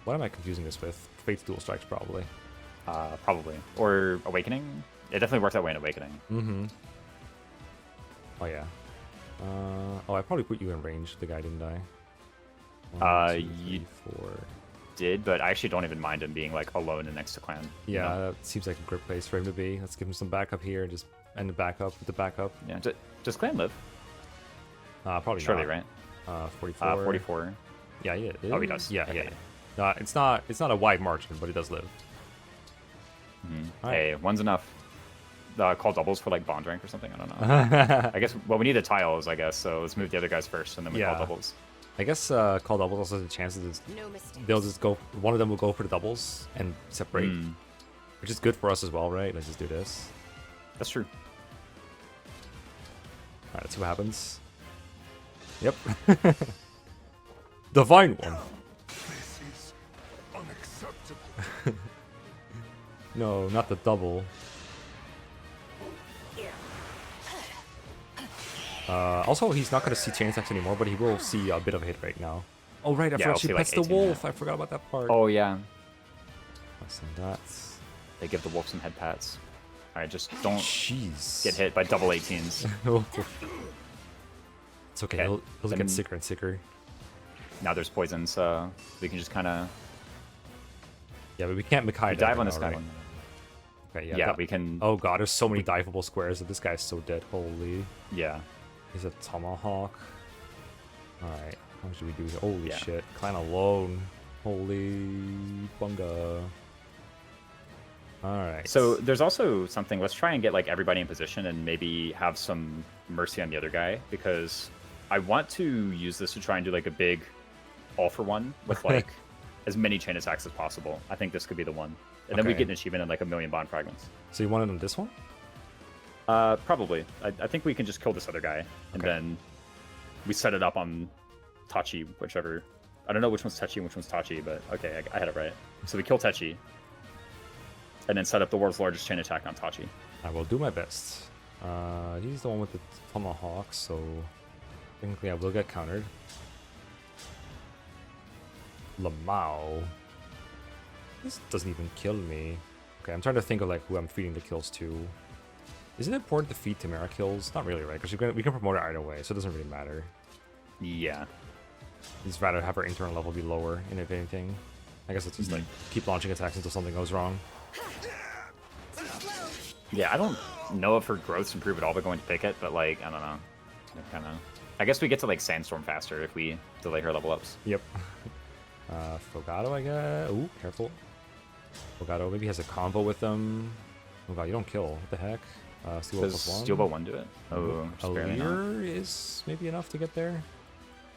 what am I confusing this with? Fate's Dual Strikes, probably. Probably. Or Awakening? It definitely worked that way in Awakening. Mm-hmm. Oh yeah. Oh, I probably put you in range. The guy didn't die. 1, 2, You 3, 4. did, but I actually don't even mind him being like alone and next to clan. you Yeah, know? that seems like a great place for him to be. Let's give him some backup here. Just end the backup with the backup. Yeah. Does clan live? Probably Surely, not. right? 44. 44. Yeah, yeah. Oh, he does. Yeah, Okay. yeah. It's not a wide margin, but he does live. Alright. Hey, one's enough. Call doubles for like bond rank or something. I don't know. I guess. Well, we need the tiles, I guess. So let's move the other guys first, and then we Yeah. call doubles. I guess call doubles also has a chance to No mistakes. they'll just go. One of them will go for the doubles and separate, Mm, which is good for us as well, right? Let's just do this. that's true. All right, let's see what happens. Yep. Divine one. This is unacceptable. No, not the double. Also, he's not going to see chain attacks anymore, but he will see a bit of a hit right now. Oh, right, I Yeah, I'll forgot she see, like, pets the 18, wolf. yeah. I forgot about that part. Oh yeah. So that. They give the wolf some head pats. All right, just don't Jeez. get hit by double 18s. It's okay. Okay, He'll then- get sicker and sicker. Now there's poison, so we can just kind of Yeah, but we can't Makai dive on this guy. Right? Okay, Yeah, that- we can. Oh god, there's so many diveable squares that this guy's so dead. Holy. Yeah. He's a tomahawk. Alright, how much do we do here? Holy Yeah. shit. Clan alone. Holy bunga. Alright. So there's also something. Let's try and get like everybody in position and maybe have some mercy on the other guy, because I want to use this to try and do like a big all for one with like as many chain attacks as possible. I think this could be the one. And then we Okay. get an achievement and like 1,000,000 bond fragments. So you wanted on this one? Probably. I think we can just kill this other guy, and Okay. then we set it up on Tachi, whichever. I don't know which one's Tachi and which one's Tachi, but okay, I had it right. So we kill Tachi, and then set up the world's largest chain attack on Tachi. I will do my best. He's the one with the tomahawk, so technically I will get countered. Lamau. This doesn't even kill me. Okay, I'm trying to think of like who I'm feeding the kills to. Is it important to feed Timerra kills? Not really, right? Because we can promote her either way, so it doesn't really matter. Yeah. Just rather have her internal level be lower, and if anything, I guess it's just like keep launching attacks until something goes wrong. Yeah, I don't know if her growths improve at all by going to pick it, but like, I don't know. Kind of. I guess we get to like Sandstorm faster if we delay her level ups. Yep. Fogado, I guess. Ooh, careful. Fogado maybe has a combo with them. Oh god, you don't kill. What the heck? Steel Bow Does plus 1. Steel Bow 1 do it? Oh, just barely not. Allure is maybe enough to get there.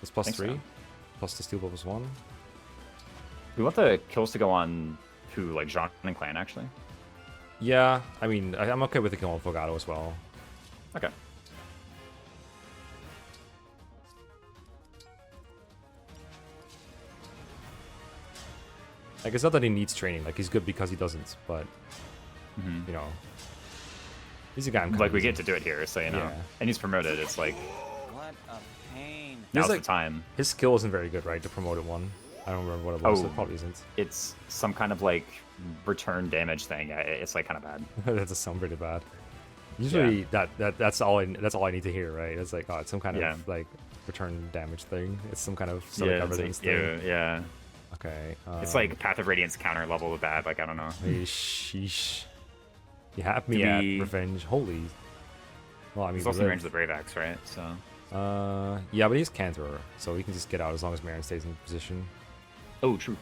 It's plus Think 3. so. Plus the Steel Bow plus 1. We want the kills to go on who, like Jean and Clan, actually. Yeah, I mean, I'm okay with the kill on Fogado as well. Okay. Like, it's not that he needs training. Like, he's good because he doesn't, but, you know, he's a guy I'm Like, we get to do it here, so you know. Yeah. And he's promoted, it's like, What a pain. now's like- the time. His skill isn't very good, right? The promoted one. I don't remember what it was. Oh. It probably isn't. It's some kind of, like, return damage thing. It's, like, kind of bad. That does sound pretty bad. Usually, that's all I need to hear, right? It's like, oh, it's some kind Yeah. of like return damage thing. It's some kind of Yeah, stomach it's evidence like, thing. yeah. Okay. It's like Path of Radiance counter level of bad. Like, I don't know. Sheesh. You have me Do at we- revenge. Holy. Well, I mean, He's also in range of the Brave Axe, right? So. Yeah, but he's Cantor, so he can just get out as long as Merrin stays in position. Oh, true.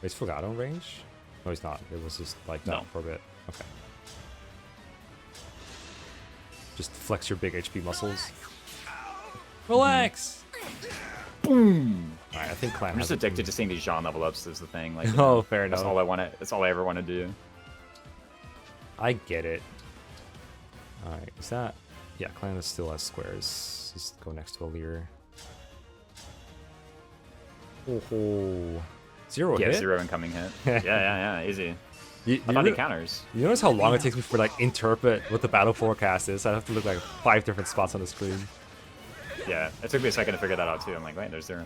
Wait, is Fogado in range? No, he's not. It was just like that for a bit. Okay. Just flex your big HP muscles. Relax! Boom! Alright, I think Clan I'm just addicted to seeing these Jean level ups is the thing. Like, oh, fair enough. That's all I want to. That's all I ever want to do. I get it. Alright, is that... Yeah, Clan still has squares. Just go next to a Leer. Oh, zero Yeah, hit? 0 incoming hit. yeah, easy. You I thought he counters. You notice how long it takes me for like interpret what the battle forecast is? I have to look like 5 different spots on the screen. Yeah, it took me a second to figure that out too. I'm like, wait, there's 0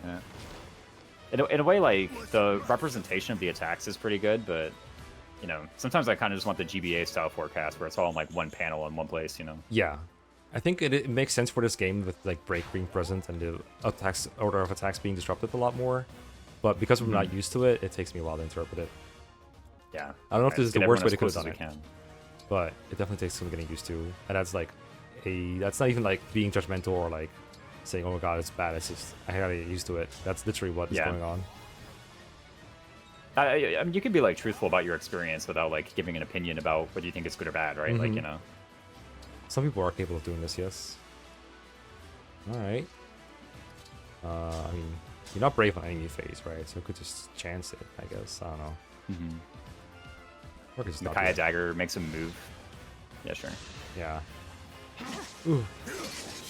hit. In a way, like, the representation of the attacks is pretty good, but, you know, sometimes I kind of just want the GBA style forecast where it's all in like one panel in one place, you know? Yeah. I think it makes sense for this game with like break being present and the attacks order of attacks being disrupted a lot more. But because I'm not used to it, it takes me a while to interpret it. Yeah. I don't know if this is the worst way to could have done it, can. but it definitely takes some getting used to. And that's like that's not even like being judgmental or like saying, oh my god, it's bad. It's just I gotta get used to it. That's literally what is going on. I mean, you can be like truthful about your experience without like giving an opinion about whether you think it's good or bad, right? Like, you know. Some people are capable of doing this, yes. Alright. I mean, you're not brave on enemy phase, right? So you could just chance it, I guess. I don't know. Or could just not do Micaiah it. Dagger makes him move. Yeah, sure. Yeah. Ooh.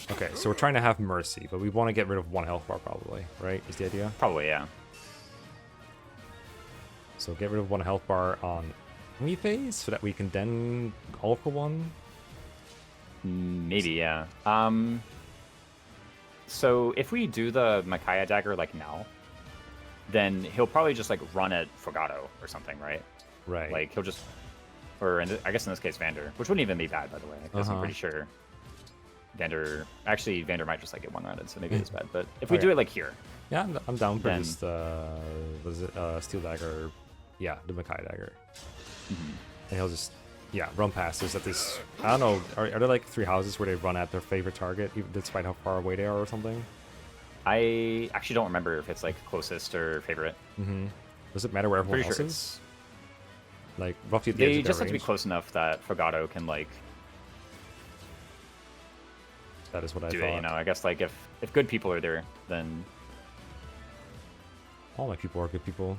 Okay, so we're trying to have Mercy, but we want to get rid of 1 health bar probably, right? Is the idea? Probably, yeah. So get rid of 1 health bar on enemy phase so that we can then all for 1. Maybe, yeah. So if we do the Micaiah Dagger like now, then he'll probably just like run at Fogado or something, right? Right. Like he'll just, or I guess in this case Vander, which wouldn't even be bad by the way, because I'm pretty sure Vander might just like get 1-rounded, so maybe it's bad. But if we do it like here, yeah, I'm down for then... just what is it? Steel Dagger. Yeah, the Micaiah Dagger. And he'll just run past. There's at this, I don't know, are there like 3 houses where they run at their favorite target, even despite how far away they are or something? I actually don't remember if it's like closest or favorite. Does it matter where everyone else is? Like roughly at the edge They of just their have to be range? close enough that Fogado can like That is what I do thought. it, you know. I guess like if good people are there, then All my people are good people.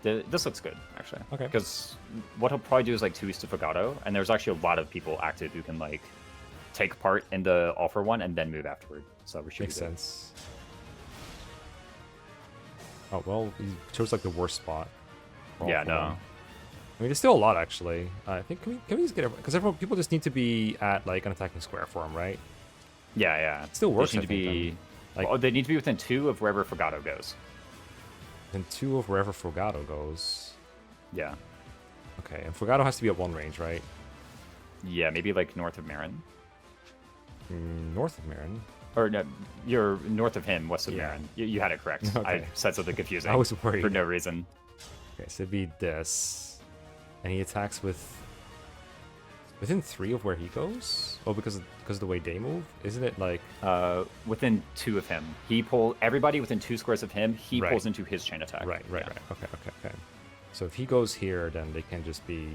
this looks good actually. Okay. Because what he'll probably do is like 2s to Fogado, and there's actually a lot of people active who can like take part in the all for 1 and then move afterward. So we should Makes be good. sense. Oh well, he chose like the worst spot. for all Yeah, for no. 1. I mean, there's still a lot actually. I think can we just get it because everyone people just need to be at like an attacking square for him, right? Yeah, yeah. It still works. They need I think, to be. then. Like- Well, they need to be within 2 of wherever Fogado goes. And 2 of wherever Fogado goes. Yeah. Okay, and Fogado has to be at 1 range, right? Yeah, maybe like north of Merrin. North of Merrin. Or no, you're north of him, west of Yeah. Merrin. You had it correct. Okay. I said something confusing. I was worried. For no reason. Okay, so it'd be this. And he attacks within 3 of where he goes? Oh, because of the way they move? Isn't it like... Within 2 of him. Everybody within 2 squares of him, he Right. pulls into his chain attack. Right. Yeah. Okay. So if he goes here, then they can just be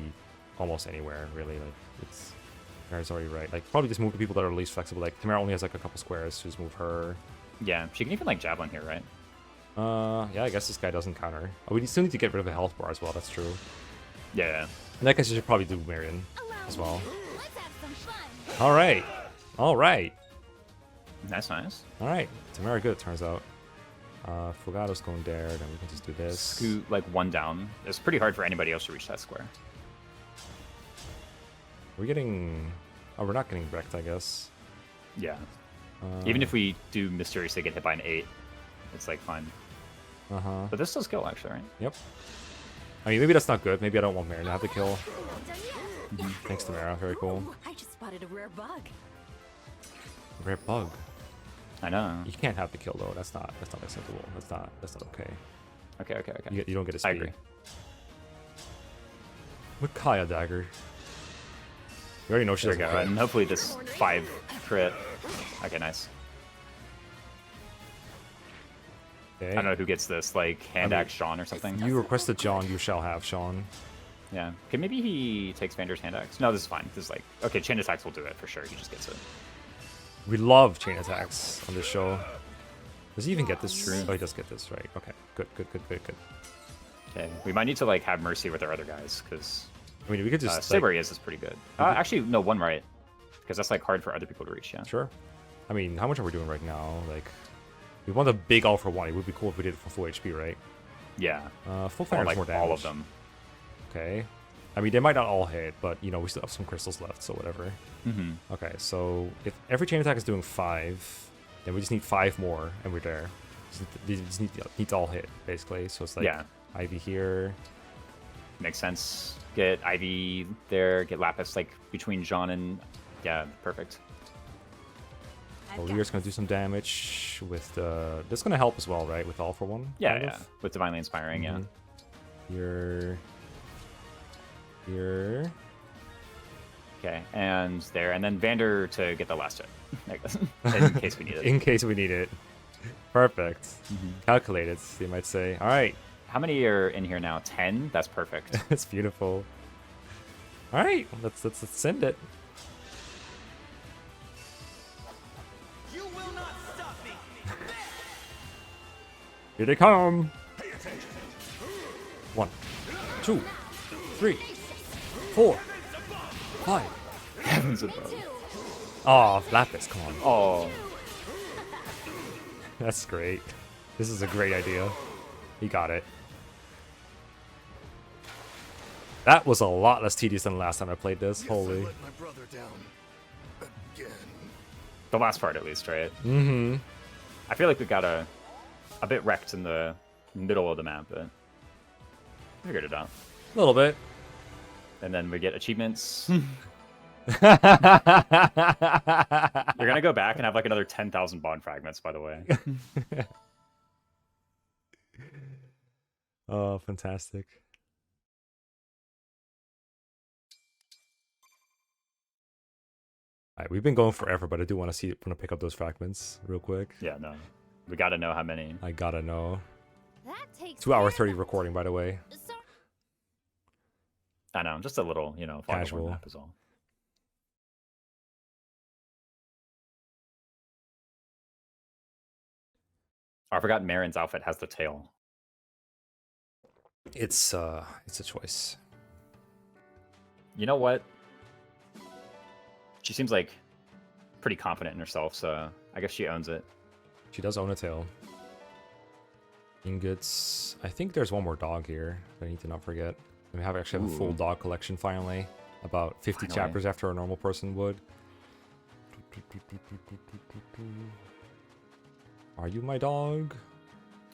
almost anywhere, really. Like, it's... Timerra's already right. Like, probably just move the people that are least flexible. Like, Timerra only has like a couple squares, so just move her. Yeah, she can even like javelin here, right? Yeah, I guess this guy doesn't counter. Oh, we still need to get rid of the health bar as well, that's true. Yeah. In that case, you should probably do Merrin Allow as well. me. Let's have some fun. Alright. Nice. Alright. Timerra good, it turns out. Fogado's going there, then we can just do this. Scoot like 1 down. It's pretty hard for anybody else to reach that square. We're getting... Oh, we're not getting wrecked, I guess. Yeah. Even if we do mysteriously get hit by an 8, it's like fine. Uh-huh. But this still kill actually, right? Yep. I mean, maybe that's not good. Maybe I don't want Merrin to have the kill. Not done yet. Thanks, Timerra. Very cool. Ooh, I just spotted a rare bug. Rare bug. I know. You can't have the kill, though. That's not acceptable. That's not okay. Okay. You don't get a speed. I agree. Micaiah Dagger. You already know she There we doesn't go. crit. And hopefully this 5 crit. Okay, nice. Okay. I don't know who gets this, like hand axe Sean or something. You requested John, you shall have Sean. Yeah. Okay, maybe he takes Vander's hand axe. No, this is fine. This is like, okay, chain attacks will do it for sure. He just gets it. We love chain attacks on this show. Does he even get this? True. Oh, he does get this, right? Okay, good. Okay, we might need to like have mercy with our other guys because I mean, we could just stay where he is pretty good. Actually, no, one right, because that's like hard for other people to reach. Yeah. Sure. I mean, how much are we doing right now? Like, we want a big all for one. It would be cool if we did it for full HP, right? Yeah. Full Or fire like more damage. all of them. Okay. I mean, they might not all hit, but you know, we still have some crystals left, so whatever. Mm-hmm. Okay, so if every chain attack is doing 5, then we just need 5 more, and we're there. They just need to all hit, basically. So it's like Ivy here. Makes sense. Get Ivy there. Get Lapis like between Jean and perfect. Well, Lear's gonna do some damage with the. That's gonna help as well, right? With all for one. Yeah. With divinely inspiring. Mm-hmm. Yeah. Here. Okay, and there, and then Vander to get the last hit, in case we need it. In case we need it. Perfect. Calculated, you might say. All right. How many are in here now? 10? That's perfect. It's beautiful. All right, let's send it. You will not stop me. Here they come. 1, 2, 3, 4, 5. Heavens above. Oh, Lapis, come on. Oh. That's great. This is a great idea. He got it. That was a lot less tedious than the last time I played this. Holy. Let my brother down again. The last part, at least, right? Mm-hmm. I feel like we got a bit wrecked in the middle of the map, but we figured it out. A little bit. And then we get achievements. You're gonna go back and have like another 10,000 bond fragments, by the way. Oh, fantastic. Alright, we've been going forever, but I do want to pick up those fragments real quick. Yeah, no. We gotta know how many. I gotta know. That takes 2 hour 30 forever. recording, by the way. So I know, just a little, you know, Casual. map is all. Oh, I forgot Merrin's outfit has the tail. It's a choice. You know what? She seems like pretty confident in herself, so I guess she owns it. She does own a tail. Ingots. I think there's one more dog here that I need to not forget. We actually have a full dog collection finally. About 50 chapters after a normal person would. Are you my dog?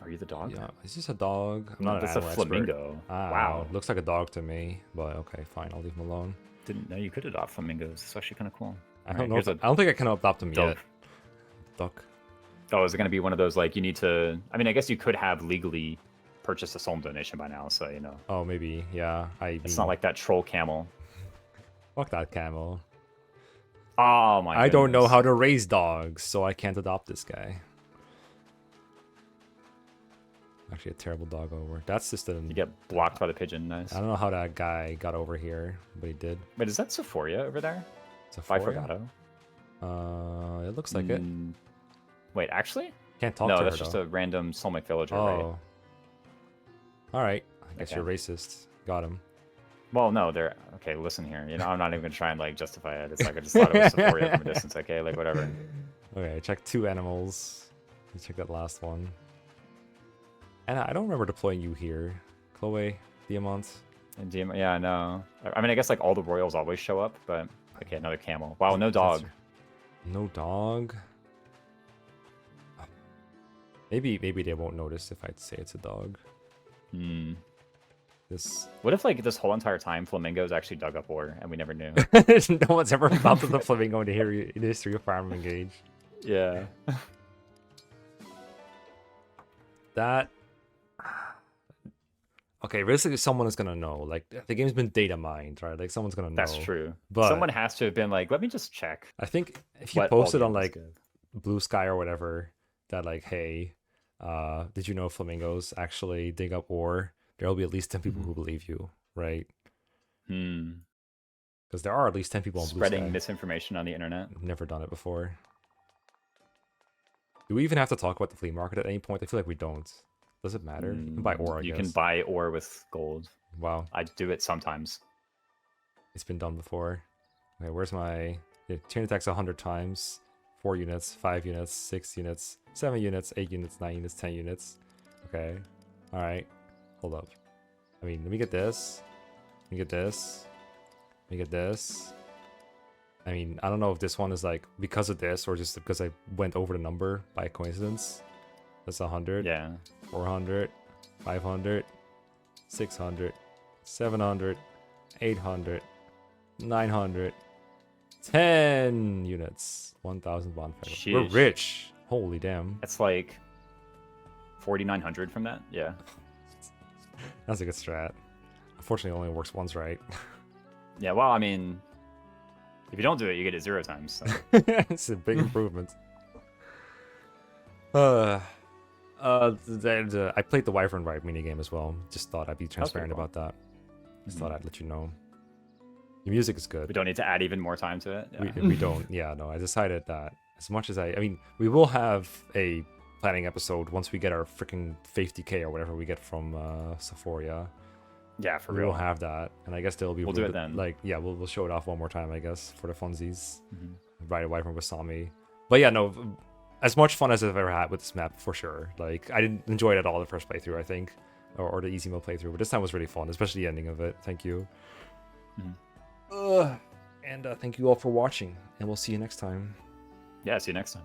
Are you the dog? Yeah, is this a dog? I'm not an That's a animal expert. flamingo. Wow, looks like a dog to me. But okay, fine, I'll leave him alone. Didn't know you could adopt flamingos. It's actually kind of cool. I don't know. I don't think I can adopt them yet. Duck. Oh, is it going to be one of those like you need to? I mean, I guess you could have legally purchased a soul donation by now, so you know. Oh, maybe. Yeah. It's not like that troll camel. Fuck that camel. Oh my. I don't know how to raise dogs, so I can't adopt this guy. Actually, a terrible dog over. That's just You get blocked by the pigeon. Nice. I don't know how that guy got over here, but he did. Wait, is that Sephoria over there? Sephoria? It looks like it. Wait, actually? Can't talk no, to her, that's just a random soulmate villager, right? Alright. I guess you're racist. Got him. Well, no, they're... Okay, listen here. You know, I'm not even going to try and, like, justify it. It's like I just thought it was Sephoria from a distance, okay? Like, whatever. Okay, check 2 animals. Let's check that last one. And I don't remember deploying you here. Chloe, Diamant. And yeah, I know. I mean, I guess, like, all the royals always show up, but... Okay, another camel. Wow, no dog. No dog? Maybe they won't notice if I'd say it's a dog. Hmm. This. What if like this whole entire time flamingos actually dug up ore and we never knew? No one's ever adopted the flamingo in the history of Farm Engage. Yeah. That. okay, realistically, someone is gonna know. Like the game's been data mined, right? Like someone's gonna know. That's true. But Someone has to have been like, let me just check. I think if you what all post it on gamers like give. Blue Sky or whatever, that like, hey, did you know flamingos actually dig up ore? There will be at least 10 people who believe you, right? Because there are at least 10 people on Blue Spreading Sky. misinformation on the internet. I've never done it before. Do we even have to talk about the flea market at any point? I feel like we don't. Does it matter? You can buy ore, I You guess. can buy ore with gold. Wow, I do it sometimes. it's been done before. Okay, where's my... Yeah, chain attacks 100 times. 4 units, 5 units, 6 units, 7 units, 8 units, 9 units, 10 units. Okay. Alright. Hold up. I mean, let me get this. Let me get this. Let me get this. I mean, I don't know if this one is like because of this or just because I went over the number by coincidence. That's 100. Yeah. 400, 500, 600, 700, 800, 900, 10 units, 1,000 bonfire. We're Sheesh. rich. Holy damn. That's like 4,900 from that. Yeah. That's a good strat. Unfortunately, it only works once, right? Yeah. Well, I mean, if you don't do it, you get it 0 times. So. It's a big improvement. I played the Wyvern Ride minigame as well. Just thought I'd be transparent cool. about that. Just thought I'd let you know. The music is good. We don't need to add even more time to it. Yeah. We don't. Yeah, no. I decided that as much as I mean, we will have a planning episode once we get our freaking 50k or whatever we get from Sephoria. Yeah, for We real. will have that, and I guess there'll be. We'll do it then. Like, yeah, we'll show it off one more time, I guess, for the funsies. Ride a Wyvern with Sami. But yeah, no. As much fun as I've ever had with this map, for sure. Like, I didn't enjoy it at all the first playthrough, I think, or the easy mode playthrough. But this time was really fun, especially the ending of it. Thank you. And thank you all for watching, and we'll see you next time. Yeah, see you next time.